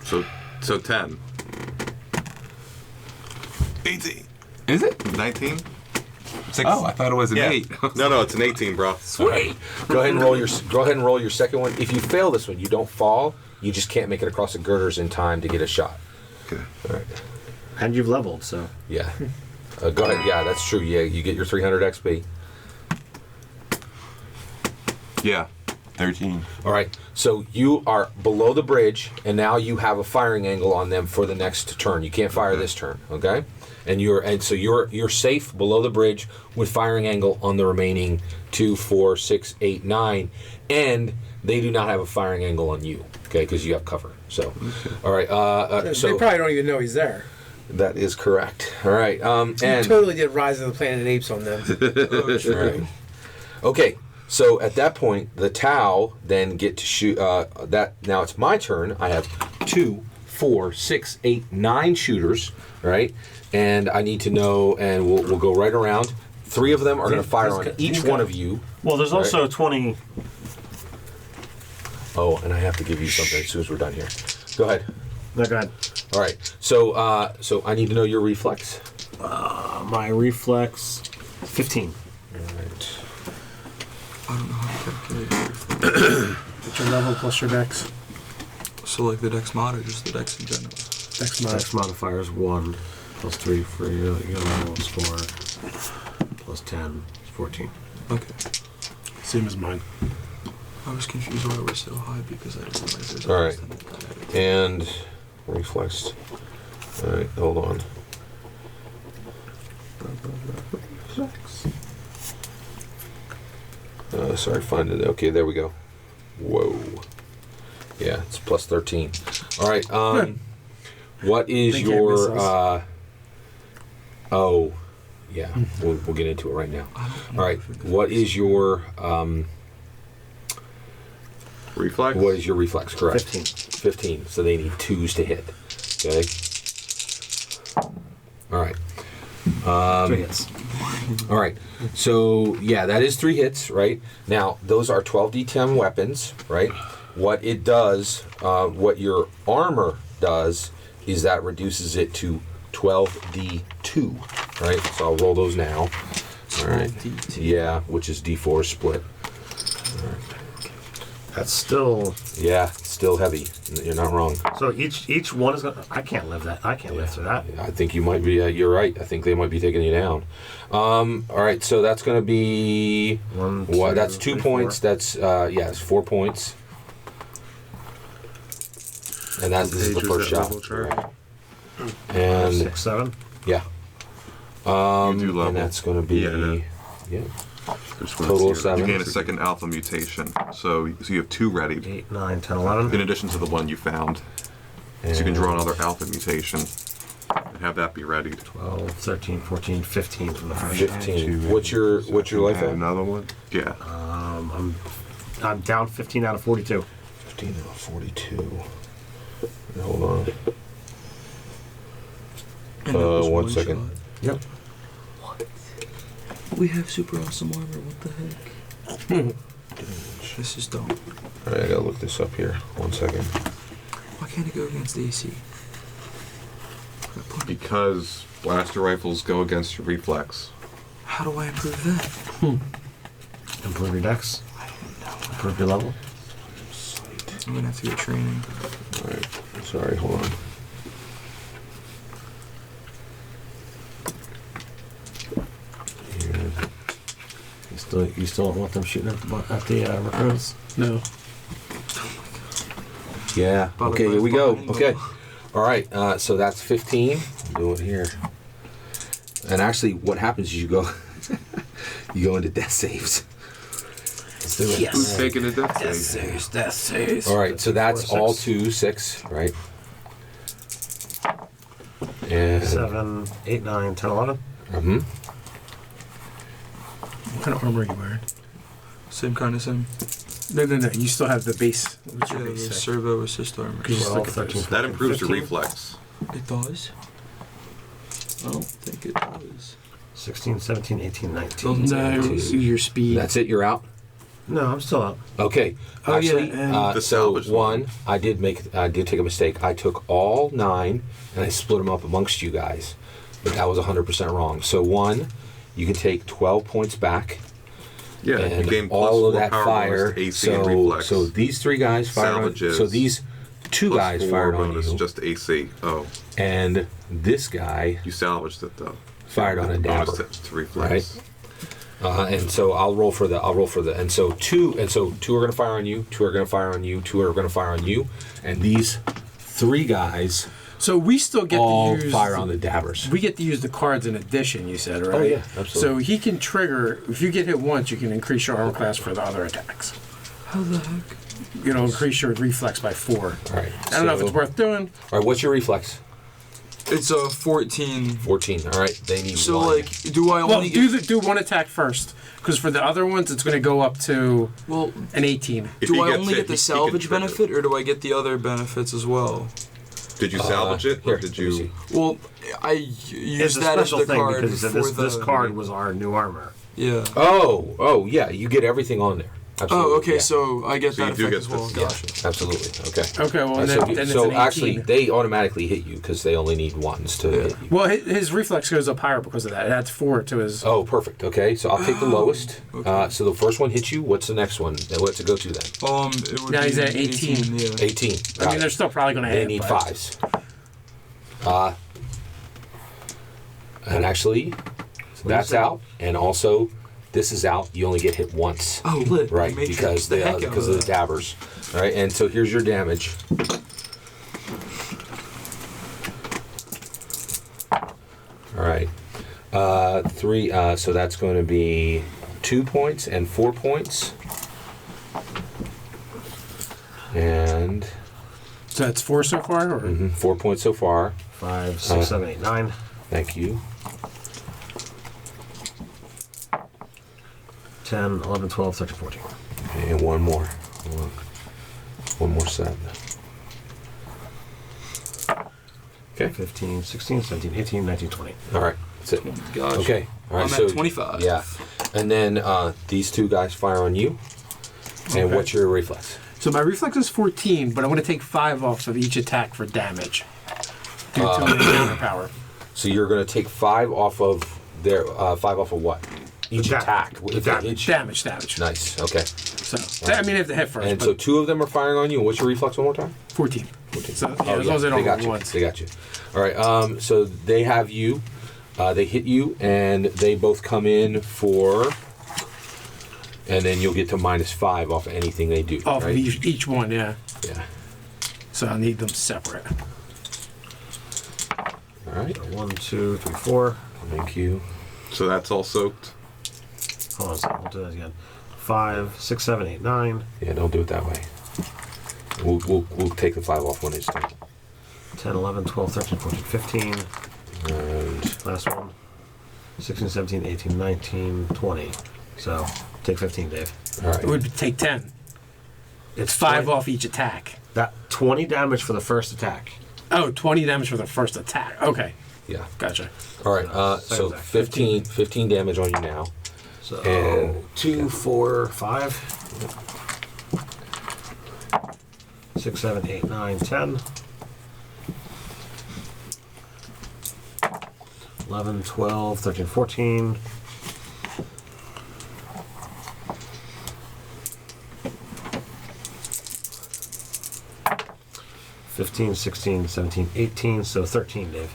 [SPEAKER 3] So 10.
[SPEAKER 6] 18. Is it?
[SPEAKER 3] 19?
[SPEAKER 6] Oh, I thought it was an 8.
[SPEAKER 3] No, it's an 18, bro.
[SPEAKER 1] Sweet. Go ahead and roll your second one. If you fail this one, you don't fall. You just can't make it across the girders in time to get a shot.
[SPEAKER 6] Okay.
[SPEAKER 1] All right.
[SPEAKER 4] And you've leveled, so.
[SPEAKER 1] Yeah. Go ahead. Yeah, that's true. Yeah, you get your 300 XP.
[SPEAKER 6] Yeah. 13.
[SPEAKER 1] All right. So you are below the bridge, and now you have a firing angle on them for the next turn. You can't fire this turn. Okay. And so you're safe below the bridge with firing angle on the remaining 2, 4, 6, 8, 9, and they do not have a firing angle on you. Okay, because you have cover. So, all right.
[SPEAKER 7] They
[SPEAKER 1] So
[SPEAKER 7] probably don't even know he's there.
[SPEAKER 1] that is correct. All right.
[SPEAKER 7] You
[SPEAKER 1] And
[SPEAKER 7] totally did Rise of the Planet of the Apes on them.
[SPEAKER 1] right. Okay. So at that point, the Tau then get to shoot. Now it's my turn. I have 2, 4, 6, 8, 9 shooters. Right, and I need to know, and we'll go right around. 3 of them are going to fire on each one of you.
[SPEAKER 4] Well, there's also 20.
[SPEAKER 1] Oh, and I have to give you something as soon as we're done here. Go ahead.
[SPEAKER 4] No, go ahead.
[SPEAKER 1] All right. So I need to know your reflex.
[SPEAKER 4] My reflex, 15.
[SPEAKER 1] All right.
[SPEAKER 5] I don't know how to calculate it.
[SPEAKER 2] What's your level plus your dex?
[SPEAKER 5] So like the dex mod or just the dex in general?
[SPEAKER 2] Dex mod.
[SPEAKER 4] Dex modifier is 1, plus 3 for your level score, plus 10, 14.
[SPEAKER 5] Okay.
[SPEAKER 2] Same as mine.
[SPEAKER 5] I was confused why it was so high because I didn't realize there's
[SPEAKER 1] All right. And reflex. All right, hold on. Sorry, find it. Okay, there we go. Whoa. Yeah, it's plus 13. All right. What is
[SPEAKER 2] Thank you,
[SPEAKER 1] your?
[SPEAKER 2] missiles.
[SPEAKER 1] Oh, yeah. We'll get into it right now. All right. What is your?
[SPEAKER 3] Reflex?
[SPEAKER 1] What is your reflex? Correct.
[SPEAKER 4] 15.
[SPEAKER 1] 15. So they need 2s to hit. Okay. All right.
[SPEAKER 4] 3 hits.
[SPEAKER 1] All right. So yeah, that is 3 hits, right? Now those are 12d10 weapons, right? What it does, what your armor does, is that reduces it to 12d2, right? So I'll roll those now. All right. Yeah, which is d4 split.
[SPEAKER 4] That's still.
[SPEAKER 1] Yeah, still heavy. You're not wrong.
[SPEAKER 4] So each one is going to. I can't live that. I can't live through that.
[SPEAKER 1] I think you might be. You're right. I think they might be taking you down. All right. So that's going to be
[SPEAKER 4] 1,
[SPEAKER 1] what?
[SPEAKER 4] 2,
[SPEAKER 1] That's 2
[SPEAKER 4] 3,
[SPEAKER 1] points.
[SPEAKER 4] 4.
[SPEAKER 1] That's it's 4 points. And this is the
[SPEAKER 6] Page
[SPEAKER 1] first
[SPEAKER 6] that
[SPEAKER 1] shot.
[SPEAKER 6] level chart?
[SPEAKER 1] And
[SPEAKER 4] 6, 7.
[SPEAKER 1] yeah.
[SPEAKER 3] You do level.
[SPEAKER 1] And that's going to be
[SPEAKER 3] Yeah, I know.
[SPEAKER 6] Just wanna
[SPEAKER 1] Total of
[SPEAKER 6] see it.
[SPEAKER 1] 7.
[SPEAKER 3] You gain a second alpha mutation. So you have 2 ready,
[SPEAKER 4] 8, 9, 10,
[SPEAKER 3] in
[SPEAKER 4] 11.
[SPEAKER 3] addition to the one you found. So you can draw another alpha mutation and have that be ready.
[SPEAKER 4] 12, 13, 14, 15 from the first.
[SPEAKER 1] 15. What's your life
[SPEAKER 6] Add
[SPEAKER 1] at?
[SPEAKER 6] another one.
[SPEAKER 3] Yeah.
[SPEAKER 4] I'm down 15 out of 42.
[SPEAKER 1] 15 out of 42. Hold on.
[SPEAKER 5] And that was
[SPEAKER 1] 1 second.
[SPEAKER 5] shot.
[SPEAKER 4] Yep.
[SPEAKER 5] We have super awesome armor. What the heck? This is dumb.
[SPEAKER 1] All right, I gotta look this up here. 1 second.
[SPEAKER 5] Why can't it go against AC?
[SPEAKER 3] Because blaster rifles go against your reflex.
[SPEAKER 5] How do I improve that?
[SPEAKER 4] Improve your dex. Improve your level.
[SPEAKER 5] I'm gonna have to get training.
[SPEAKER 1] All right. Sorry. Hold on.
[SPEAKER 4] You still don't want them shooting at the recruits?
[SPEAKER 2] No.
[SPEAKER 1] Yeah. Okay, here we go. Okay. All right. So that's 15. Do it here. And actually, what happens is you go into death saves. Let's do it.
[SPEAKER 6] Who's taking the death save?
[SPEAKER 2] Saves, death saves.
[SPEAKER 1] All right. So that's
[SPEAKER 4] 4,
[SPEAKER 1] all
[SPEAKER 4] 6.
[SPEAKER 1] 2, 6, right? And
[SPEAKER 4] 7, 8, 9, 10, 11.
[SPEAKER 2] What kind of armor are you wearing?
[SPEAKER 5] Same kind of same.
[SPEAKER 2] No. You still have the base. What's
[SPEAKER 5] Yeah,
[SPEAKER 2] your
[SPEAKER 5] the
[SPEAKER 2] base? say?
[SPEAKER 5] servo assist armor.
[SPEAKER 4] 12, 13,
[SPEAKER 3] That improves
[SPEAKER 4] 15.
[SPEAKER 3] your reflex.
[SPEAKER 5] It does? I don't think it does.
[SPEAKER 4] 16, 17, 18, 19.
[SPEAKER 5] Doesn't
[SPEAKER 2] No,
[SPEAKER 5] say
[SPEAKER 2] your speed.
[SPEAKER 1] that's it. You're out.
[SPEAKER 4] No, I'm still up.
[SPEAKER 1] Okay.
[SPEAKER 2] Oh, yeah,
[SPEAKER 1] Actually,
[SPEAKER 2] and-
[SPEAKER 3] The
[SPEAKER 1] so
[SPEAKER 3] salvage
[SPEAKER 1] one, I did take a mistake. I took all 9 and I split them up amongst you guys, but that was 100% wrong. So 1, you can take 12 points back,
[SPEAKER 3] Yeah, you
[SPEAKER 1] and
[SPEAKER 3] gain plus
[SPEAKER 1] all
[SPEAKER 3] 4
[SPEAKER 1] of that
[SPEAKER 3] power
[SPEAKER 1] fire.
[SPEAKER 3] bonus to AC and reflex.
[SPEAKER 1] So these 3 guys fired on.
[SPEAKER 3] Salvages.
[SPEAKER 1] So these 2
[SPEAKER 3] Plus
[SPEAKER 1] guys
[SPEAKER 3] 4
[SPEAKER 1] fired on
[SPEAKER 3] bonus
[SPEAKER 1] you,
[SPEAKER 3] just AC. Oh,
[SPEAKER 1] and this guy
[SPEAKER 3] you salvaged it though.
[SPEAKER 1] fired on a
[SPEAKER 3] Bonus
[SPEAKER 1] dabber.
[SPEAKER 3] to reflex.
[SPEAKER 1] And so I'll roll for the. And so 2 are going to fire on you. 2 are going to fire on you. 2 are going to fire on you. And these 3 guys
[SPEAKER 2] So we still get
[SPEAKER 1] all
[SPEAKER 2] to use
[SPEAKER 1] fire on the dabbers.
[SPEAKER 2] We get to use the cards in addition. You said, right?
[SPEAKER 1] Oh, yeah, absolutely.
[SPEAKER 2] So he can trigger. If you get hit once, you can increase your armor class for the other attacks.
[SPEAKER 5] How the heck?
[SPEAKER 2] Increase your reflex by 4.
[SPEAKER 1] All right.
[SPEAKER 2] I don't know if it's worth doing.
[SPEAKER 1] All right. What's your reflex?
[SPEAKER 5] It's a 14.
[SPEAKER 1] 14. All right. They need
[SPEAKER 5] So
[SPEAKER 1] 1.
[SPEAKER 5] like, do I
[SPEAKER 2] Well,
[SPEAKER 5] only get?
[SPEAKER 2] do one attack first, because for the other ones, it's going to go up to
[SPEAKER 5] Well,
[SPEAKER 2] an 18.
[SPEAKER 3] If
[SPEAKER 5] do
[SPEAKER 3] he
[SPEAKER 5] I
[SPEAKER 3] gets
[SPEAKER 5] only
[SPEAKER 3] hit,
[SPEAKER 5] get the
[SPEAKER 3] he can
[SPEAKER 5] salvage
[SPEAKER 3] trigger.
[SPEAKER 5] benefit, or do I get the other benefits as well?
[SPEAKER 3] Did you salvage it,
[SPEAKER 1] here,
[SPEAKER 3] or did
[SPEAKER 1] let me
[SPEAKER 3] you?
[SPEAKER 1] see.
[SPEAKER 5] Well, I
[SPEAKER 4] It's
[SPEAKER 5] used
[SPEAKER 4] a
[SPEAKER 5] that as
[SPEAKER 4] special
[SPEAKER 5] the
[SPEAKER 4] thing
[SPEAKER 5] card
[SPEAKER 4] because he said
[SPEAKER 5] for
[SPEAKER 4] this
[SPEAKER 5] the.
[SPEAKER 4] card was our new armor.
[SPEAKER 5] Yeah.
[SPEAKER 1] Oh, yeah, you get everything on there. Absolutely,
[SPEAKER 5] Oh, okay.
[SPEAKER 1] yeah.
[SPEAKER 5] So I get
[SPEAKER 3] So
[SPEAKER 5] that
[SPEAKER 3] you do
[SPEAKER 5] effect
[SPEAKER 3] get
[SPEAKER 5] as well.
[SPEAKER 3] this,
[SPEAKER 5] Gotcha.
[SPEAKER 1] Absolutely. Okay.
[SPEAKER 2] Okay, well,
[SPEAKER 1] And
[SPEAKER 2] then,
[SPEAKER 1] so
[SPEAKER 2] then it's
[SPEAKER 1] so
[SPEAKER 2] an 18.
[SPEAKER 1] actually, they automatically hit you because they only need ones to hit you.
[SPEAKER 2] Well, his reflex goes up higher because of that. It adds 4 to his.
[SPEAKER 1] Oh, perfect. Okay, so I'll take the lowest.
[SPEAKER 5] okay.
[SPEAKER 1] So the first one hits you. What's the next one? What's it go to then?
[SPEAKER 5] It would
[SPEAKER 2] Now
[SPEAKER 5] be
[SPEAKER 2] he's at 18.
[SPEAKER 5] Yeah.
[SPEAKER 1] 18.
[SPEAKER 2] I
[SPEAKER 1] Got
[SPEAKER 2] mean,
[SPEAKER 1] it.
[SPEAKER 2] they're still probably going to
[SPEAKER 1] They
[SPEAKER 2] hit.
[SPEAKER 1] need
[SPEAKER 2] but-
[SPEAKER 1] 5s. And actually, that's out, and also this is out. You only get hit once.
[SPEAKER 5] Oh, lit.
[SPEAKER 1] Right,
[SPEAKER 5] Matrix,
[SPEAKER 1] because
[SPEAKER 5] the heck out
[SPEAKER 1] because of the
[SPEAKER 5] that.
[SPEAKER 1] dabbers. All right, and so here's your damage. All right, 3. So that's going to be 2 points and 4 points, and
[SPEAKER 2] So that's 4 so far? Or?
[SPEAKER 1] 4 points so far.
[SPEAKER 4] 5, 6, 7, 8, 9.
[SPEAKER 1] Thank you.
[SPEAKER 4] 10, 11, 12, 13, 14.
[SPEAKER 1] And one more. One more set. Okay.
[SPEAKER 4] 15, 16, 17, 18, 19, 20.
[SPEAKER 1] All right. That's it.
[SPEAKER 5] Gotcha.
[SPEAKER 1] Okay. All right.
[SPEAKER 5] I'm
[SPEAKER 1] so
[SPEAKER 5] at 25.
[SPEAKER 1] Yeah. And then these two guys fire on you. And
[SPEAKER 2] Okay.
[SPEAKER 1] what's your reflex?
[SPEAKER 2] So my reflex is 14, but I want to take 5 off of each attack for damage. Due to an encounter power.
[SPEAKER 1] So you're going to take 5 off of their 5 off of what? Each attack. If they hit you.
[SPEAKER 2] Damage.
[SPEAKER 1] Nice. Okay.
[SPEAKER 2] So, I mean, I have to hit first,
[SPEAKER 1] And
[SPEAKER 2] but
[SPEAKER 1] so 2 of them are firing on you. And what's your reflex one more time?
[SPEAKER 2] 14. So, yeah,
[SPEAKER 1] Oh,
[SPEAKER 2] as long as they
[SPEAKER 1] they
[SPEAKER 2] don't
[SPEAKER 1] got
[SPEAKER 2] roll
[SPEAKER 1] you.
[SPEAKER 2] once.
[SPEAKER 1] They got you. All right. So they have you. They hit you, and they both come in for. And then you'll get to -5 off of anything they do.
[SPEAKER 2] Off
[SPEAKER 1] right?
[SPEAKER 2] of each one, yeah.
[SPEAKER 1] Yeah.
[SPEAKER 2] So I need them separate.
[SPEAKER 1] All right.
[SPEAKER 4] 1, 2, 3, 4.
[SPEAKER 1] Thank you.
[SPEAKER 3] So that's all soaked.
[SPEAKER 4] Hold on a second. We'll do that again. 5, 6, 7, 8, 9.
[SPEAKER 1] Yeah, don't do it that way. We'll take the 5 off when it's done.
[SPEAKER 4] 10, 11, 12, 13, 14, 15.
[SPEAKER 1] And
[SPEAKER 4] Last one. 16, 17, 18, 19, 20. So, take 15, Dave.
[SPEAKER 1] all
[SPEAKER 2] It
[SPEAKER 1] right.
[SPEAKER 2] would take 10.
[SPEAKER 4] It's
[SPEAKER 2] 5
[SPEAKER 4] 20
[SPEAKER 2] off each attack.
[SPEAKER 4] That 20 damage for the first attack.
[SPEAKER 2] Oh, 20 damage for the first attack. Okay,
[SPEAKER 1] Yeah.
[SPEAKER 2] gotcha.
[SPEAKER 1] All right.
[SPEAKER 4] Same
[SPEAKER 1] So
[SPEAKER 4] exact.
[SPEAKER 1] 15 damage on you now.
[SPEAKER 4] So,
[SPEAKER 1] And-
[SPEAKER 4] 2, 4, 5. 6, 7, 8, 9, 10. 11, 12, 13, 14. 15, 16, 17, 18, so 13, Dave.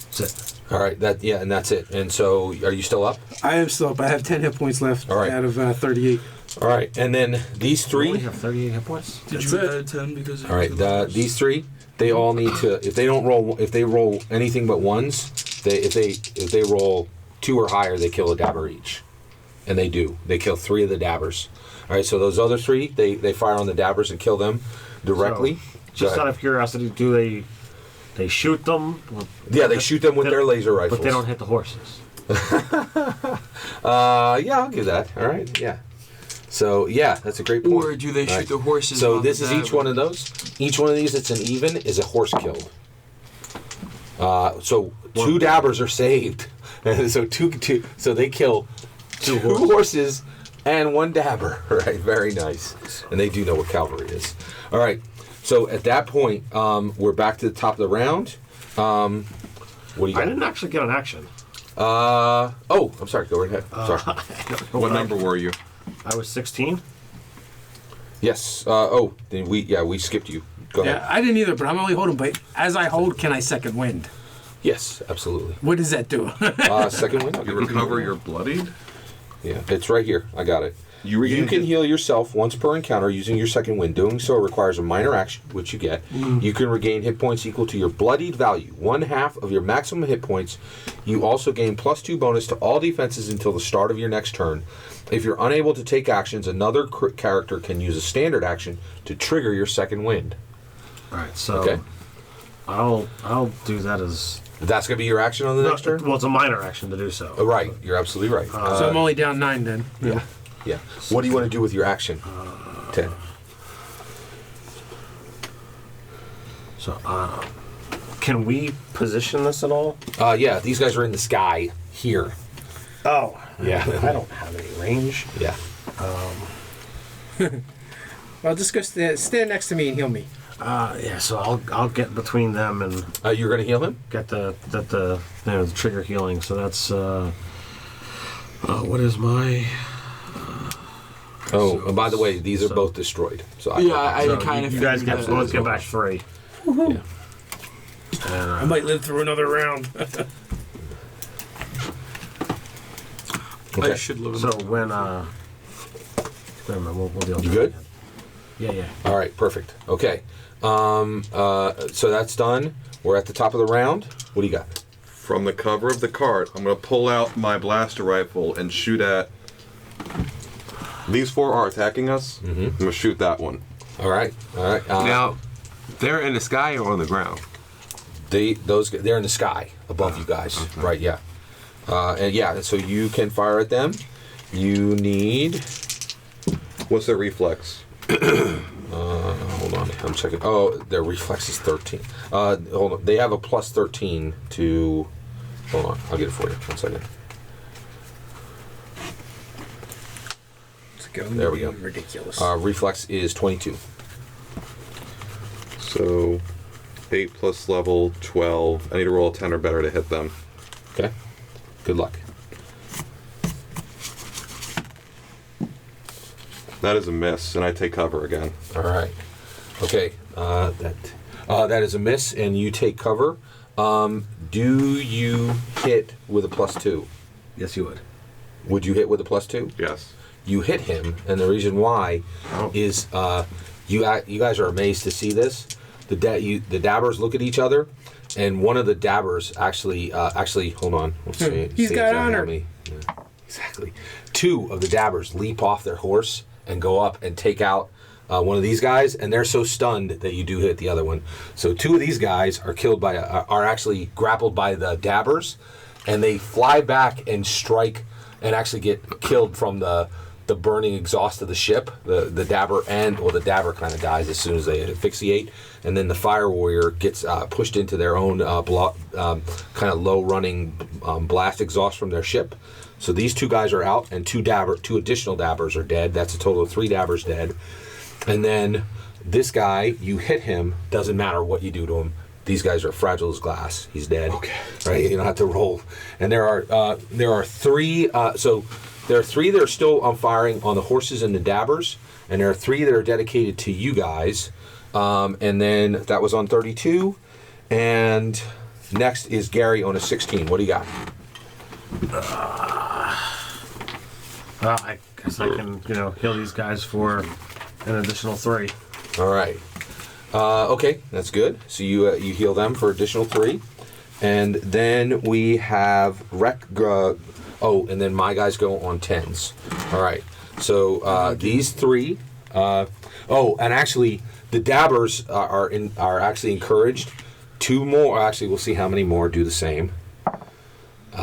[SPEAKER 4] That's it.
[SPEAKER 1] All right. And that's it. And so, are you still up?
[SPEAKER 2] I am still up. I have 10 hit points left
[SPEAKER 1] All right.
[SPEAKER 2] out of 38.
[SPEAKER 1] All right. And then these
[SPEAKER 4] You only
[SPEAKER 1] 3.
[SPEAKER 4] have 38 hit points?
[SPEAKER 5] Did
[SPEAKER 2] That's
[SPEAKER 5] you
[SPEAKER 2] it.
[SPEAKER 5] add 10 because of
[SPEAKER 1] All right.
[SPEAKER 5] the numbers?
[SPEAKER 1] These 3. They all need to. If they roll anything but ones, if they roll 2 or higher, they kill a dabber each. And they do. They kill 3 of the dabbers. All right. So those other 3, they fire on the dabbers and kill them directly.
[SPEAKER 4] So, just
[SPEAKER 1] Go
[SPEAKER 4] out
[SPEAKER 1] ahead.
[SPEAKER 4] of curiosity, do they shoot them?
[SPEAKER 1] Yeah, they shoot them with their laser rifles.
[SPEAKER 4] But they don't hit the horses.
[SPEAKER 1] Yeah, I'll give that. All right, yeah. So yeah, that's a great point.
[SPEAKER 5] Or do they
[SPEAKER 1] All
[SPEAKER 5] shoot
[SPEAKER 1] right.
[SPEAKER 5] the horses?
[SPEAKER 1] So
[SPEAKER 5] on
[SPEAKER 1] this
[SPEAKER 5] the
[SPEAKER 1] is each
[SPEAKER 5] dabber?
[SPEAKER 1] one of those. Each one of these that's an even is a horse killed. So 2 dabbers are saved. So so they kill 2 horses and 1 dabber. Right, very nice. And they do know what cavalry is. All right. So at that point, we're back to the top of the round. What do you got?
[SPEAKER 4] I didn't actually get an action.
[SPEAKER 1] Oh, I'm sorry. Go right ahead. Sorry.
[SPEAKER 3] What number were you?
[SPEAKER 4] I was 16.
[SPEAKER 1] Yes. Then we skipped you. Go
[SPEAKER 2] Yeah,
[SPEAKER 1] ahead.
[SPEAKER 2] I didn't either, but I'm only holding. But as I hold, can I second wind?
[SPEAKER 1] Yes, absolutely.
[SPEAKER 2] What does that do?
[SPEAKER 1] Second wind. I'll
[SPEAKER 3] You
[SPEAKER 1] give it to
[SPEAKER 3] recover your bloodied?
[SPEAKER 1] Yeah, it's right here. I got it.
[SPEAKER 3] You
[SPEAKER 1] You
[SPEAKER 3] regain
[SPEAKER 1] can heal yourself once per encounter using your second wind. Doing so requires a minor action, which you get. You can regain hit points equal to your bloodied value, 1/2 of your maximum hit points. You also gain +2 bonus to all defenses until the start of your next turn. If you're unable to take actions, another character can use a standard action to trigger your second wind.
[SPEAKER 4] All right, so
[SPEAKER 1] Okay.
[SPEAKER 4] I'll do that as
[SPEAKER 1] That's going to be your action on the next turn?
[SPEAKER 4] well, it's a minor action to do so.
[SPEAKER 1] Oh, right. You're absolutely right.
[SPEAKER 2] So I'm only down 9 then.
[SPEAKER 1] Yeah. What do you want to do with your action, Ted?
[SPEAKER 4] So, can we position this at all?
[SPEAKER 1] Yeah, these guys are in the sky here.
[SPEAKER 4] Oh,
[SPEAKER 1] Yeah.
[SPEAKER 4] I don't have any range.
[SPEAKER 1] Yeah.
[SPEAKER 7] Well, just go stand next to me and heal me.
[SPEAKER 4] Yeah. So I'll get between them and
[SPEAKER 1] You're going to heal him?
[SPEAKER 4] get the trigger healing. So that's what is my?
[SPEAKER 1] Oh, and by the way, these are both destroyed. So
[SPEAKER 5] I
[SPEAKER 4] So
[SPEAKER 5] kind of
[SPEAKER 4] you guys
[SPEAKER 5] figured
[SPEAKER 4] get
[SPEAKER 5] that
[SPEAKER 4] both
[SPEAKER 5] as
[SPEAKER 4] get
[SPEAKER 5] well.
[SPEAKER 4] back 3.
[SPEAKER 1] Yeah.
[SPEAKER 7] I might live through another round.
[SPEAKER 1] Okay.
[SPEAKER 5] I should live in
[SPEAKER 4] So
[SPEAKER 5] that.
[SPEAKER 4] when wait a minute, we'll deal with
[SPEAKER 1] You
[SPEAKER 4] that
[SPEAKER 1] good?
[SPEAKER 4] again. Yeah.
[SPEAKER 1] All right, perfect. Okay. So that's done. We're at the top of the round. What do you got?
[SPEAKER 3] From the cover of the cart, I'm going to pull out my blaster rifle and shoot at... These 4 are attacking us. I'm going to shoot that one.
[SPEAKER 1] All right.
[SPEAKER 6] Now, they're in the sky or on the ground?
[SPEAKER 1] They're in the sky above you guys.
[SPEAKER 6] Okay.
[SPEAKER 1] Right, yeah. And yeah, so you can fire at them. You need...
[SPEAKER 3] What's their reflex?
[SPEAKER 1] hold on, I'm checking. Oh, their reflex is 13. Hold on. They have a plus 13 to... Hold on, I'll get it for you. 1 second.
[SPEAKER 7] It's going
[SPEAKER 1] There
[SPEAKER 7] to
[SPEAKER 1] we
[SPEAKER 7] be
[SPEAKER 1] go.
[SPEAKER 7] ridiculous.
[SPEAKER 1] Reflex is 22.
[SPEAKER 3] So, 8 plus level, 12. I need to roll a 10 or better to hit them.
[SPEAKER 1] Okay? Good luck.
[SPEAKER 3] That is a miss, and I take cover again.
[SPEAKER 1] All right. Okay. That is a miss, and you take cover. Do you hit with a +2?
[SPEAKER 4] Yes, you would.
[SPEAKER 1] Would you hit with a +2?
[SPEAKER 3] Yes.
[SPEAKER 1] You hit him, and the reason why is you guys are amazed to see this. The dabbers look at each other, and one of the dabbers actually hold on. Let's see.
[SPEAKER 7] He's
[SPEAKER 1] see
[SPEAKER 7] got
[SPEAKER 1] exactly
[SPEAKER 7] honor.
[SPEAKER 1] how many- yeah, exactly. 2 of the dabbers leap off their horse and go up and take out one of these guys, and they're so stunned that you do hit the other one. So 2 of these guys are killed by are actually grappled by the dabbers, and they fly back and strike and actually get killed from the burning exhaust of the ship. The dabber the dabber kind of dies as soon as they asphyxiate, and then the fire warrior gets pushed into their own kind of low running blast exhaust from their ship. So these 2 guys are out, and 2 additional dabbers are dead. That's a total of 3 dabbers dead. And then this guy, you hit him, doesn't matter what you do to him. These guys are fragile as glass. He's dead.
[SPEAKER 3] Okay.
[SPEAKER 1] Right? You don't have to roll. And there are 3. So there are 3 that are still on firing on the horses and the dabbers, and there are 3 that are dedicated to you guys. And then that was on 32. And next is Gary on a 16. What do you got?
[SPEAKER 4] I guess I can heal these guys for an additional 3.
[SPEAKER 1] All right. Okay, that's good. So you heal them for additional 3, and then we have and then my guys go on 10s. All right. So these 3. And actually, the dabbers are actually encouraged. 2 more. Actually, we'll see how many more do the same.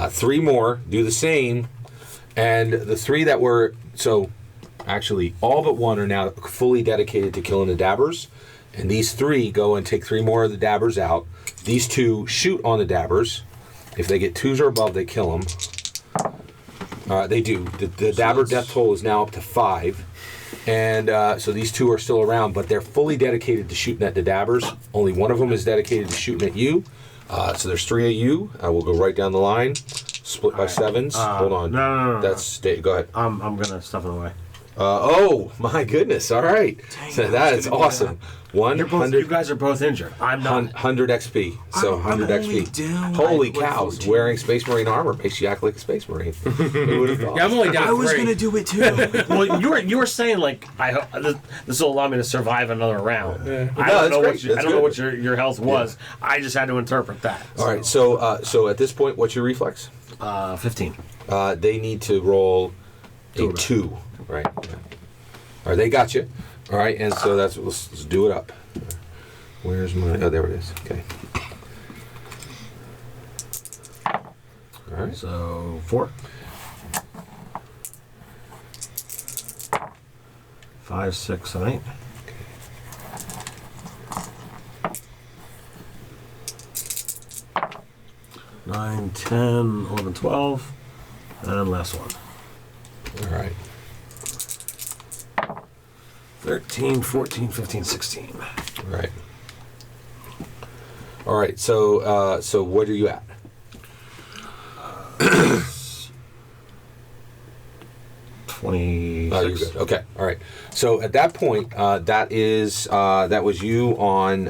[SPEAKER 1] 3 more do the same, and the 3 that were actually all but 1 are now fully dedicated to killing the dabbers, and these 3 go and take 3 more of the dabbers out. These 2 shoot on the dabbers. If they get 2s or above, they kill them. They do. The dabber death toll is now up to 5, and so these 2 are still around, but they're fully dedicated to shooting at the dabbers. Only one of them is dedicated to shooting at you. So there's 3 of you. We'll go right down the line. Split by 7s. Hold on.
[SPEAKER 4] No.
[SPEAKER 1] Go ahead.
[SPEAKER 4] I'm gonna stuff it away.
[SPEAKER 1] Oh my goodness! All right, so that is awesome.
[SPEAKER 4] You
[SPEAKER 1] 100
[SPEAKER 4] guys are both injured. I'm not.
[SPEAKER 1] 100 XP. So
[SPEAKER 5] I'm
[SPEAKER 1] 100
[SPEAKER 5] only
[SPEAKER 1] XP.
[SPEAKER 5] down
[SPEAKER 1] Holy
[SPEAKER 5] like
[SPEAKER 1] cows!
[SPEAKER 5] 14.
[SPEAKER 1] Wearing Space Marine armor makes you act like a Space Marine. Who would have thought?
[SPEAKER 7] Yeah, I'm only down
[SPEAKER 5] I was
[SPEAKER 7] 3.
[SPEAKER 5] gonna do it too.
[SPEAKER 4] Well, you were saying like this will allow me to survive another round.
[SPEAKER 7] Yeah.
[SPEAKER 4] I don't know
[SPEAKER 1] that's great.
[SPEAKER 4] I don't know what your health was. I just had to interpret that.
[SPEAKER 1] All right. So at this point, what's your reflex?
[SPEAKER 4] 15.
[SPEAKER 1] They need to roll a 2. Right. All right. They got you. All right. And so let's do it up. Where's my? Oh, there it is. Okay. All right.
[SPEAKER 4] So 4. 5, 6, and 8. 9, 10, 11, 12. And last one.
[SPEAKER 1] All right.
[SPEAKER 4] 13, 14, 15, 16.
[SPEAKER 1] Right. All right. So what are you at?
[SPEAKER 4] 26.
[SPEAKER 1] Oh, you're good. Okay. All right. So at that point, that was you on.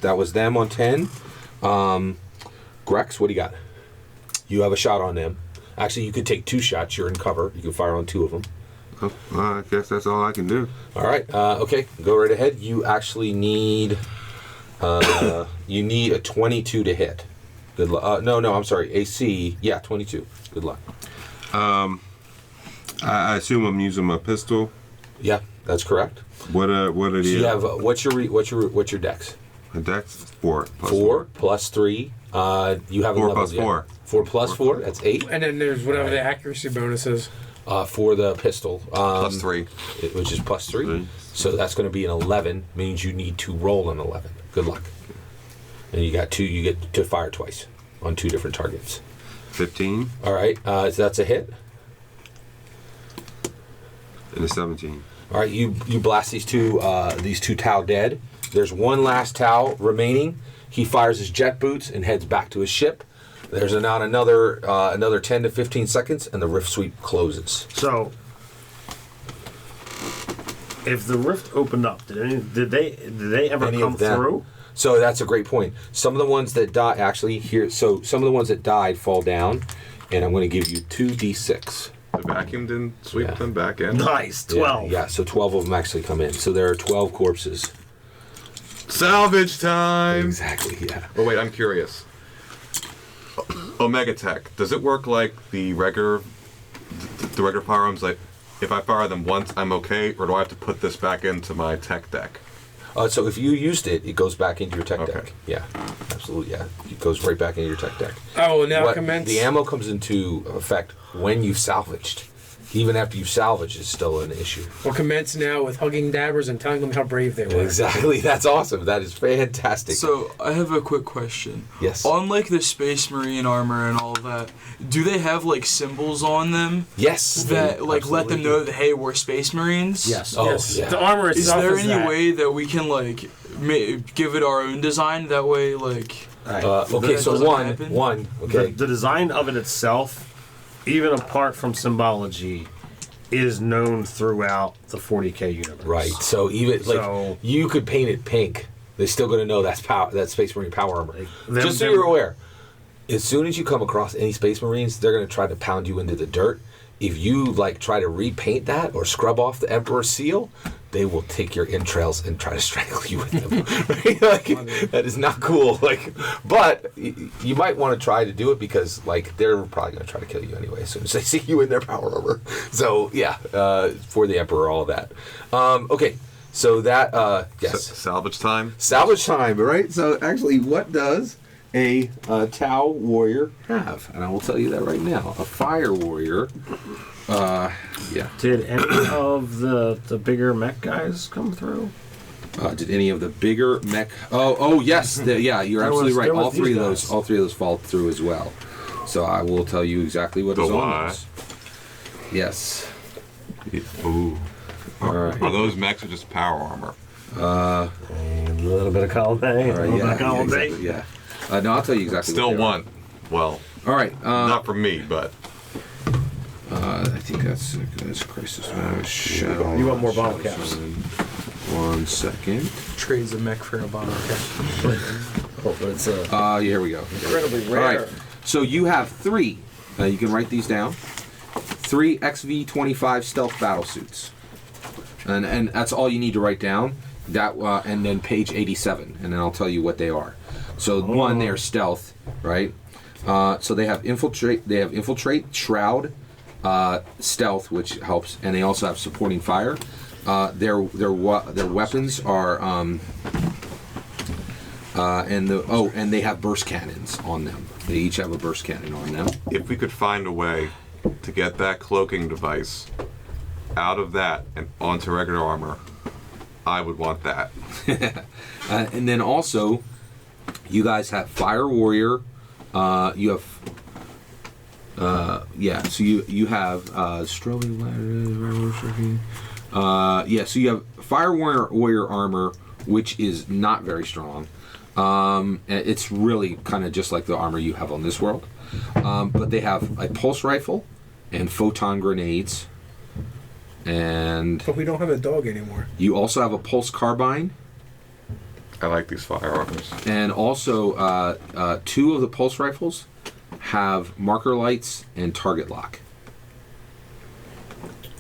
[SPEAKER 1] That was them on 10. Grex, what do you got? You have a shot on them. Actually, you could take 2 shots. You're in cover. You can fire on 2 of them.
[SPEAKER 6] Oh, I guess that's all I can do.
[SPEAKER 1] All right. Okay. Go right ahead. You actually need. You need a 22 to hit. Good luck. No. I'm sorry. AC. Yeah, 22. Good luck.
[SPEAKER 6] I assume I'm using my pistol.
[SPEAKER 1] Yeah, that's correct.
[SPEAKER 6] What are
[SPEAKER 1] So
[SPEAKER 6] the?
[SPEAKER 1] you have what's your dex?
[SPEAKER 6] My dex 4. Plus
[SPEAKER 1] 4 plus 3. You haven't
[SPEAKER 6] 4
[SPEAKER 1] leveled
[SPEAKER 6] plus
[SPEAKER 1] yet.
[SPEAKER 6] 4.
[SPEAKER 1] 4 plus 4. That's 8.
[SPEAKER 7] And then there's whatever the accuracy bonus is.
[SPEAKER 1] For the pistol.
[SPEAKER 3] Plus 3.
[SPEAKER 1] Which is plus 3.
[SPEAKER 6] Three.
[SPEAKER 1] So that's going to be an 11. Means you need to roll an 11. Good luck. And you got 2. You get to fire twice on 2 different targets.
[SPEAKER 6] 15
[SPEAKER 1] All right. So that's a hit.
[SPEAKER 6] and a 17.
[SPEAKER 1] All right. You blast these two Tau dead. There's one last Tau remaining. He fires his jet boots and heads back to his ship. There's another 10 to 15 seconds, and the rift sweep closes.
[SPEAKER 4] So, if the rift opened up, did they ever
[SPEAKER 1] Any
[SPEAKER 4] come
[SPEAKER 1] of them?
[SPEAKER 4] through?
[SPEAKER 1] So that's a great point. Some of the ones that die actually here. So some of the ones that died fall down, and I'm going to give you 2d6.
[SPEAKER 3] The vacuum didn't sweep
[SPEAKER 1] Yeah.
[SPEAKER 3] them back in.
[SPEAKER 4] Nice, 12.
[SPEAKER 1] Yeah. So 12 of them actually come in. So there are 12 corpses.
[SPEAKER 3] Salvage time.
[SPEAKER 1] Exactly. Yeah.
[SPEAKER 3] Oh wait, I'm curious. Omega Tech, does it work like the regular firearms? Like, if I fire them once, I'm okay, or do I have to put this back into my tech deck?
[SPEAKER 1] So if you used it, it goes back into your tech
[SPEAKER 3] Okay.
[SPEAKER 1] deck. Yeah. Absolutely. Yeah. It goes right back into your tech deck.
[SPEAKER 7] Oh, now commence.
[SPEAKER 1] The ammo comes into effect when you've salvaged. Even after you've salvaged, it's still an issue.
[SPEAKER 7] We'll commence now with hugging dabbers and telling them how brave they were.
[SPEAKER 1] Exactly. That's awesome. That is fantastic.
[SPEAKER 5] So I have a quick question.
[SPEAKER 1] Yes.
[SPEAKER 5] On like the Space Marine armor and all that, do they have like symbols on them
[SPEAKER 1] Yes.
[SPEAKER 5] that like let them
[SPEAKER 1] absolutely
[SPEAKER 5] know that hey, we're Space Marines?
[SPEAKER 2] Yes.
[SPEAKER 1] Oh,
[SPEAKER 7] Yes.
[SPEAKER 1] yeah.
[SPEAKER 7] The armor
[SPEAKER 5] Is
[SPEAKER 7] itself
[SPEAKER 5] there
[SPEAKER 7] is
[SPEAKER 5] any
[SPEAKER 7] that.
[SPEAKER 5] way that we can like give it our own design? That way, like
[SPEAKER 1] Okay,
[SPEAKER 5] That
[SPEAKER 1] so
[SPEAKER 5] doesn't
[SPEAKER 1] one.
[SPEAKER 5] happen?
[SPEAKER 1] Okay.
[SPEAKER 4] The design of it itself, even apart from symbology, is known throughout the 40K universe.
[SPEAKER 1] Right. So even like
[SPEAKER 4] So-
[SPEAKER 1] you could paint it pink, they're still going to know that's Space Marine power armor.
[SPEAKER 4] them-
[SPEAKER 1] Just so
[SPEAKER 4] them-
[SPEAKER 1] you're aware, as soon as you come across any Space Marines, they're going to try to pound you into the dirt. If you like try to repaint that or scrub off the Emperor's seal, they will take your entrails and try to strangle you with them. Right? Like, that is not cool. Like, but you might want to try to do it because like they're probably going to try to kill you anyway as soon as they see you in their power armor. So yeah, for the Emperor, all of that. Okay, so that yes,
[SPEAKER 3] Salvage time.
[SPEAKER 1] salvage time. Right. So actually, what does a Tau warrior have? And I will tell you that right now. A fire warrior. Yeah.
[SPEAKER 4] Did any of the bigger mech guys come through?
[SPEAKER 1] Did any of the bigger mech? Oh, yes. Yeah, you're absolutely right.
[SPEAKER 4] there was
[SPEAKER 1] All three of
[SPEAKER 4] these
[SPEAKER 1] those,
[SPEAKER 4] guys.
[SPEAKER 1] all three of those fall through as well. So I will tell you exactly what
[SPEAKER 3] The
[SPEAKER 1] is on
[SPEAKER 3] why.
[SPEAKER 1] those. Yes.
[SPEAKER 3] Ooh.
[SPEAKER 1] All right.
[SPEAKER 3] Are those mechs or just power armor?
[SPEAKER 4] A little bit of column A, a
[SPEAKER 1] All
[SPEAKER 4] little
[SPEAKER 1] right.
[SPEAKER 4] bit
[SPEAKER 1] Yeah.
[SPEAKER 4] of column B.
[SPEAKER 1] Exactly, yeah. No, I'll tell you exactly.
[SPEAKER 3] Still
[SPEAKER 1] what they are.
[SPEAKER 3] one. Well,
[SPEAKER 1] All right.
[SPEAKER 3] not for me, but
[SPEAKER 1] I think that's crisis mode. Shadow.
[SPEAKER 4] You want more bottle caps.
[SPEAKER 1] 1 second.
[SPEAKER 5] trades a mech for a bottle cap.
[SPEAKER 4] Oh, but it's
[SPEAKER 1] Here we go.
[SPEAKER 4] incredibly
[SPEAKER 1] All
[SPEAKER 4] rare.
[SPEAKER 1] right. So you have 3. You can write these down. 3 XV-25 stealth battle suits, and that's all you need to write down. That and then page 87, and then I'll tell you what they are. So one, they are stealth, right? So they have infiltrate. They have infiltrate, shroud, stealth, which helps, and they also have supporting fire. Their weapons are and they have burst cannons on them. They each have a burst cannon on them.
[SPEAKER 3] if we could find a way to get that cloaking device out of that and onto regular armor, I would want that.
[SPEAKER 1] And then also, you guys have Fire Warrior, You have. So you have Strolling Ladder. So you have Fire Warrior armor, which is not very strong. It's really kind of just like the armor you have on this world. But they have a pulse rifle and photon grenades. And
[SPEAKER 7] But we don't have a dog anymore.
[SPEAKER 1] you also have a pulse carbine.
[SPEAKER 3] I like these firearms.
[SPEAKER 1] And also, 2 of the pulse rifles have marker lights and target lock.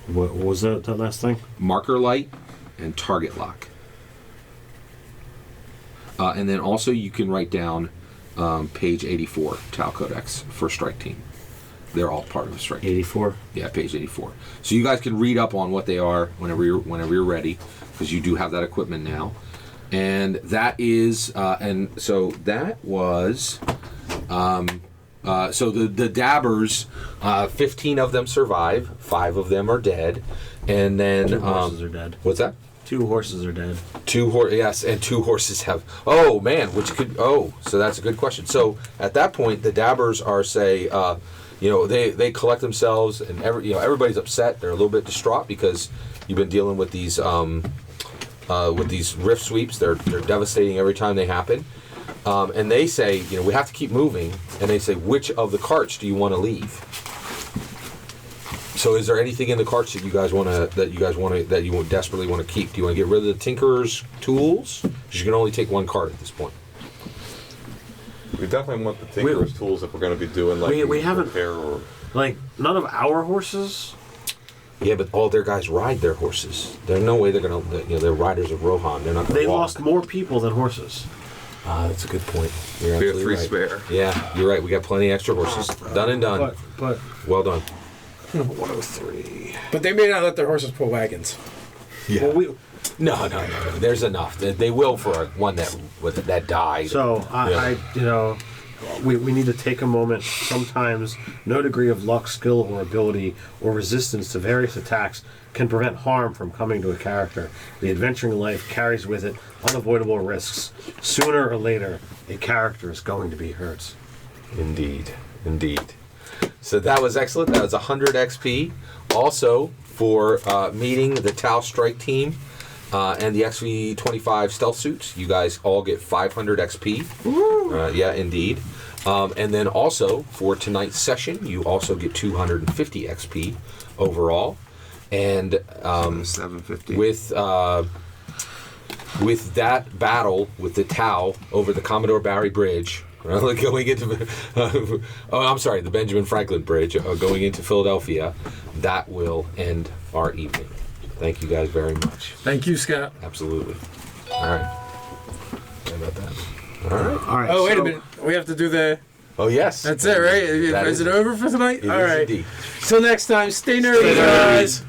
[SPEAKER 4] What was that last thing?
[SPEAKER 1] Marker light and target lock. And then also you can write down page 84, Tau Codex for Strike Team. They're all part of the Strike Team.
[SPEAKER 4] 84.
[SPEAKER 1] Yeah, page 84. So you guys can read up on what they are whenever you're ready, because you do have that equipment now. And that is, and so that was, so the dabbers, 15 of them survive, 5 of them are dead, and then
[SPEAKER 4] 2 horses are dead.
[SPEAKER 1] What's that?
[SPEAKER 4] 2 horses are dead.
[SPEAKER 1] 2 horses, yes, and 2 horses have. Oh man, so that's a good question. So at that point, the dabbers are they collect themselves, and everybody's upset. They're a little bit distraught because you've been dealing with these rift sweeps. They're devastating every time they happen. And they say, we have to keep moving. And they say, which of the carts do you want to leave? So, is there anything in the carts that you desperately want to keep? Do you want to get rid of the Tinkerer's tools? Because you can only take 1 cart at this point.
[SPEAKER 3] We definitely want the Tinkerer's tools if we're going to be doing
[SPEAKER 4] we haven't
[SPEAKER 3] repair or
[SPEAKER 4] none of our horses.
[SPEAKER 1] Yeah, but all their guys ride their horses. There's no way they're going to. They're riders of Rohan. They're not going to.
[SPEAKER 4] They
[SPEAKER 1] walk.
[SPEAKER 4] lost more people than horses.
[SPEAKER 1] That's a good point. You're
[SPEAKER 3] we have
[SPEAKER 1] absolutely
[SPEAKER 3] 3
[SPEAKER 1] right.
[SPEAKER 3] spare.
[SPEAKER 1] Yeah, you're right. We got plenty of extra horses. Done and done.
[SPEAKER 4] But
[SPEAKER 1] Well done.
[SPEAKER 2] 103.
[SPEAKER 7] But they may not let their horses pull wagons.
[SPEAKER 1] Yeah.
[SPEAKER 4] well,
[SPEAKER 1] No. There's enough. They will for one that died.
[SPEAKER 4] so we need to take a moment. Sometimes no degree of luck, skill, or ability, or resistance to various attacks can prevent harm from coming to a character. The adventuring life carries with it unavoidable risks. Sooner or later, a character is going to be hurt.
[SPEAKER 1] Indeed. So that was excellent. That was 100 XP. Also for meeting the Tau Strike Team and the XV-25 stealth suits. You guys all get 500 XP. Yeah, indeed. And then also for tonight's session, you also get 250 XP overall. And
[SPEAKER 6] 750.
[SPEAKER 1] with that battle with the Tau over the Commodore Barry Bridge, going into the Benjamin Franklin Bridge, going into Philadelphia, that will end our evening. Thank you guys very much.
[SPEAKER 2] Thank you, Scott.
[SPEAKER 1] Absolutely. All right. Sorry about that. All right.
[SPEAKER 7] Oh, wait a minute. We have to do the...
[SPEAKER 1] Oh, yes.
[SPEAKER 7] That's it, right?
[SPEAKER 1] That
[SPEAKER 7] Is it over for tonight?
[SPEAKER 1] It
[SPEAKER 7] All
[SPEAKER 1] is
[SPEAKER 7] right.
[SPEAKER 1] indeed.
[SPEAKER 7] Till next time, stay nerdy, guys.